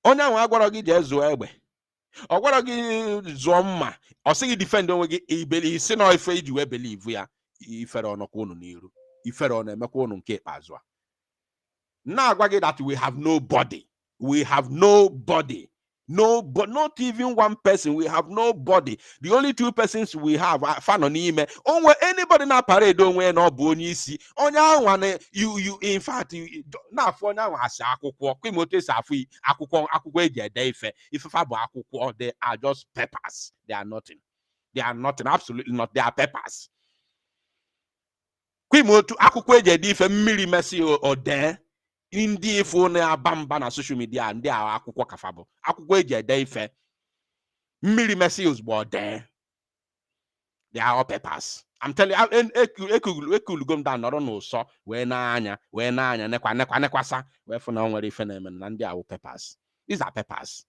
Onya Ogwagogi jezu egbe. Ogwagogi zomma. Osigi defend onwegi ibeli si no ife iji we believe ya ifere onokwo unu niru. Ifere ona emekwa unu nke ikpeazụ. Now Ogwagi that we have nobody. We have nobody. No, but not even one person. We have nobody. The only 2 persons we have are Fanonime. Onwe anybody na parade don't wear no bonisi. Onya one you in fact na for now as akwukwo. Kwimote safi akwukwo eje dey ife. If fabo akwukwo, they are just peppers. They are nothing. They are nothing. Absolutely not. They are peppers. Kwimote akwukwo eje dey ife mmiri mesi o there. Indi phone abamba na social media and they are akwukwo kafabo. Akwukwo eje dey ife. Mmiri messages board there. They are all peppers. I'm telling you, ekulu go down no so we na anya nekwasa we for na nwere ife na eme na ndị are peppers. These are peppers.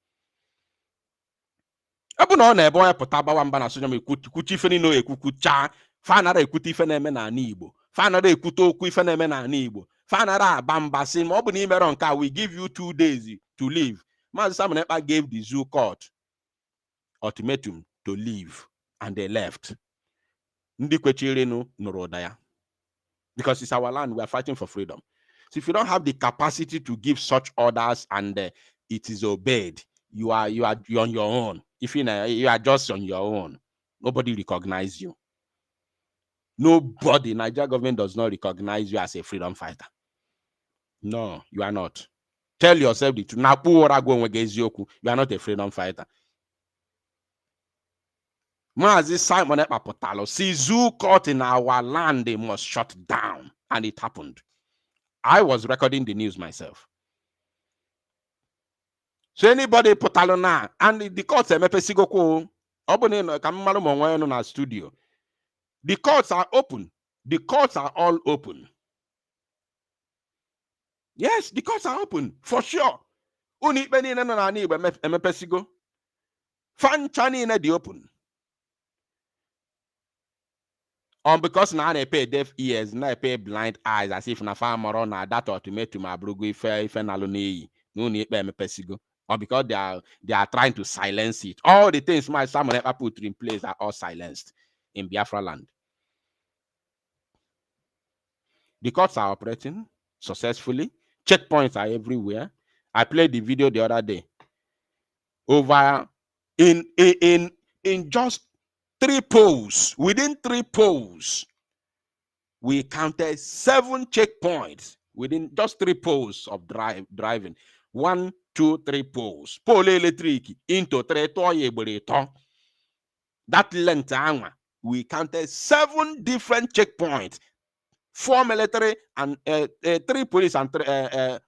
Ebu na na ebe onye pụta gbawa mba na social media kwuchi ife ni no ekwucha fa na ekwuta ife na eme na ani Igbo. Fa na ekwuta okwu ife na eme na ani Igbo. Fanara Bambasi, Mobuni Meronka, we give you 2 days to leave. Mazi Simon Ekpa gave the zoo court ultimatum to leave, and they left. Because it's our land, we are fighting for freedom. So if you don't have the capacity to give such orders and it is obeyed, you're on your own. If you are just on your own, nobody recognizes you. Nobody, Nigeria government does not recognize you as a freedom fighter. No, you are not. Tell yourself the truth. You are not a freedom fighter. Mazi Simon Ekpa Potalo, see zoo court in our land, they must shut down. And it happened. I was recording the news myself. So anybody Potalo now, and the court say, Mepe Sigoko, studio. The courts are open. The courts are all open. Yes, the courts are open for sure. Uni beni na na ni emepesigo. Fan chani na the open. Because now they pay deaf ears, now they pay blind eyes, as if na farmer na that ultimatum abrugu ife naloni no ni emepesigo. Or because they are trying to silence it. All the things my someone ever put in place are all silenced in Biafra land. The courts are operating successfully. Checkpoints are everywhere. I played the video the other day. Over in just 3 polls, within 3 polls, we counted 7 checkpoints within just 3 polls of driving. 1, 2, 3 polls. Pole electric into 3 toy. That length, we counted 7 different checkpoints. 4 military and 3 police and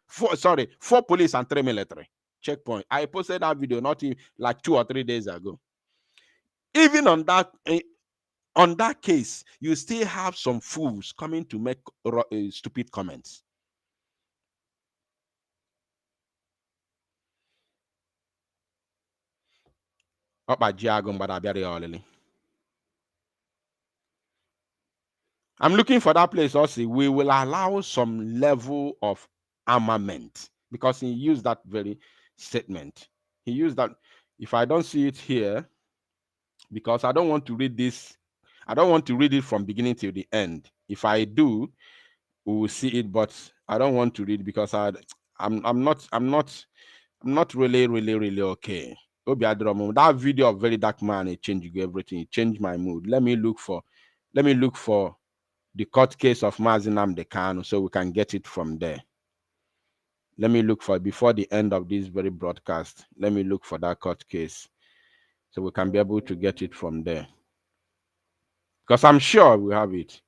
4 police and 3 military checkpoint. I posted that video not even like 2 or 3 days ago. Even on that case, you still have some fools coming to make stupid comments. I'm looking for that place also. We will allow some level of armament because he used that very statement. He used that. If I don't see it here, because I don't want to read this, I don't want to read it from beginning till the end. If I do, we will see it, but I don't want to read because I'm not really okay. That video of Very Dark Man, it changed everything. It changed my mood. Let me look for the court case of Mazinam Kanu so we can get it from there. Let me look for before the end of this very broadcast. Let me look for that court case so we can be able to get it from there. Because I'm sure we have it.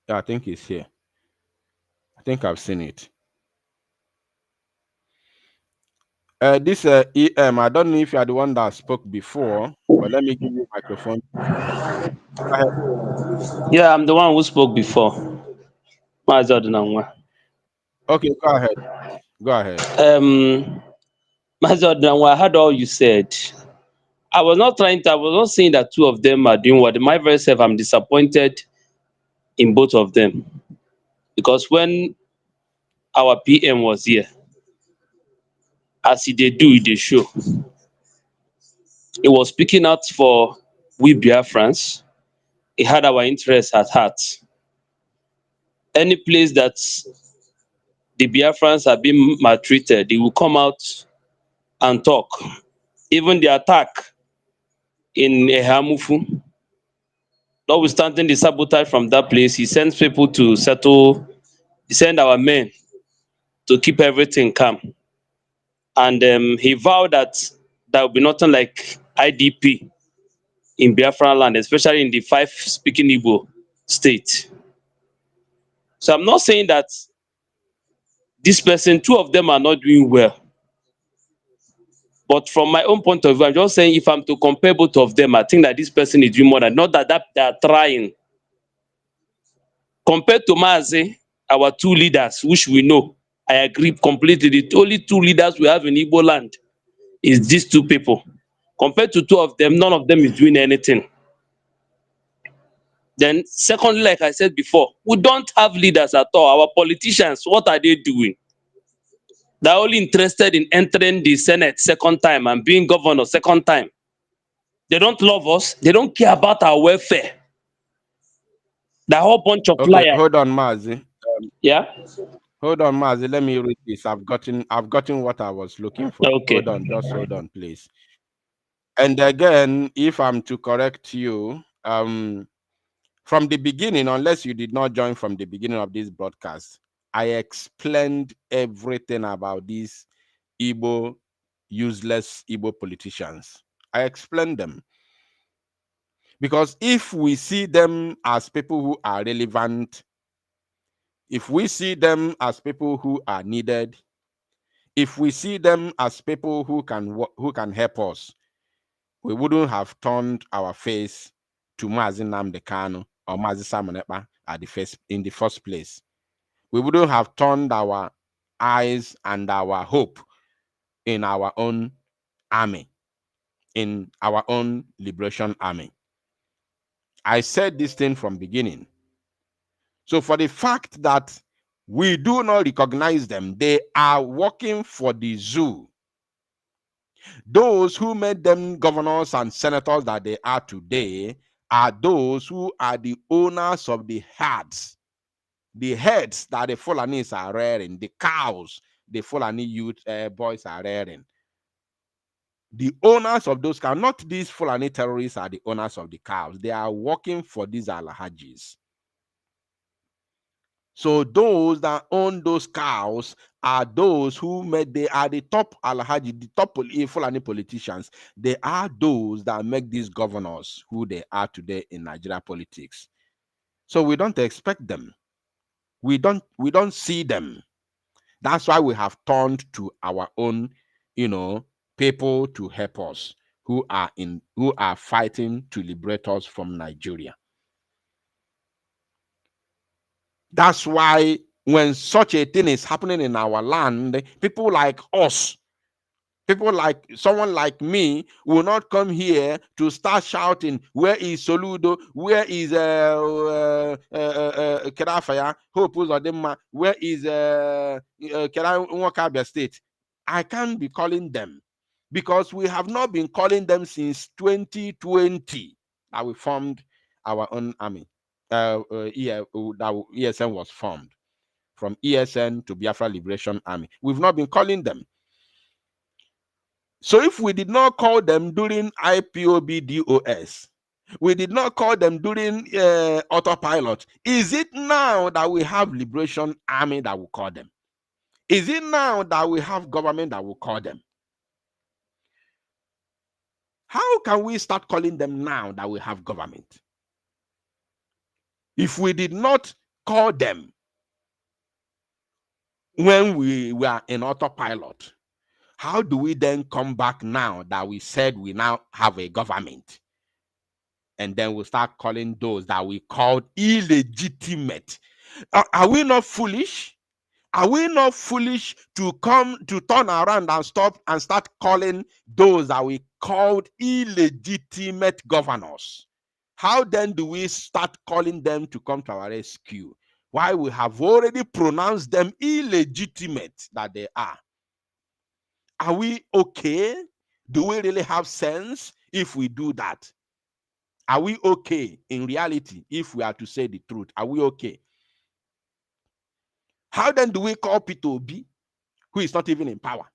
Yeah, I think it's here. I think I've seen it. This EM, I don't know if you are the one that spoke before, but let me give you a microphone. Go ahead. Yeah, I'm the one who spoke before. Okay, go ahead. Go ahead. I heard all you said. I was not saying that 2 of them are doing what. My very self, I'm disappointed in both of them. Because when our PM was here, as he they do, they show. He was speaking out for we Biafrans. He had our interests at heart. Any place that the Biafrans are being maltreated, he will come out and talk. Even the attack in Ehamufu, notwithstanding the sabotage from that place, he sends people to settle, he sent our men to keep everything calm. And he vowed that there will be nothing like IDP in Biafra land, especially in the 5 speaking Igbo states. So I'm not saying that this person, 2 of them are not doing well. But from my own point of view, I'm just saying if I'm to compare both of them, I think that this person is doing more than, not that they are trying. Compared to Mazi, our 2 leaders, which we know, I agree completely. The only 2 leaders we have in Igbo land is these 2 people. Compared to 2 of them, none of them is doing anything. Then secondly, like I said before, we don't have leaders at all. Our politicians, what are they doing? They're only interested in entering the Senate 2nd time and being governor 2nd time. They don't love us. They don't care about our welfare. The whole bunch of Okay, liars. hold on, Mazi. Yeah. Hold on, Mazi. Let me read this. I've gotten what I was looking for. Okay. Hold on, just hold on, please. And again, if I'm to correct you, from the beginning, unless you did not join from the beginning of this broadcast, I explained everything about these useless Igbo politicians. I explained them. Because if we see them as people who are relevant, if we see them as people who are needed, If we see them as people who can help us, we wouldn't have turned our face to Mazi Nnamdi Kanu or Mazi Simon Ekpa in the first place. We wouldn't have turned our eyes and our hope in our own army, in our own liberation army. I said this thing from beginning. So for the fact that we do not recognize them, they are working for the zoo. Those who made them governors and senators that they are today are those who are the owners of the herds. The heads that the Fulanis are rearing, the cows the Fulani youth boys are rearing. The owners of those cows, not these Fulani terrorists, are the owners of the cows. They are working for these Alhajis. So those that own those cows are those who they are the top Alhaji, the top Fulani politicians. They are those that make these governors who they are today in Nigeria politics. So we don't expect them. We don't see them. That's why we have turned to our own, people to help us who are fighting to liberate us from Nigeria. That's why when such a thing is happening in our land, people like us, people like someone like me, will not come here to start shouting, where is Soludo? Where is Kerafaya? Hope Uzodinma? Where is Nwakabia State? I can't be calling them because we have not been calling them since 2020 that we formed our own army. That ESN was formed. From ESN to Biafra Liberation Army. We've not been calling them. So if we did not call them during IPOB DOS, we did not call them during autopilot, is it now that we have Liberation Army that will call them? Is it now that we have government that will call them? How can we start calling them now that we have government? If we did not call them when we were in autopilot, how do we then come back now that we said we now have a government? And then we'll start calling those that we called illegitimate. Are we not foolish? Are we not foolish to turn around and start calling those that we called illegitimate governors? How then do we start calling them to come to our rescue? Why we have already pronounced them illegitimate that they are. Are we okay? Do we really have sense if we do that? Are we okay in reality if we are to say the truth? Are we okay? How then do we call Peter Obi, who is not even in power,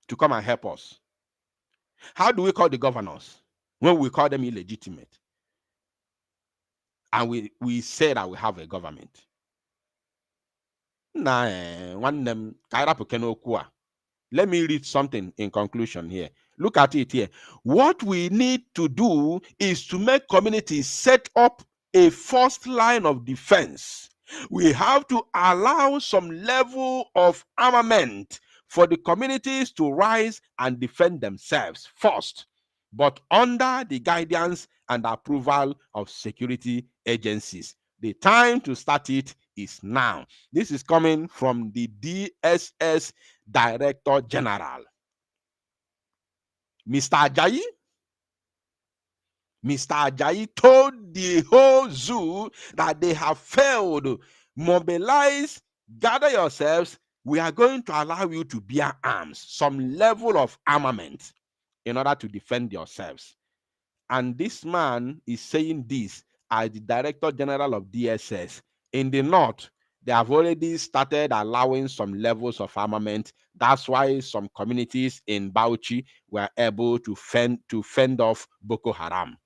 to come and help us? How do we call the governors when we call them illegitimate? And we say that we have a government. Let me read something in conclusion here. Look at it here. What we need to do is to make communities set up a first line of defense. We have to allow some level of armament for the communities to rise and defend themselves first, but under the guidance and approval of security agencies. The time to start it is now. This is coming from the DSS Director General, Mr. Ajayi. Mr. Ajayi told the whole zoo that they have failed. Mobilize, gather yourselves. We are going to allow you to bear arms, some level of armament, in order to defend yourselves. And this man is saying this as the Director General of DSS. In the north, they have already started allowing some levels of armament. That's why some communities in Bauchi were able to fend off Boko Haram.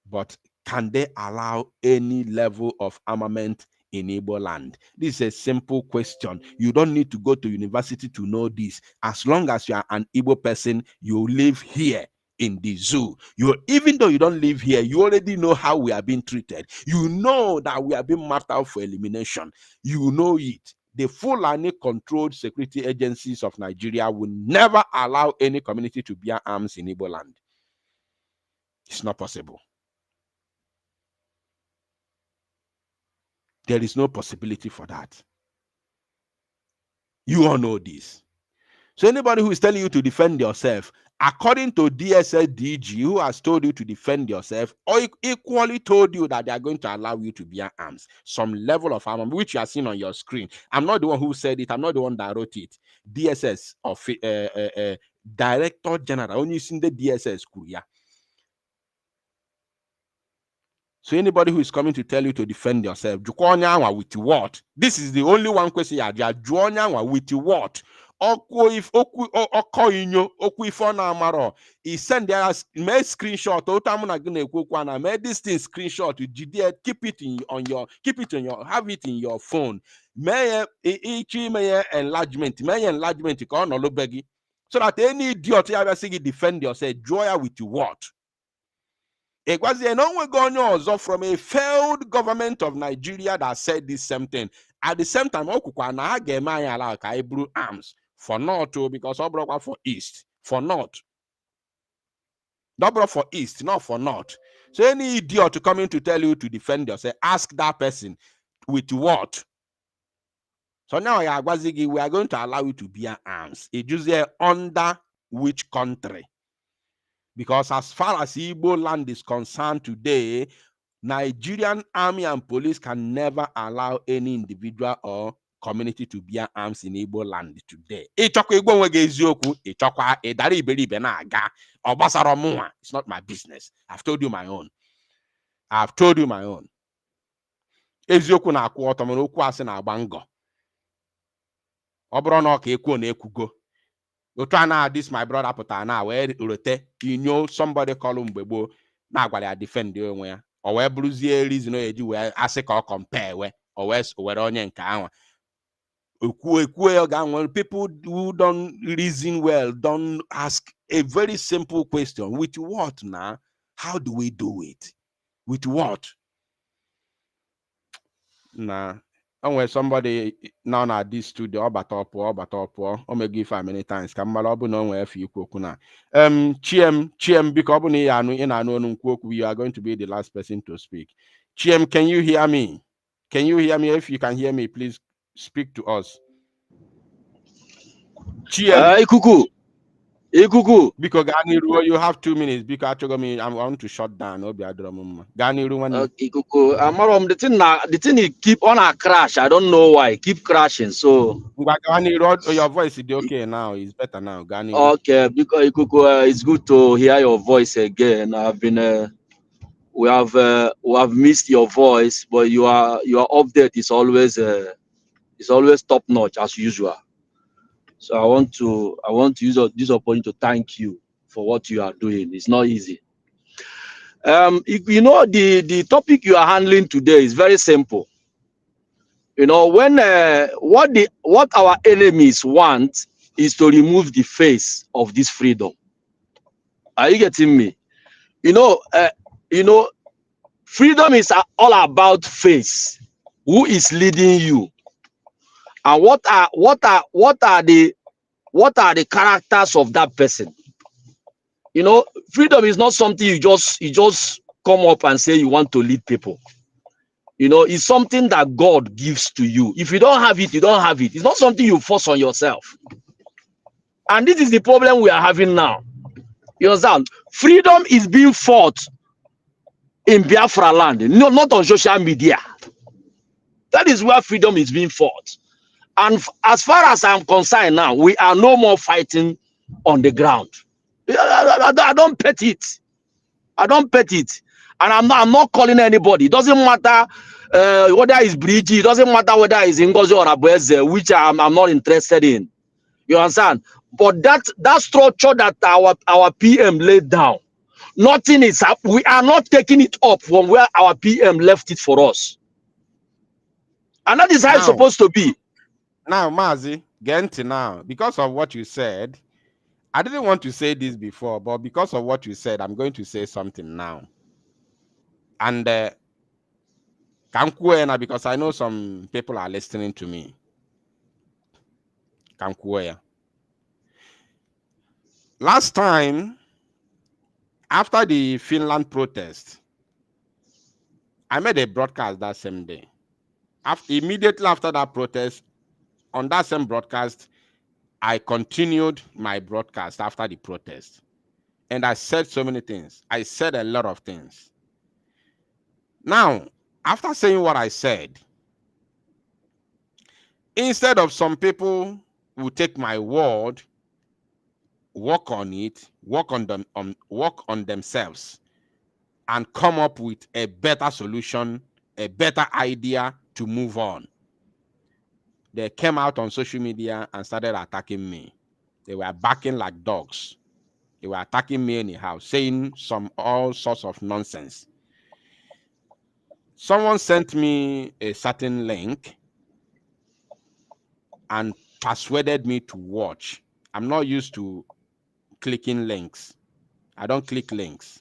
But can they allow any level of armament in Igbo land? This is a simple question. You don't need to go to university to know this. As long as you are an Igbo person, you live here in the zoo. Even though you don't live here, you already know how we are being treated. You know that we are being marked out for elimination. You know it. the Fulani-controlled security agencies of Nigeria will never allow any community to bear arms in Igbo land. It's not possible. There is no possibility for that. You all know this. So anybody who is telling you to defend yourself, according to DSS DG, who has told you to defend yourself, or equally told you that they are going to allow you to bear arms, some level of armament, which you are seeing on your screen. I'm not the one who said it. I'm not the one that wrote it. DSS of Director General, only seen the DSS Korea. So anybody who is coming to tell you to defend yourself, with what? This is the only one question you have. With what? If he send their screenshot, made this thing screenshot, keep it in your, have it in your phone. May enlargement, so that any idiot ever say defend yourself, joy with what? It was from a failed government of Nigeria that said this same thing. At the same time, arms for north, because Obroka for east, for north. Double for east, not for north. So any idiot to come in to tell you to defend yourself, ask that person with what? So now we are going to allow you to bear arms. It is under which country? Because as far as Igbo land is concerned today, Nigerian army and police can never allow any individual or community to bear arms in Igbo land today. It's not my business. I've told you my own. I've told you my own. Eziokwu na akwu ọtọ mana okwu asị na agba ngọ. Ọ bụrụ na ọ ka ekwu na ekwugo. This my brother pụtara na wee rote, you know, somebody call him Bebo, na agwala ya defend the onwe ya. O wee bụrụzie reason o eji wee asị ka ọ compare we, o wee were onye nke ahụ. People who don't reason well don't ask a very simple question. With what now? How do we do it? With what? Nah. When somebody now at this studio, or may give 5 many times. Chiem, because we are going to be the last person to speak. Chiem, can you hear me? Can you hear me? If you can hear me, please speak to us. Chiem. Ikuku. Because you have 2 minutes. Because I want to shut down. Ikuku. The thing it keep on a crash. I don't know why. Keep crashing. So your voice is okay now. It's better now. Okay, because Ikuku, it's good to hear your voice again. I've been we have missed your voice, but your update is always top notch as usual. So I want to use this opportunity to thank you for what you are doing. It's not easy. You know, the topic you are handling today is very simple. You know, when what our enemies want is to remove the face of this freedom. Are you getting me? You know, freedom is all about face. Who is leading you? And what are the characters of that person? You know, freedom is not something you just come up and say you want to lead people. You know, it's something that God gives to you. If you don't have it, you don't have it. It's not something you force on yourself. And this is the problem we are having now. You understand? Freedom is being fought in Biafra land, no, not on social media. That is where freedom is being fought. And as far as I'm concerned now, we are no more fighting on the ground. I don't pet it. I don't pet it. And I'm not calling anybody. It doesn't matter whether it's Bridgie. It doesn't matter whether it's Ngozi or Abueze, which I'm not interested in. You understand? But that structure that our PM laid down, nothing is up. We are not taking it up from where our PM left it for us. And that is how it's supposed to be. Now, Mazi, Genti, now, because of what you said, I didn't want to say this before, but because of what you said, I'm going to say something now. And because I know some people are listening to me. Kankuya. Last time, after the Finland protest, I made a broadcast that same day. Immediately after that protest, on that same broadcast, I continued my broadcast after the protest. And I said so many things. I said a lot of things. Now, after saying what I said, instead of some people who take my word, work on it, work on themselves, and come up with a better solution, a better idea to move on, they came out on social media and started attacking me. They were barking like dogs. They were attacking me anyhow, saying all sorts of nonsense. Someone sent me a certain link and persuaded me to watch. I'm not used to clicking links. I don't click links.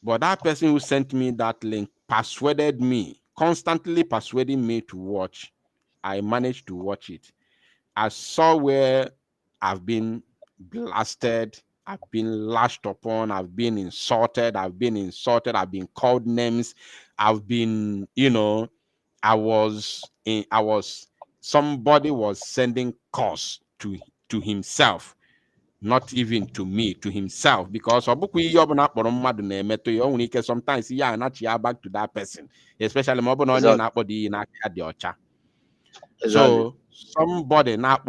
But that person who sent me that link persuaded me, constantly persuading me to watch. I managed to watch it. I saw where I've been blasted, I've been lashed upon, I've been insulted, I've been called names, I've been, somebody was sending curse to himself, not even to me, to himself, because sometimes back to that person, especially so somebody not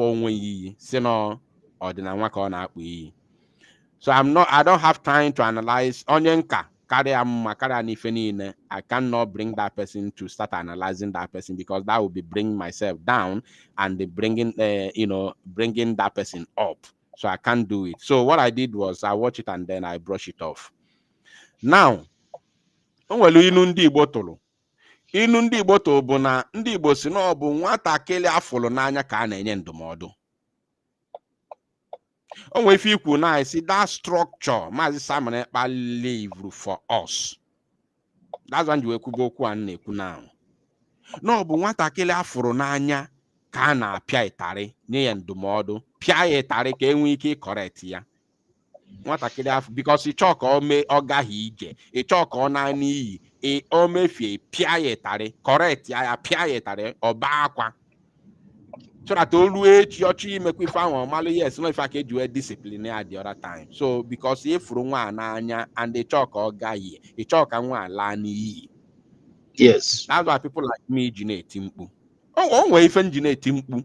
so I don't have time to analyze onyenka. I cannot bring that person to start analyzing that person, because that will be bringing myself down and bringing that person up. So I can't do it. So what I did was I watch it and then I brush it off. Now, inu ndị Igbo tụrụ bụ na ndị Igbo si na ọ bụ nwatakịrị afụrụ n'anya ka a na-enye ndụmọdụ. Onwe ife ikwu na see that structure Maazị Simon Ekpa leave for us. That's when you ekwugo okwu a na-ekwu now. Na ọ bụ nwatakịrị afụrụ n'anya ka a na-apịa ịtarị nye ya ndụmọdụ, pịa ya ịtarị ka enwe ike correct ya. Nwatakịrị afụ because ịchọ ka ọ gaghị ije, ịchọ ka ọ na n'iyi, o mefie pịa ya ịtarị, correct ya pịa ya ịtarị, ọ baa akwa. So that yes, no, if I can do a discipline at the other time. So because if and they talk or guy, they talk and one lani. Yes. That's why people like me generate timpu. Oh, even generate timpu.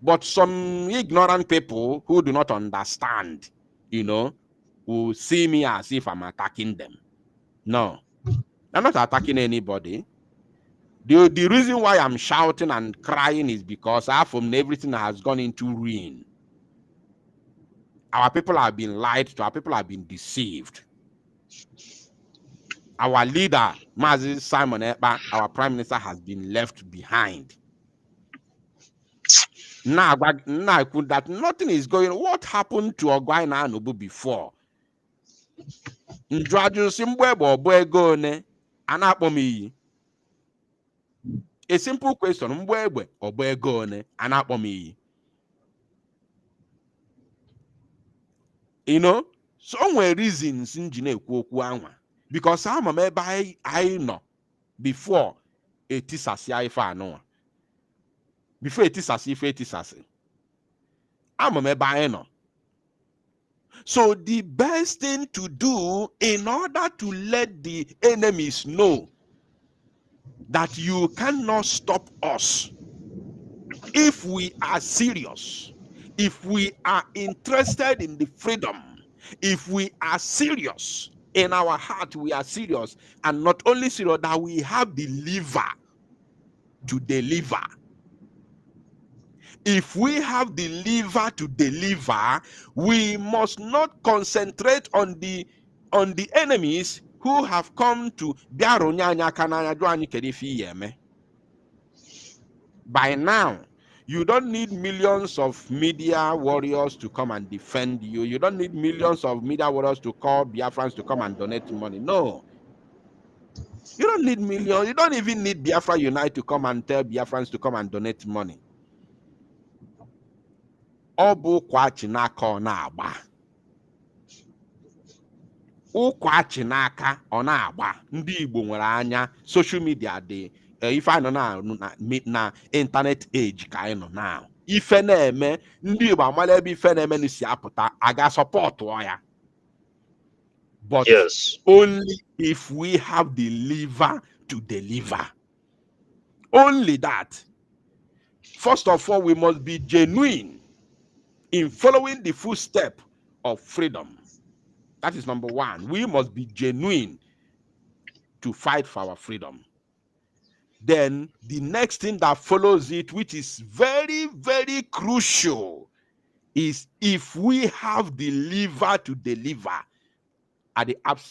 But some ignorant people who do not understand, will see me as if I'm attacking them. No, I'm not attacking anybody. The reason why I'm shouting and crying is because everything has gone into ruin. Our people have been lied to. Our people have been deceived. Our leader, Maazị Simon Ekpa, our prime minister, has been left behind. Now that nothing is going. What happened to Ogwaina Anobu before? A simple question. Somewhere reasons in because I'm a I know before it is as if I know. Before it is as if it is as I'm a no. So the best thing to do in order to let the enemies know that you cannot stop us if we are serious, if we are interested in the freedom, if we are serious in our heart, we are serious, and not only serious, that we have the liver to deliver. If we have the liver to deliver, we must not concentrate on the enemies who have come to by now. You don't need millions of media warriors to come and defend you. You don't need millions of media warriors to call Biafrans to come and donate money. No. You don't need millions. You don't even need Biafra Unite to come and tell Biafrans to come and donate money. Obu kwa chinaka ọ na-agba. Ụkwa chinaka ọ na-agba. Ndị Igbo nwere anya. Social media dị ife anyị nọ na internet age ka anyị nọ now. Ife na-eme ndị Igbo amala ebe ife na-eme n'isi apụta aga support ya. But Yes. only if we have the liver to deliver. Only that. First of all, we must be genuine in following the footstep of freedom. That is number one. We must be genuine to fight for our freedom. Then the next thing that follows it, which is very, very crucial, is if we have the liver to deliver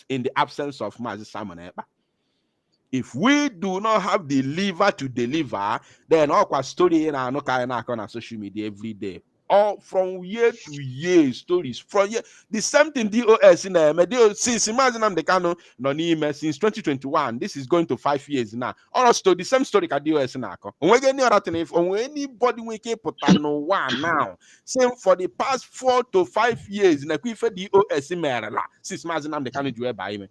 in the absence of Mazi Simon Ekpa. If we do not have the liver to deliver, then all story in our social media every day. All from year to year stories from year. The same thing DOS in since imagine I'm the canon since 2021. This is going to 5 years now. Also the same story at DOS in Ako. When anybody we keep put no one now. Same for the past 4 to 5 years in a DOS in Maryland. Since imagine I'm the canon you by me.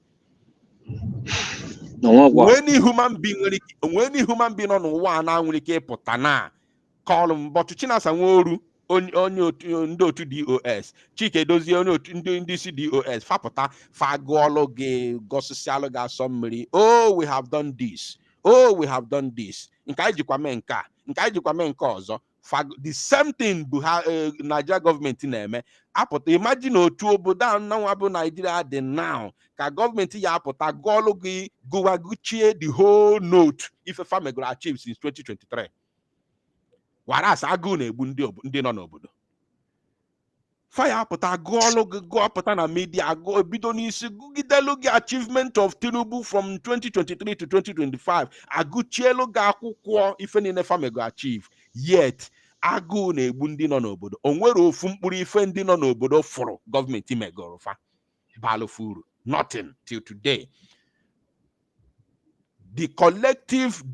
When human being on one now we keep put call them but to China Sanworu. Only to DOS. Chike dozie only DC DOS. Fapota fagologe gosocialoga summary. Oh, we have done this. Oh, we have done this. Nkajikwa menka ozo. The same thing Nigeria government in eme. Apota imagine otu obodo now abu Nigeria de now. Ka government ya apota gologe guwaguchie the whole note if a farmer go achieve since 2023. Whereas agụ na-egbu ndị nọ n'obodo. Fire apụta go apụta na media go ebido n'isi gugidelu gị achievement of Tinubu from 2023 to 2025 agụchielu gị akwụkwọ ife niile famego achieve yet agụ na-egbu ndị nọ n'obodo. O nwere ofu mkpụrụ ife ndị nọ n'obodo fụrụ gọọmenti megoro fa balụfuru nothing till today. The collective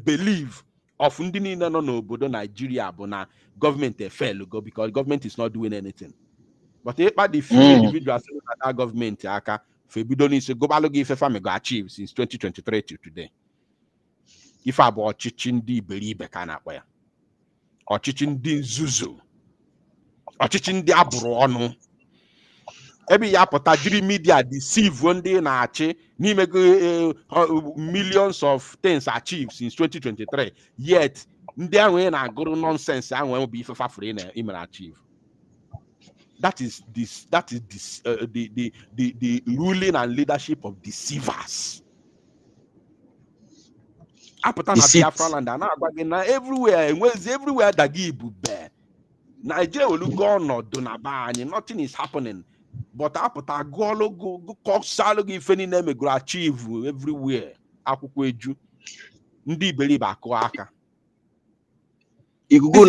belief of ndị niile nọ n'obodo Nigeria bụ na government fail go because government is not doing anything. But if the few individuals that government aka febido n'isi gobalụ gị ife family go achieve since 2023 to today. Ife abụ ọchịchị ndị iberibe ka na-akpọ ya. Ọchịchị ndị nzuzu. Ọchịchị ndị abụrụ ọnụ. Ebe ya pụta jiri media deceive ndị na-achị n'ime millions of things achieved since 2023 yet ndị ahụ na-agụrụ nonsense ahụ enwe bụ ife fafere na imere achieve. That is the ruling and leadership of deceivers. Apụta na Biafra land na-agwa gị na everywhere dagi ibube. Nigeria olugo ọnọdụ na be anyị, nothing is happening. But apụta go kọsalụ ife niile emegoro achieve everywhere. Akwụkwọ eju ndị iberibe akụ aka. Ikuku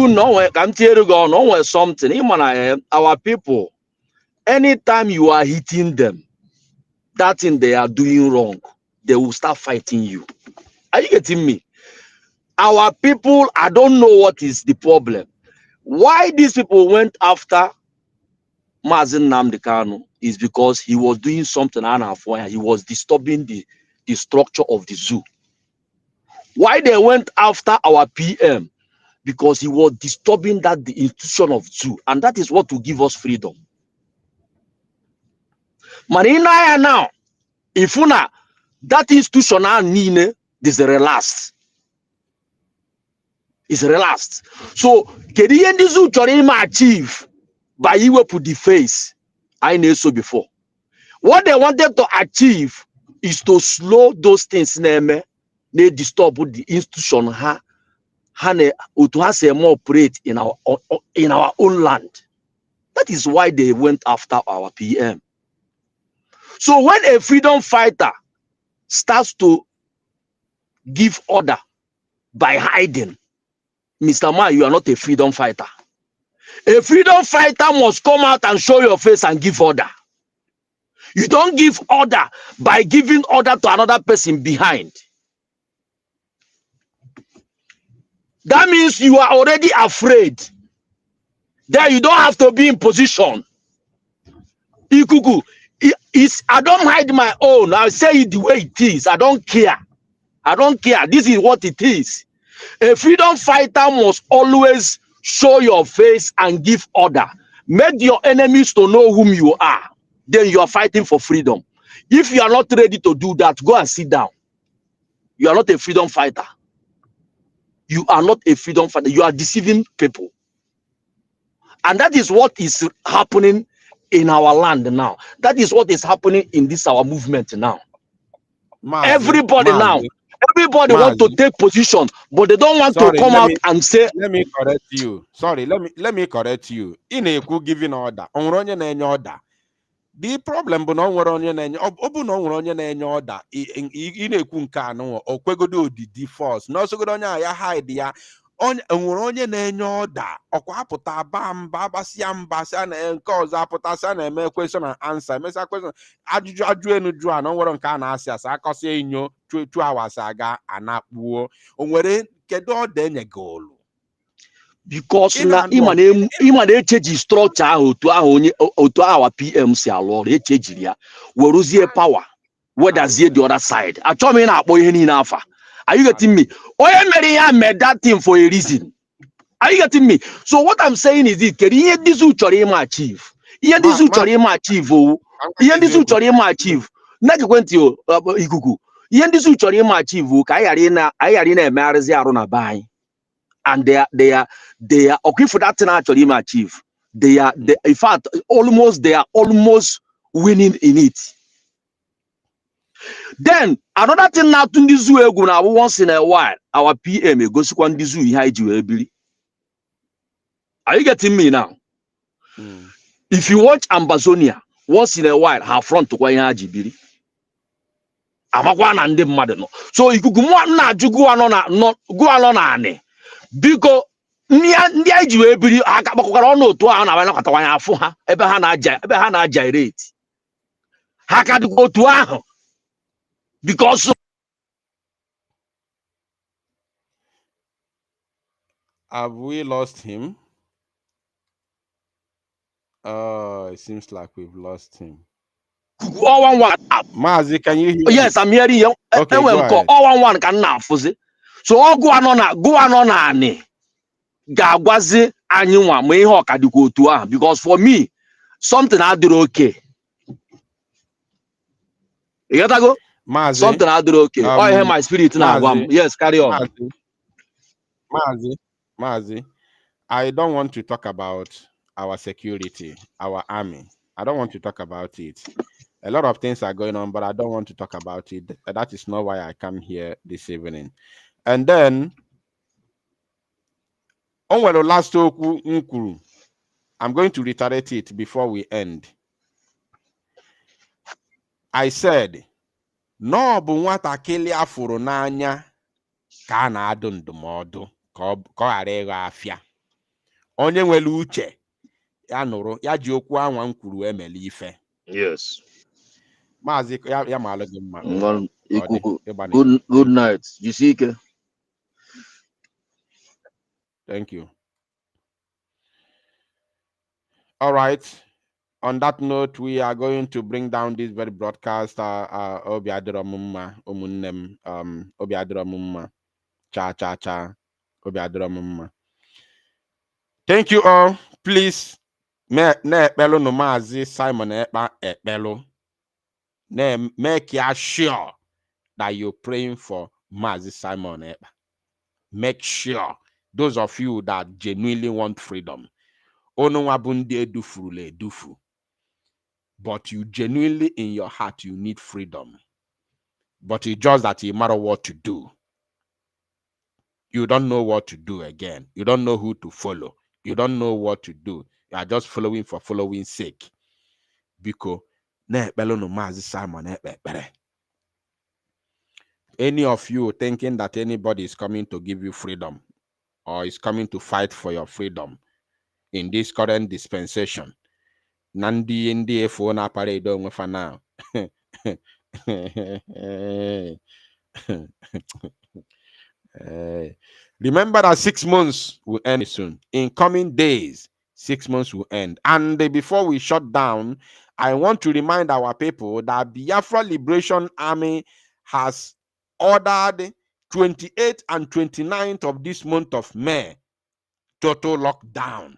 no can tell you no something. Our people, anytime you are hitting them, that thing they are doing wrong, they will start fighting you. Are you getting me? Our people, I don't know what is the problem. Why these people went after Mazi Nnamdi Kanu is because he was doing something he was disturbing the structure of the zoo. Why they went after our PM? Because he was disturbing the institution of zoo, and that is what will give us freedom. Marina now, if una that institutional nine is relaxed. Is relaxed. So, can you end zoo achieve by you put the face? I know so before. What they wanted to achieve is to slow those things they disturb the institution to have more operate in our own land. That is why they went after our PM. So when a freedom fighter starts to give order by hiding, Mr. Ma, you are not a freedom fighter. A freedom fighter must come out and show your face and give order. You don't give order by giving order to another person behind. That means you are already afraid. Then you don't have to be in position. Ikuku, I don't hide my own. I'll say it the way it is. I don't care. I don't care. This is what it is. A freedom fighter must always show your face and give order. Make your enemies to know whom you are. Then you are fighting for freedom. If you are not ready to do that, go and sit down. You are not a freedom fighter. You are not a freedom fighter. You are deceiving people. And that is what is happening in our land now. That is what is happening in this our movement now. Everybody now, everybody want to take position, but they don't want to come out and say. Let me correct you. Sorry, let me correct you. In a giving order, on order. The problem bụ na ọ nwere onye na-enye ọ bụ na ọ nwere onye na-enye ọda ị na-ekwu nke anụ o kwegodo odidi force na ọsọgodo onye a ya hide ya onye nwere onye na-enye ọda ọkwa apụta ba mba agbasịa mba sị na nke ọzọ apụta sị na-eme question and answer emesịa question ajụ enu jụ a na nwere nke a na-asị asa akọsịa inyo 2 hours aga anakpuo o nwere kedu ọda enye gị olu because na ịma echeji structure ahụ otu ahụ PM si alụ ọrụ echejiri ya weruzie power wedazie the other side. Achọghị m ị na-akpọ ihe niile afa. Are you getting me? Onye mere ya made that thing for a reason. Are you getting me? So what I'm saying is this, kedu ihe ndị zu chọrọ ịma achieve? Ihe ndị zu chọrọ ịma achieve o. Ihe ndị zu chọrọ ịma achieve. Na ekwentị ikuku. Ihe ndị zu chọrọ ịma achieve o ka anyị ghara na-emegharịzi arụ na be anyị. And they are okay for that thing actually achieve. In fact they are almost winning in it. Then another thing now to this egwu now once in a while our PM goes to this ihe. Are you getting me now? If you watch Ambazonia once in a while her front to kwa ihe ajibiri. Amakwa na ndị mmadụ no. So ikuku mwa na ajụ go anọ na ani. Biko ndị anyị ji wee biri aka kpakọkara ọnụ otu ahụ na nakọtawanye afụ ha ebe ha na-agyrate ha ka dịkwa otu ahụ because have we lost him? It seems like we've lost him. Mazi, can you hear me? Yes, I'm hearing you. Okay, go ahead. 111 ka nna afụzi. So ọgụ anọ na anị ga-agwazi anyị nwa ma ihe ọka dịkwa otu ahụ because for me something adịrị okay. You get go? Something adịrị okay. Oh, ihe my spirit na-agwa m. Yes, carry on. Mazi, I don't want to talk about our security, our army. I don't want to talk about it. A lot of things are going on, but I don't want to talk about it. That is not why I come here this evening. And then, on the last okwu, I'm going to reiterate it before we end. I said, no bụ nwatakịrị afụrụ n'anya ka a na-adụ ndụmọdụ ka ọ ghara ịghọ afịa. Onye nwere uche ya nụrụ ya ji okwu anwa m kwuru emele ife. Yes. Maazị ya maalụ gị mma. Good night. Jisike. Thank you. All right. On that note, we are going to bring down this very broadcast. Obi adịrọ m mma, ụmụnne m. Obi adịrọ m mma. Cha. Obi adịrọ m mma. Thank you all. Please, na-ekpelu no Maazị Simon Ekpa ekpelu. Make sure that you're praying for Maazị Simon Ekpa. Make sure those of you that genuinely want freedom. But you genuinely in your heart, you need freedom. But it's just that you matter what to do. You don't know what to do again. You don't know who to follow. You don't know what to do. You are just following for following's sake. Because any of you thinking that anybody is coming to give you freedom or is coming to fight for your freedom in this current dispensation, Nandi Indi Efona Paredo with now. Remember that 6 months will end soon. In coming days, 6 months will end. And before we shut down, I want to remind our people that Biafra Liberation Army has ordered 28th and 29th of this month of May, total lockdown.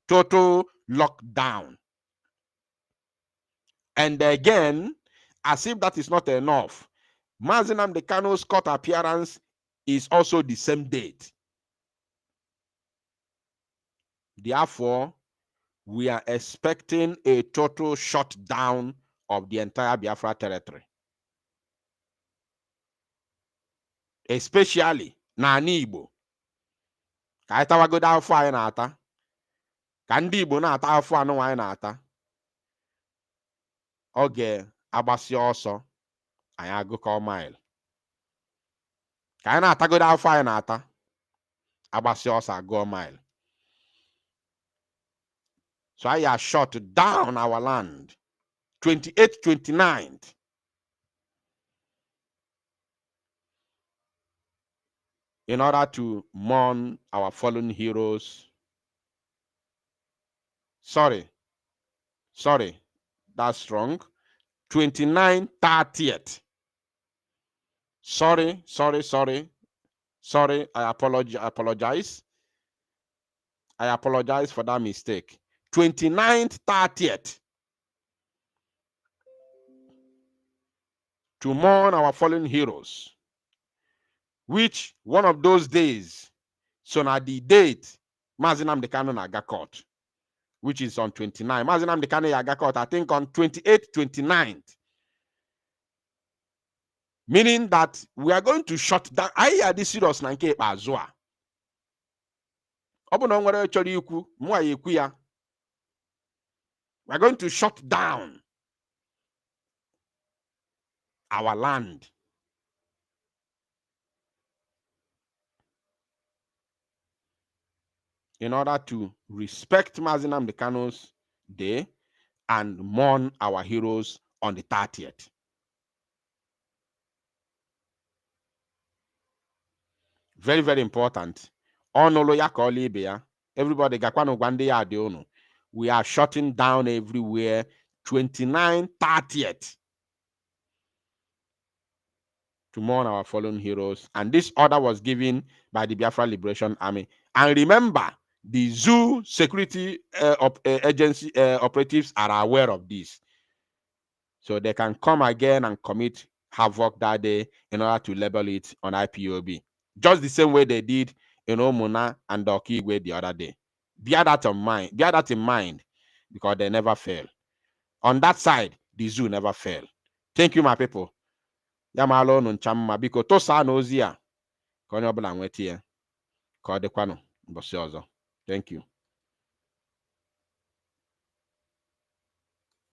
Total lockdown. And again, as if that is not enough, Mazi Nnamdi Kanu's court appearance is also the same date. Therefore, we are expecting a total shutdown of the entire Biafra territory. Especially n'ala Igbo. Ka anyị tawagodo afọ anyị na-ata. Ka ndị Igbo na-ata afọ anụ anyị na-ata. Oge agbasi ọsọ, anyị agụkọ mile. Ka anyị na-atagodo afọ anyị na-ata. Agbasi ọsọ agụọ mile. So I have shut down our land. 28th, 29th. In order to mourn our fallen heroes. Sorry, that's wrong. 29th, 30th. Sorry, I apologize. I apologize for that mistake. 29th, 30th. To mourn our fallen heroes. Which one of those days, so now the date, Mazi Nnamdi Kanu na-aga court, which is on 29. Mazi Nnamdi Kanu na-aga court, I think on 28th, 29th. Meaning that we are going to shut down. I are this serious na nke azua. Obono nwere chori ikwu, mwa ekwu ya. We are going to shut down our land. In order to respect Mazi Nnamdi Kanu's day and mourn our heroes on the 30th. Very, very important. Everybody, we are shutting down everywhere. 29, 30th. To mourn our fallen heroes. And this order was given by the Biafra Liberation Army. And remember, the zoo security agency operatives are aware of this. So they can come again and commit havoc that day in order to label it on IPOB. Just the same way they did in Omuna and Okigwe the other day. Bear that in mind, because they never fail. On that side, the zoo never fail. Thank you, my people. Yamalo nunchamma biko tosa n'ozi a ka onye ọbụla nweta ya ka ọ dịkwanụ mbọsị ọzọ. Thank you.